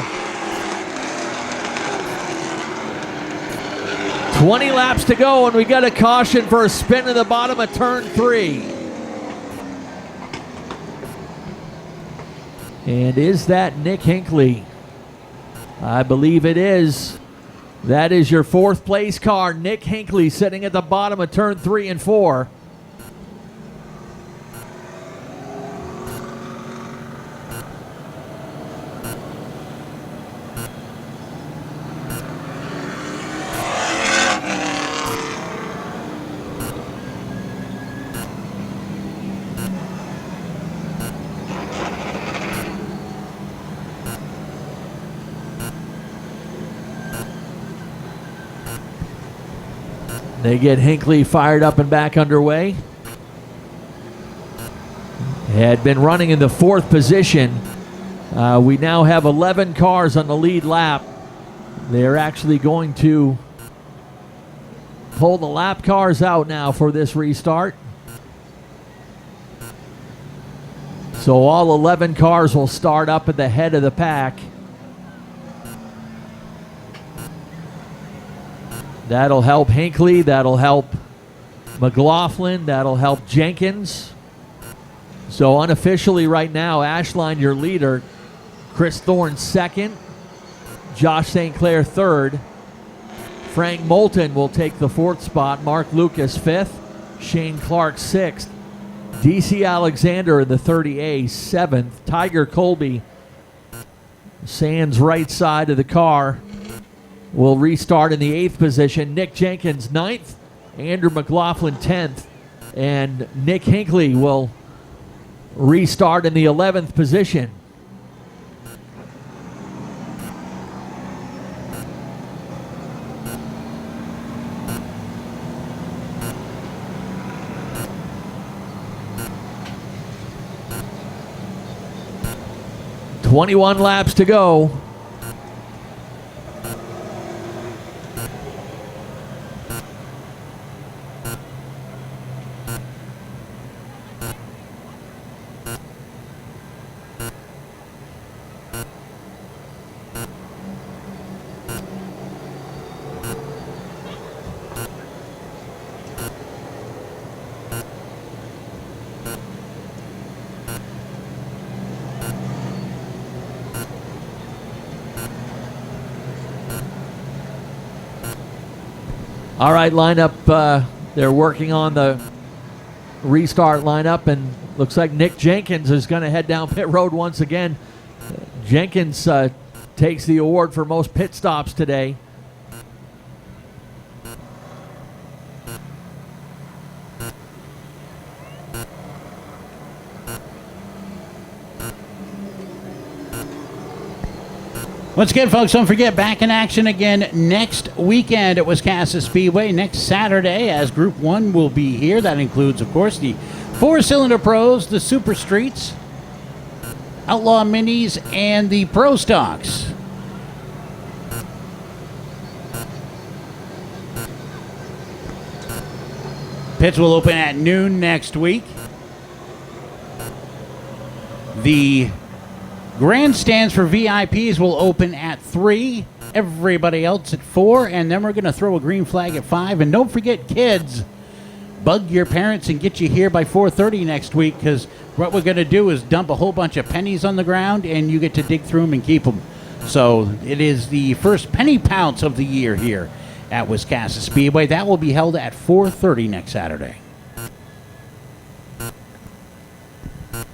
20 laps to go, and we got a caution for a spin in the bottom of turn 3. And is that Nick Hinckley? I believe it is. That is your 4th place car, Nick Hinckley, sitting at the bottom of turn 3 and 4. They get Hinckley fired up and back underway. Had been running in the 4th position. We now have 11 cars on the lead lap. They're actually going to pull the lap cars out now for this restart. So all 11 cars will start up at the head of the pack. That'll help Hinckley, that'll help McLaughlin, that'll help Jenkins. So unofficially right now, Ashline your leader, Chris Thorne 2nd, Josh St. Clair 3rd, Frank Moulton will take the 4th spot, Mark Lucas 5th, Shane Clark 6th, DC Alexander in the 30A 7th, Tiger Colby, Sands right side of the car, will restart in the 8th position. Nick Jenkins 9th, Andrew McLaughlin 10th, and Nick Hinckley will restart in the 11th position. "21 laps to go. All right, lineup. They're working on the restart lineup, and looks like Nick Jenkins is going to head down pit road once again. Jenkins takes the award for most pit stops today. Once again, folks, don't forget, back in action again next weekend at Wiscasset Speedway. Next Saturday, as Group 1 will be here. That includes, of course, the 4-cylinder pros, the Super Streets, Outlaw Minis, and the Pro Stocks. Pits will open at noon next week. The grandstands for VIPs will open at 3. Everybody else at 4. And then we're going to throw a green flag at 5. And don't forget, kids, bug your parents and get you here by 4:30 next week, because what we're going to do is dump a whole bunch of pennies on the ground, and you get to dig through them and keep them. So it is the first penny pounce of the year here at Wiscasset Speedway. That will be held at 4:30 next Saturday.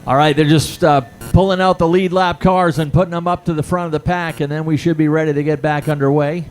All right, they're just pulling out the lead lap cars and putting them up to the front of the pack, and then we should be ready to get back underway.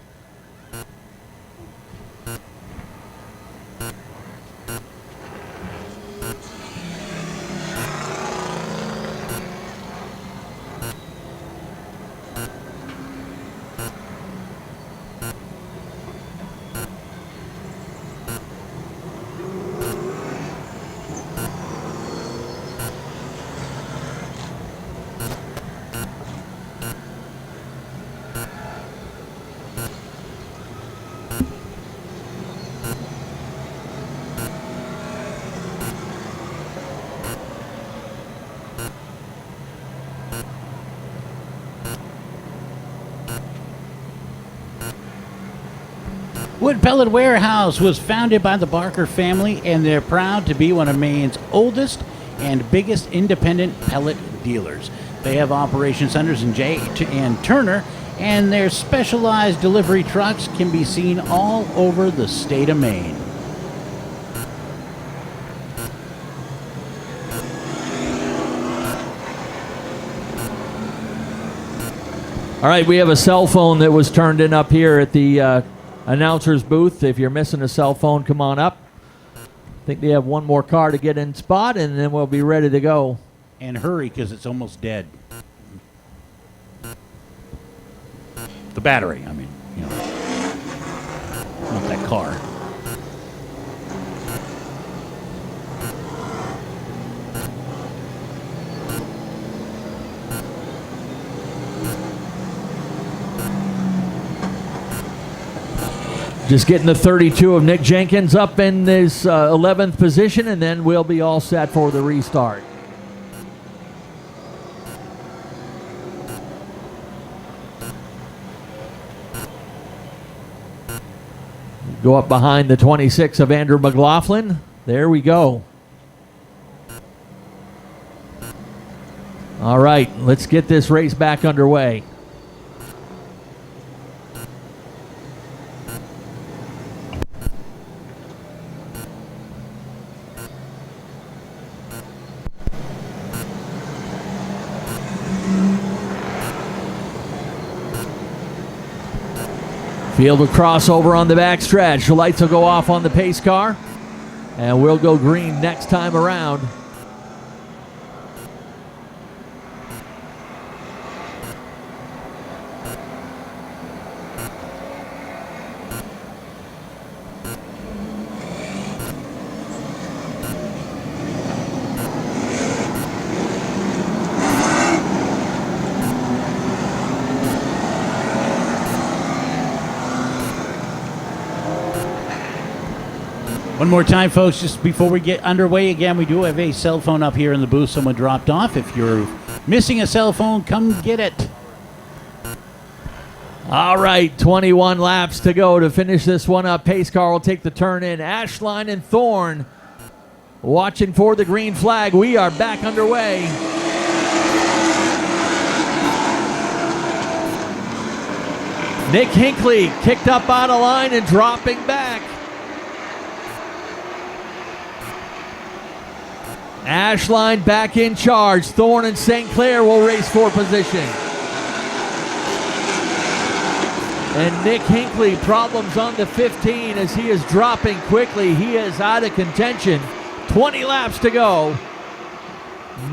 Wood Pellet Warehouse was founded by the Barker family, and they're proud to be one of Maine's oldest and biggest independent pellet dealers. They have operation centers in Jay and Turner, and their specialized delivery trucks can be seen all over the state of Maine. All right, we have a cell phone that was turned in up here at the announcer's booth. If you're missing a cell phone, come on up. I think they have one more car to get in spot, and then we'll be ready to go. And hurry, because it's almost dead. The battery, I mean, you know, not that car. Just getting the 32 of Nick Jenkins up in his 11th position, and then we'll be all set for the restart. Go up behind the 26 of Andrew McLaughlin. There we go. All right, let's get this race back underway. Field will cross over on the backstretch. The lights will go off on the pace car, and we'll go green next time around. One more time, folks, just before we get underway again, we do have a cell phone up here in the booth. Someone dropped off. If you're missing a cell phone, come get it. All right, 21 laps to go to finish this one up. Pace car will take the turn in. Ashline and Thorne watching for the green flag. We are back underway. Nick Hinckley kicked up out of line and dropping back. Ashline back in charge. Thorne and St. Clair will race for position. And Nick Hinckley, problems on the 15 as he is dropping quickly. He is out of contention. 20 laps to go.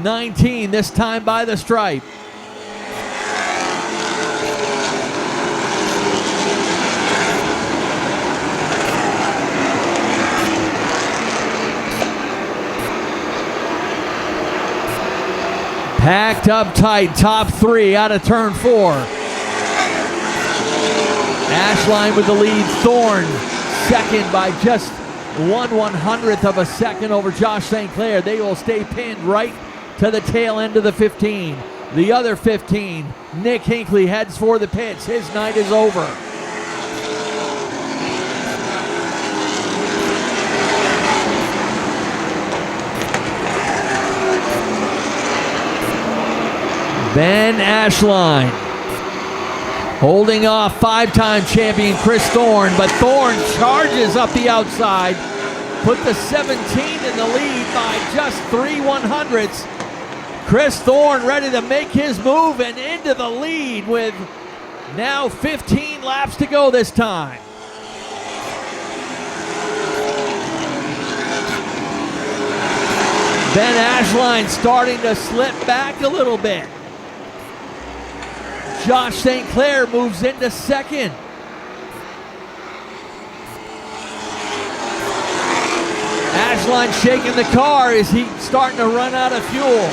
19 this time by the stripe. Packed up tight, top three out of turn 4. Ashline with the lead. Thorne second by just 1/100th of a second over Josh St. Clair. They will stay pinned right to the tail end of the 15. The other 15, Nick Hinckley heads for the pits. His night is over. Ben Ashline holding off 5-time champion Chris Thorne, but Thorne charges up the outside, put the 17 in the lead by just 3/100ths. Chris Thorne ready to make his move and into the lead with now 15 laps to go this time. Ben Ashline starting to slip back a little bit. Josh St. Clair moves into second. Ashline shaking the car. Is he starting to run out of fuel?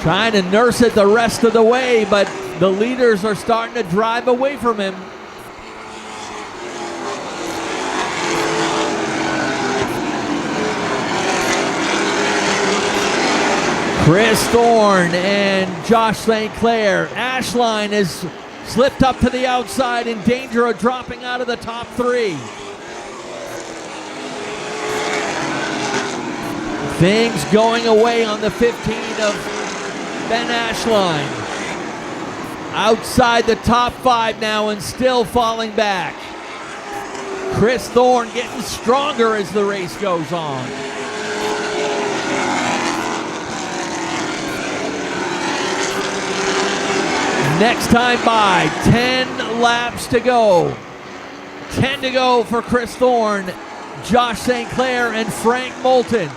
Trying to nurse it the rest of the way, but the leaders are starting to drive away from him. Chris Thorne and Josh St. Clair. Ashline has slipped up to the outside, in danger of dropping out of the top 3. Things going away on the 15 of Ben Ashline. Outside the top 5 now and still falling back. Chris Thorne getting stronger as the race goes on. Next time by, 10 laps to go. 10 to go for Chris Thorne, Josh St. Clair, and Frank Moulton.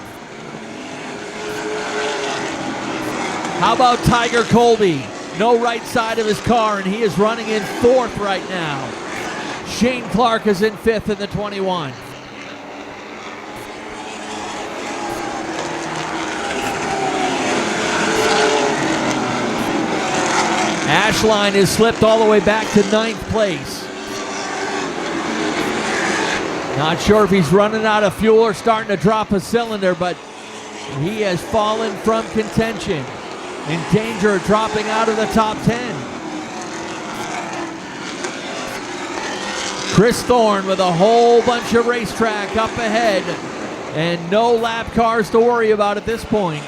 How about Tiger Colby? No right side of his car, and he is running in 4th right now. Shane Clark is in 5th in the 21. Ashline has slipped all the way back to 9th place. Not sure if he's running out of fuel or starting to drop a cylinder, but he has fallen from contention. In danger of dropping out of the top 10. Chris Thorne with a whole bunch of racetrack up ahead and no lap cars to worry about at this point.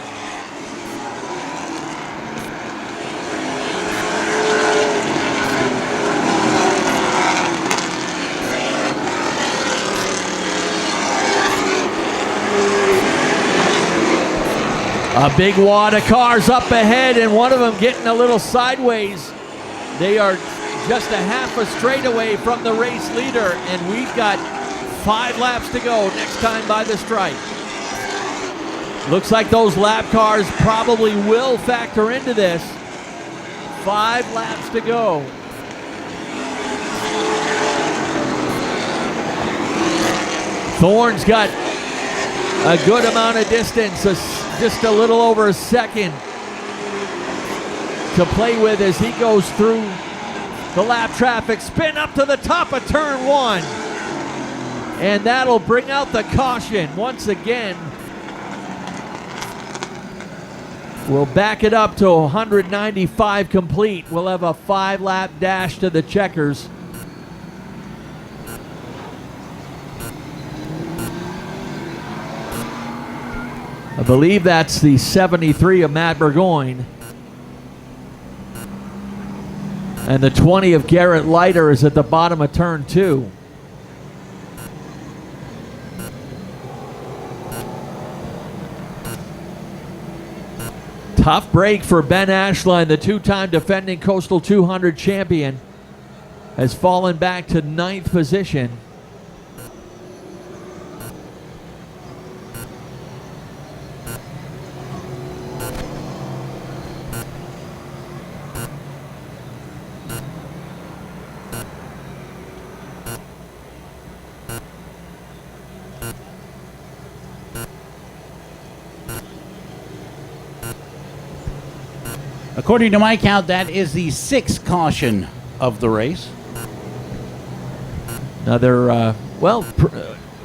A big wad of cars up ahead, and one of them getting a little sideways. They are just a half a straightaway from the race leader, and we've got 5 laps to go next time by the stripe. Looks like those lap cars probably will factor into this. 5 laps to go. Thorne's got a good amount of distance, just a little over a second to play with as he goes through the lap traffic. Spin up to the top of turn 1. And that'll bring out the caution once again. We'll back it up to 195 complete. We'll have a 5-lap dash to the checkers. I believe that's the 73 of Matt Burgoyne. And the 20 of Garrett Leiter is at the bottom of turn 2. Tough break for Ben Ashline, the 2-time defending Coastal 200 champion, has fallen back to 9th position. According to my count, that is the 6th caution of the race. Another,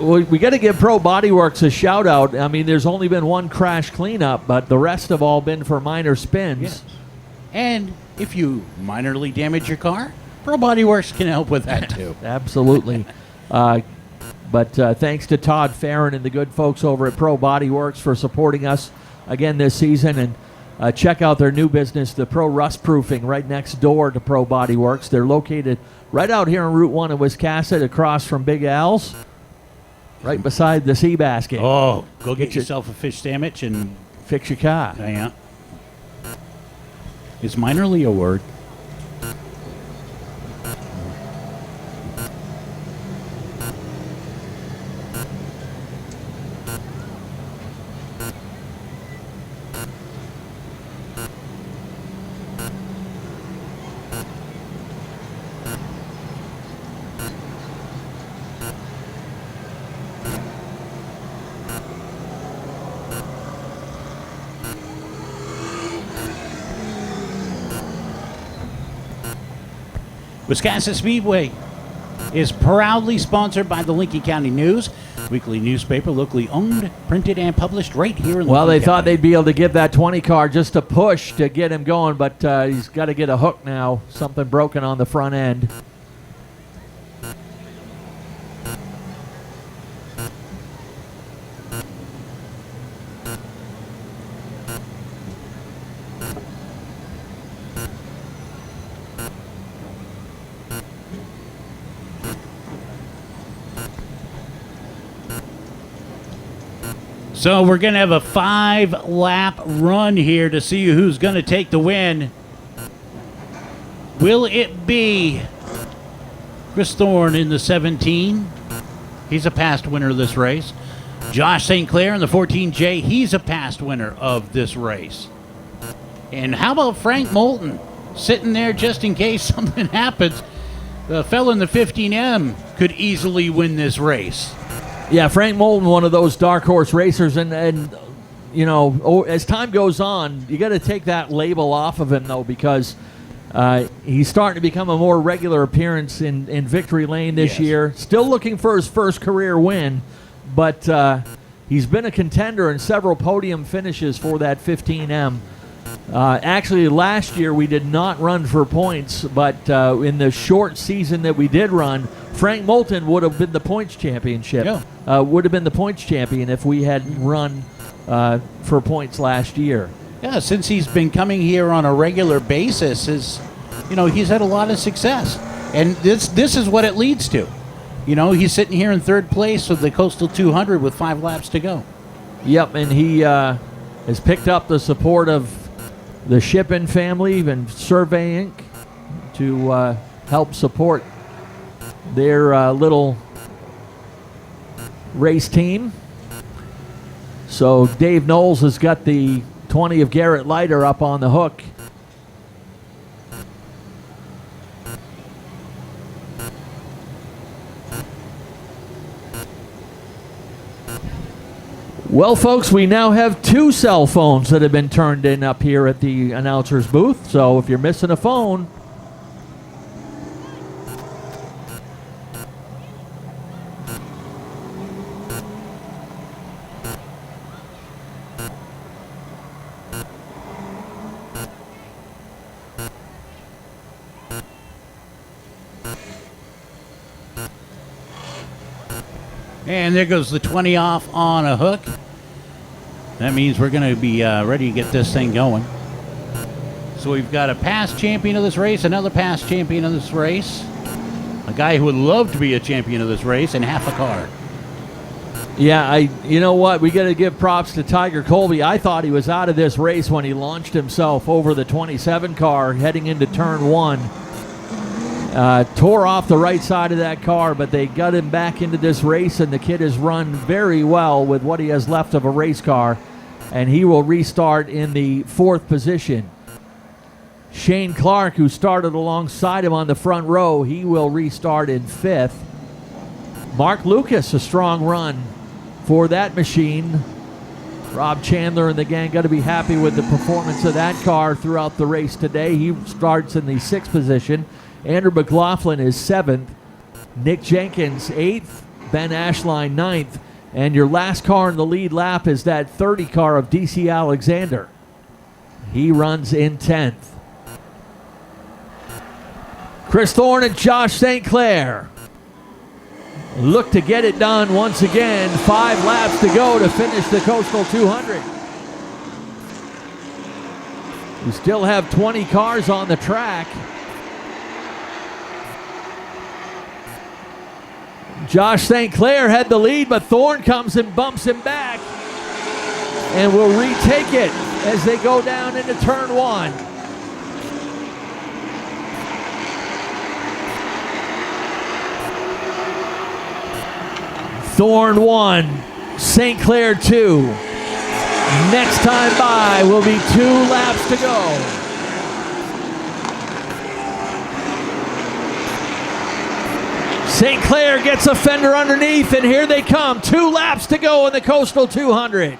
we got to give Pro Body Works a shout out. I mean, there's only been one crash cleanup, but the rest have all been for minor spins. Yes. And if you minorly damage your car, Pro Body Works can help with that too. Absolutely. But thanks to Todd Farron and the good folks over at Pro Body Works for supporting us again this season. And check out their new business, the Pro Rust Proofing, right next door to Pro Body Works. They're located right out here on Route 1 in Wiscasset, across from Big Al's, right beside the Seabasket. Oh, go get yourself a fish sandwich and fix your car. yeah. Is minorly a word? Wiscasset Speedway is proudly sponsored by the Lincoln County News, weekly newspaper, locally owned, printed, and published right here in Well, Lincoln they thought County. they'd be able to give that 20 car just a push to get him going, but he's got to get a hook now. Something broken on the front end. So we're going to have a 5-lap run here to see who's going to take the win. Will it be Chris Thorne in the 17? He's a past winner of this race. Josh St. Clair in the 14J. He's a past winner of this race. And how about Frank Moulton sitting there just in case something happens? The fellow in the 15M could easily win this race. Yeah, Frank Moulton, one of those dark horse racers, and you know, as time goes on, you got to take that label off of him though, because he's starting to become a more regular appearance in Victory Lane this year. Still looking for his first career win, but he's been a contender in several podium finishes for that 15M. Actually, last year we did not run for points, but in the short season that we did run, Frank Moulton would have been the points championship. Yeah. Would have been the points champion if we had run for points last year. Yeah, since he's been coming here on a regular basis, he's had a lot of success, and this is what it leads to. You know, he's sitting here in third place with the Coastal 200 with 5 laps to go. Yep, and he has picked up the support of the Shippen family and Survey Inc. to help support their little race team. So Dave Knowles has got the 20 of Garrett Leiter up on the hook. Well, folks, we now have 2 cell phones that have been turned in up here at the announcer's booth. So if you're missing a phone, And there goes the 20 off on a hook. That means we're going to be ready to get this thing going. So we've got a past champion of this race, another past champion of this race, a guy who would love to be a champion of this race, and half a car. yeah, you know what? We got to give props to Tiger Colby. I thought he was out of this race when he launched himself over the 27 car heading into turn 1. Tore off the right side of that car, but they got him back into this race, and the kid has run very well with what he has left of a race car, and he will restart in the 4th position. Shane Clark, who started alongside him on the front row, he will restart in 5th. Mark Lucas, a strong run for that machine. Rob Chandler and the gang got to be happy with the performance of that car throughout the race today. He starts in the 6th position. Andrew McLaughlin is 7th. Nick Jenkins 8th, Ben Ashline 9th. And your last car in the lead lap is that 30 car of DC Alexander. He runs in 10th. Chris Thorne and Josh St. Clair look to get it done once again. 5 laps to go to finish the Coastal 200. We still have 20 cars on the track. Josh St. Clair had the lead, but Thorne comes and bumps him back and will retake it as they go down into turn 1. Thorne 1, St. Clair 2. Next time by will be 2 laps to go. St. Clair gets a fender underneath, and here they come. 2 laps to go in the Coastal 200.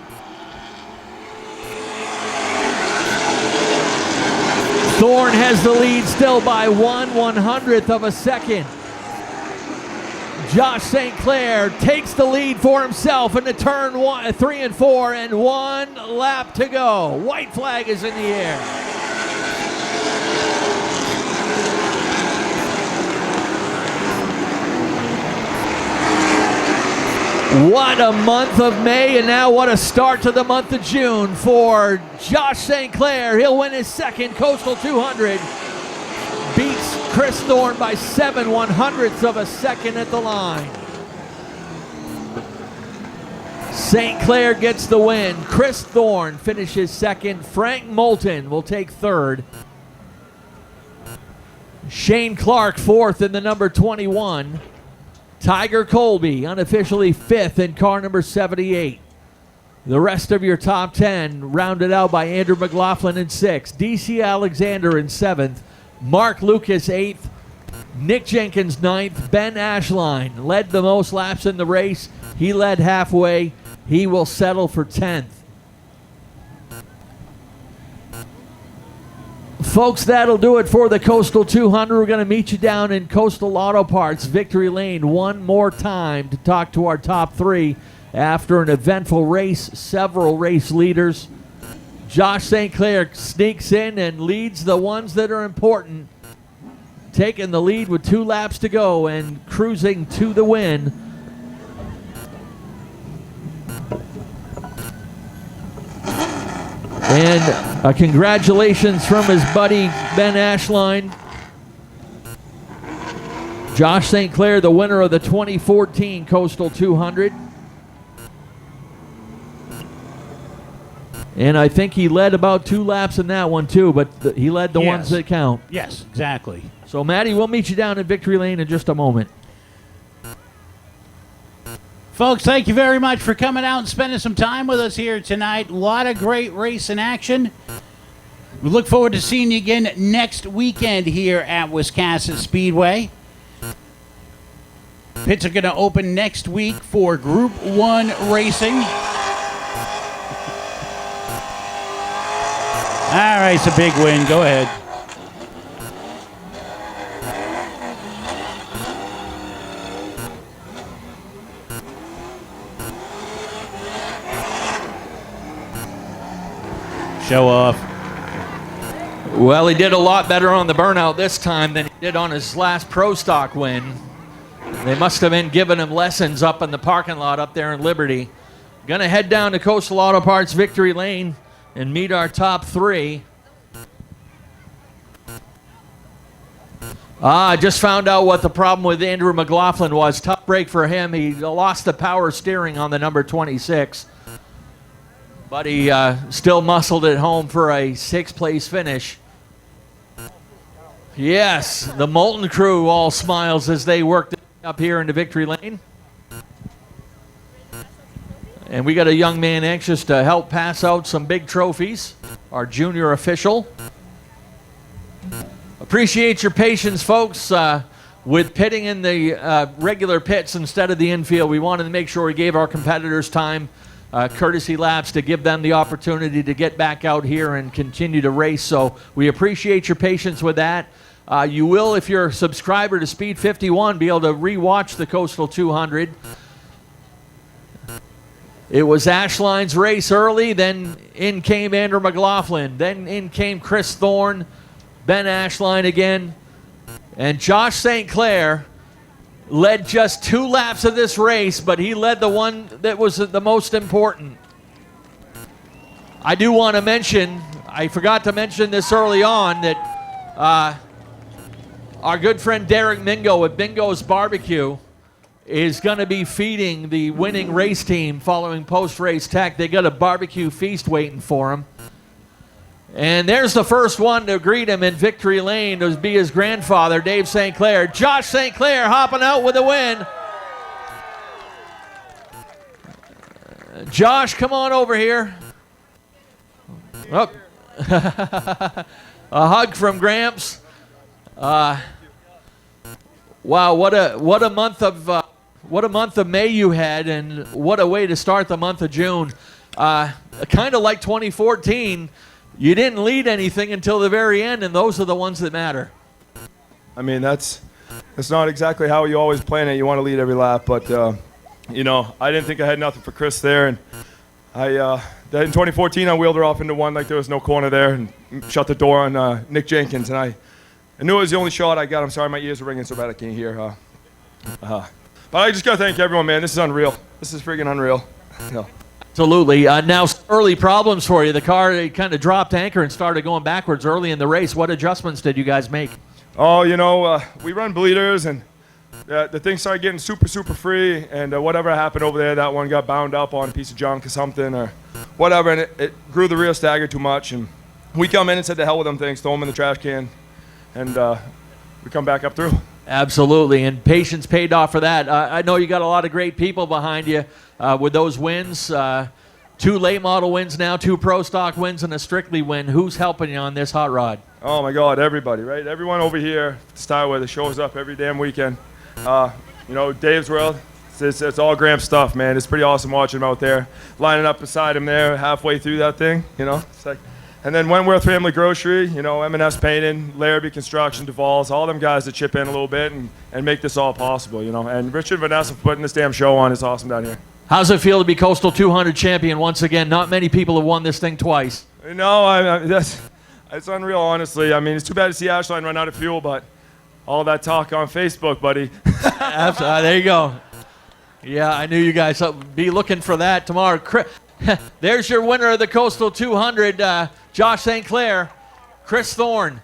Thorne has the lead still by 1/100th of a second. Josh St. Clair takes the lead for himself into turn 3 and 4, and 1 lap to go. White flag is in the air. What a month of May, and now what a start to the month of June for Josh St. Clair. He'll win his second Coastal 200. Beats Chris Thorne by 7/100ths of a second at the line. St. Clair gets the win. Chris Thorne finishes second. Frank Moulton will take third. Shane Clark fourth in the number 21. Tiger Colby unofficially fifth in car number 78. The rest of your top 10 rounded out by Andrew McLaughlin in 6th, DC Alexander in 7th, Mark Lucas 8th, Nick Jenkins 9th, Ben Ashline led the most laps in the race. He led halfway. He will settle for 10th. Folks, that'll do it for the Coastal 200. We're going to meet you down in Coastal Auto Parts, Victory Lane, one more time to talk to our top 3 after an eventful race, several race leaders. Josh St. Clair sneaks in and leads the ones that are important, taking the lead with 2 laps to go and cruising to the win. And congratulations from his buddy Ben Ashline. Josh St. Clair, the winner of the 2014 Coastal 200. And I think he led about 2 laps in that one too, but he led the ones that count. Yes, exactly. So, Matty, we'll meet you down in Victory Lane in just a moment. Folks, thank you very much for coming out and spending some time with us here tonight. A lot of great racing action. We look forward to seeing you again next weekend here at Wiscasset Speedway. Pits are going to open next week for Group 1 racing. All right, it's a big win. Go ahead. Show off. Well, he did a lot better on the burnout this time than he did on his last Pro Stock win. They must have been giving him lessons up in the parking lot up there in Liberty. Gonna head down to Coastal Auto Parts Victory Lane and meet our top 3. I just found out what the problem with Andrew McLaughlin was. Tough break for him. He lost the power steering on the number 26. But he still muscled it home for a 6th place finish. Yes, the Moulton crew all smiles as they worked up here into Victory Lane. And we got a young man anxious to help pass out some big trophies, our junior official. Appreciate your patience, folks, with pitting in the regular pits instead of the infield. We wanted to make sure we gave our competitors time, courtesy laps, to give them the opportunity to get back out here and continue to race. So we appreciate your patience with that. You will, if you're a subscriber to Speed 51, be able to rewatch the Coastal 200. It was Ashline's race early, then in came Andrew McLaughlin, then in came Chris Thorne, Ben Ashline again, and Josh St. Clair led just 2 laps of this race, but he led the one that was the most important. I do want to mention, I forgot to mention this early on, that our good friend Derek Mingo at Bingo's Barbecue is going to be feeding the winning race team following post-race tech. They got a barbecue feast waiting for him. And there's the first one to greet him in victory lane to be his grandfather, Dave St. Clair. Josh St. Clair hopping out with a win. Josh, come on over here. Oh. A hug from Gramps. Wow, what a month of May you had, and what a way to start the month of June. Kind of like 2014, you didn't lead anything until the very end, and those are the ones that matter. I mean, that's not exactly how you always plan it. You want to lead every lap, but you know, I didn't think I had nothing for Chris there, and in 2014 I wheeled her off into one like there was no corner there, and shut the door on Nick Jenkins, and I knew it was the only shot I got. I'm sorry, my ears are ringing so bad I can't hear. But I just gotta thank everyone, man. This is unreal. This is freaking unreal. You know. Absolutely. Now, early problems for you. The car kind of dropped anchor and started going backwards early in the race. What adjustments did you guys make? Oh, you know, we run bleeders, and the thing started getting super free, and whatever happened over there, that one got bound up on a piece of junk or something or whatever, and it grew the rear stagger too much, and we come in and said, to hell with them things, throw them in the trash can, and we come back up through. Absolutely, and patience paid off for that. I know you got a lot of great people behind you with those wins. 2 late model wins now, 2 pro stock wins, and a strictly win. Who's helping you on this hot rod? Oh my God, everybody, right? Everyone over here to start with, that shows up every damn weekend. You know, Dave's World, it's all Gramp stuff, man. It's pretty awesome watching him out there, lining up beside him there, halfway through that thing, you know. It's like, and then Wentworth Family Grocery, you know, M&S Painting, Larrabee Construction, Duval's, all them guys that chip in a little bit and make this all possible, you know. And Richard and Vanessa for putting this damn show on. It's awesome down here. How's it feel to be Coastal 200 champion once again? Not many people have won this thing twice. No, it's unreal, honestly. I mean, it's too bad to see Ashline run out of fuel, but all that talk on Facebook, buddy. There you go. Yeah, I knew you guys would be looking for that tomorrow. There's your winner of the Coastal 200, Josh St. Clair. Chris Thorne,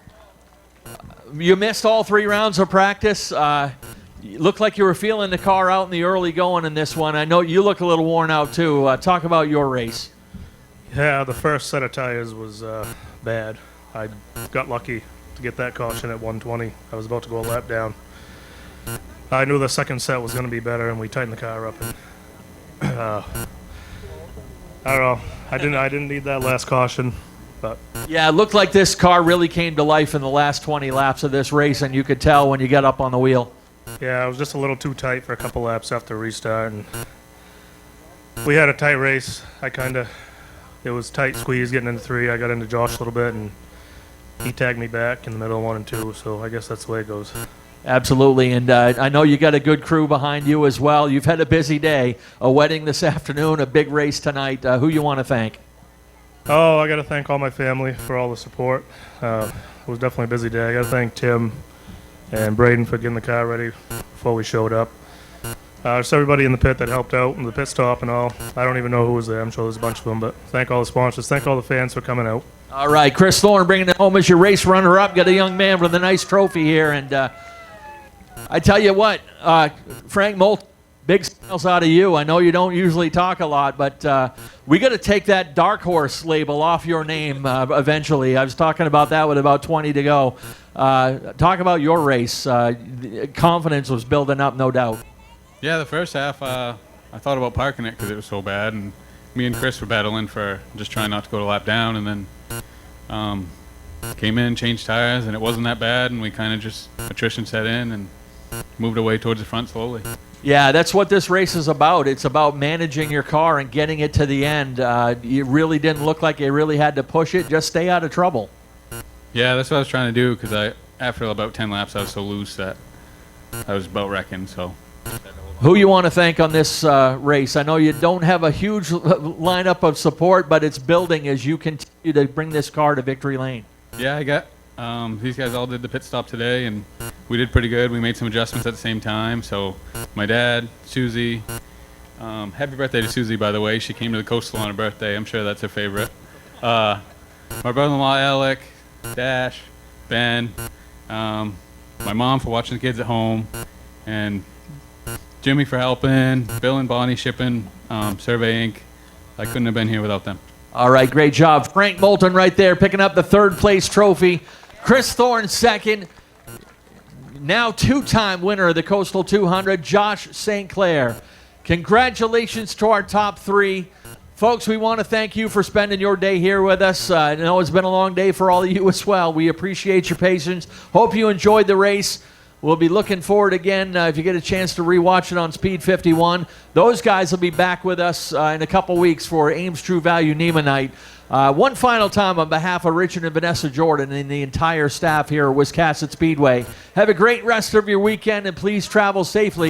you missed all 3 rounds of practice. You looked like you were feeling the car out in the early going in this one. I know you look a little worn out too. Talk about your race. Yeah, the first set of tires was bad. I got lucky to get that caution at 120. I was about to go a lap down. I knew the second set was going to be better, and we tightened the car up. And I don't know. I didn't need that last caution, but Yeah, it looked like this car really came to life in the last 20 laps of this race, and you could tell when you got up on the wheel. yeah, I was just a little too tight for a couple laps after restart, and we had a tight race. It was tight squeeze getting into 3. I got into Josh a little bit, and he tagged me back in the middle of 1 and 2. So I guess that's the way it goes. Absolutely, and I know you got a good crew behind you as well. You've had a busy day, a wedding this afternoon, a big race tonight. Who you want to thank? Oh, I got to thank all my family for all the support. It was definitely a busy day. I got to thank Tim and Braden for getting the car ready before we showed up. Just everybody in the pit that helped out, and the pit stop and all. I don't even know who was there. I'm sure there's a bunch of them, but thank all the sponsors. Thank all the fans for coming out. All right, Chris Thorne bringing it home as your race runner-up. Got a young man with a nice trophy here, and I tell you what, Frank Molt, big smiles out of you. I know you don't usually talk a lot, but we got to take that dark horse label off your name eventually. I was talking about that with about 20 to go. Talk about your race. Confidence was building up, no doubt. Yeah, the first half, I thought about parking it because it was so bad, and me and Chris were battling for just trying not to go to lap down, and then came in, changed tires, and it wasn't that bad, and we kind of just, attrition set in and moved away towards the front slowly. Yeah, that's what this race is about. It's about managing your car and getting it to the end. You really didn't look like you really had to push it. Just stay out of trouble. Yeah, that's what I was trying to do because after about 10 laps, I was so loose that I was about wrecking. So. Who you want to thank on this race? I know you don't have a huge lineup of support, but it's building as you continue to bring this car to victory lane. Yeah, I got these guys all did the pit stop today, and we did pretty good. We made some adjustments at the same time. So my dad, Susie, happy birthday to Susie, by the way. She came to the Coastal on her birthday. I'm sure that's her favorite. My brother-in-law, Alec, Dash, Ben, my mom for watching the kids at home, and Jimmy for helping, Bill and Bonnie shipping, Survey Inc. I couldn't have been here without them. All right, great job. Frank Moulton right there picking up the third place trophy. Chris Thorne second. Now two-time winner of the Coastal 200, Josh St. Clair. Congratulations to our top three. Folks, we want to thank you for spending your day here with us. I know it's been a long day for all of you as well. We appreciate your patience. Hope you enjoyed the race. We'll be looking forward again if you get a chance to rewatch it on Speed 51. Those guys will be back with us in a couple weeks for Ames True Value NEMA Night. One final time on behalf of Richard and Vanessa Jordan and the entire staff here at Wiscasset Speedway. Have a great rest of your weekend and please travel safely.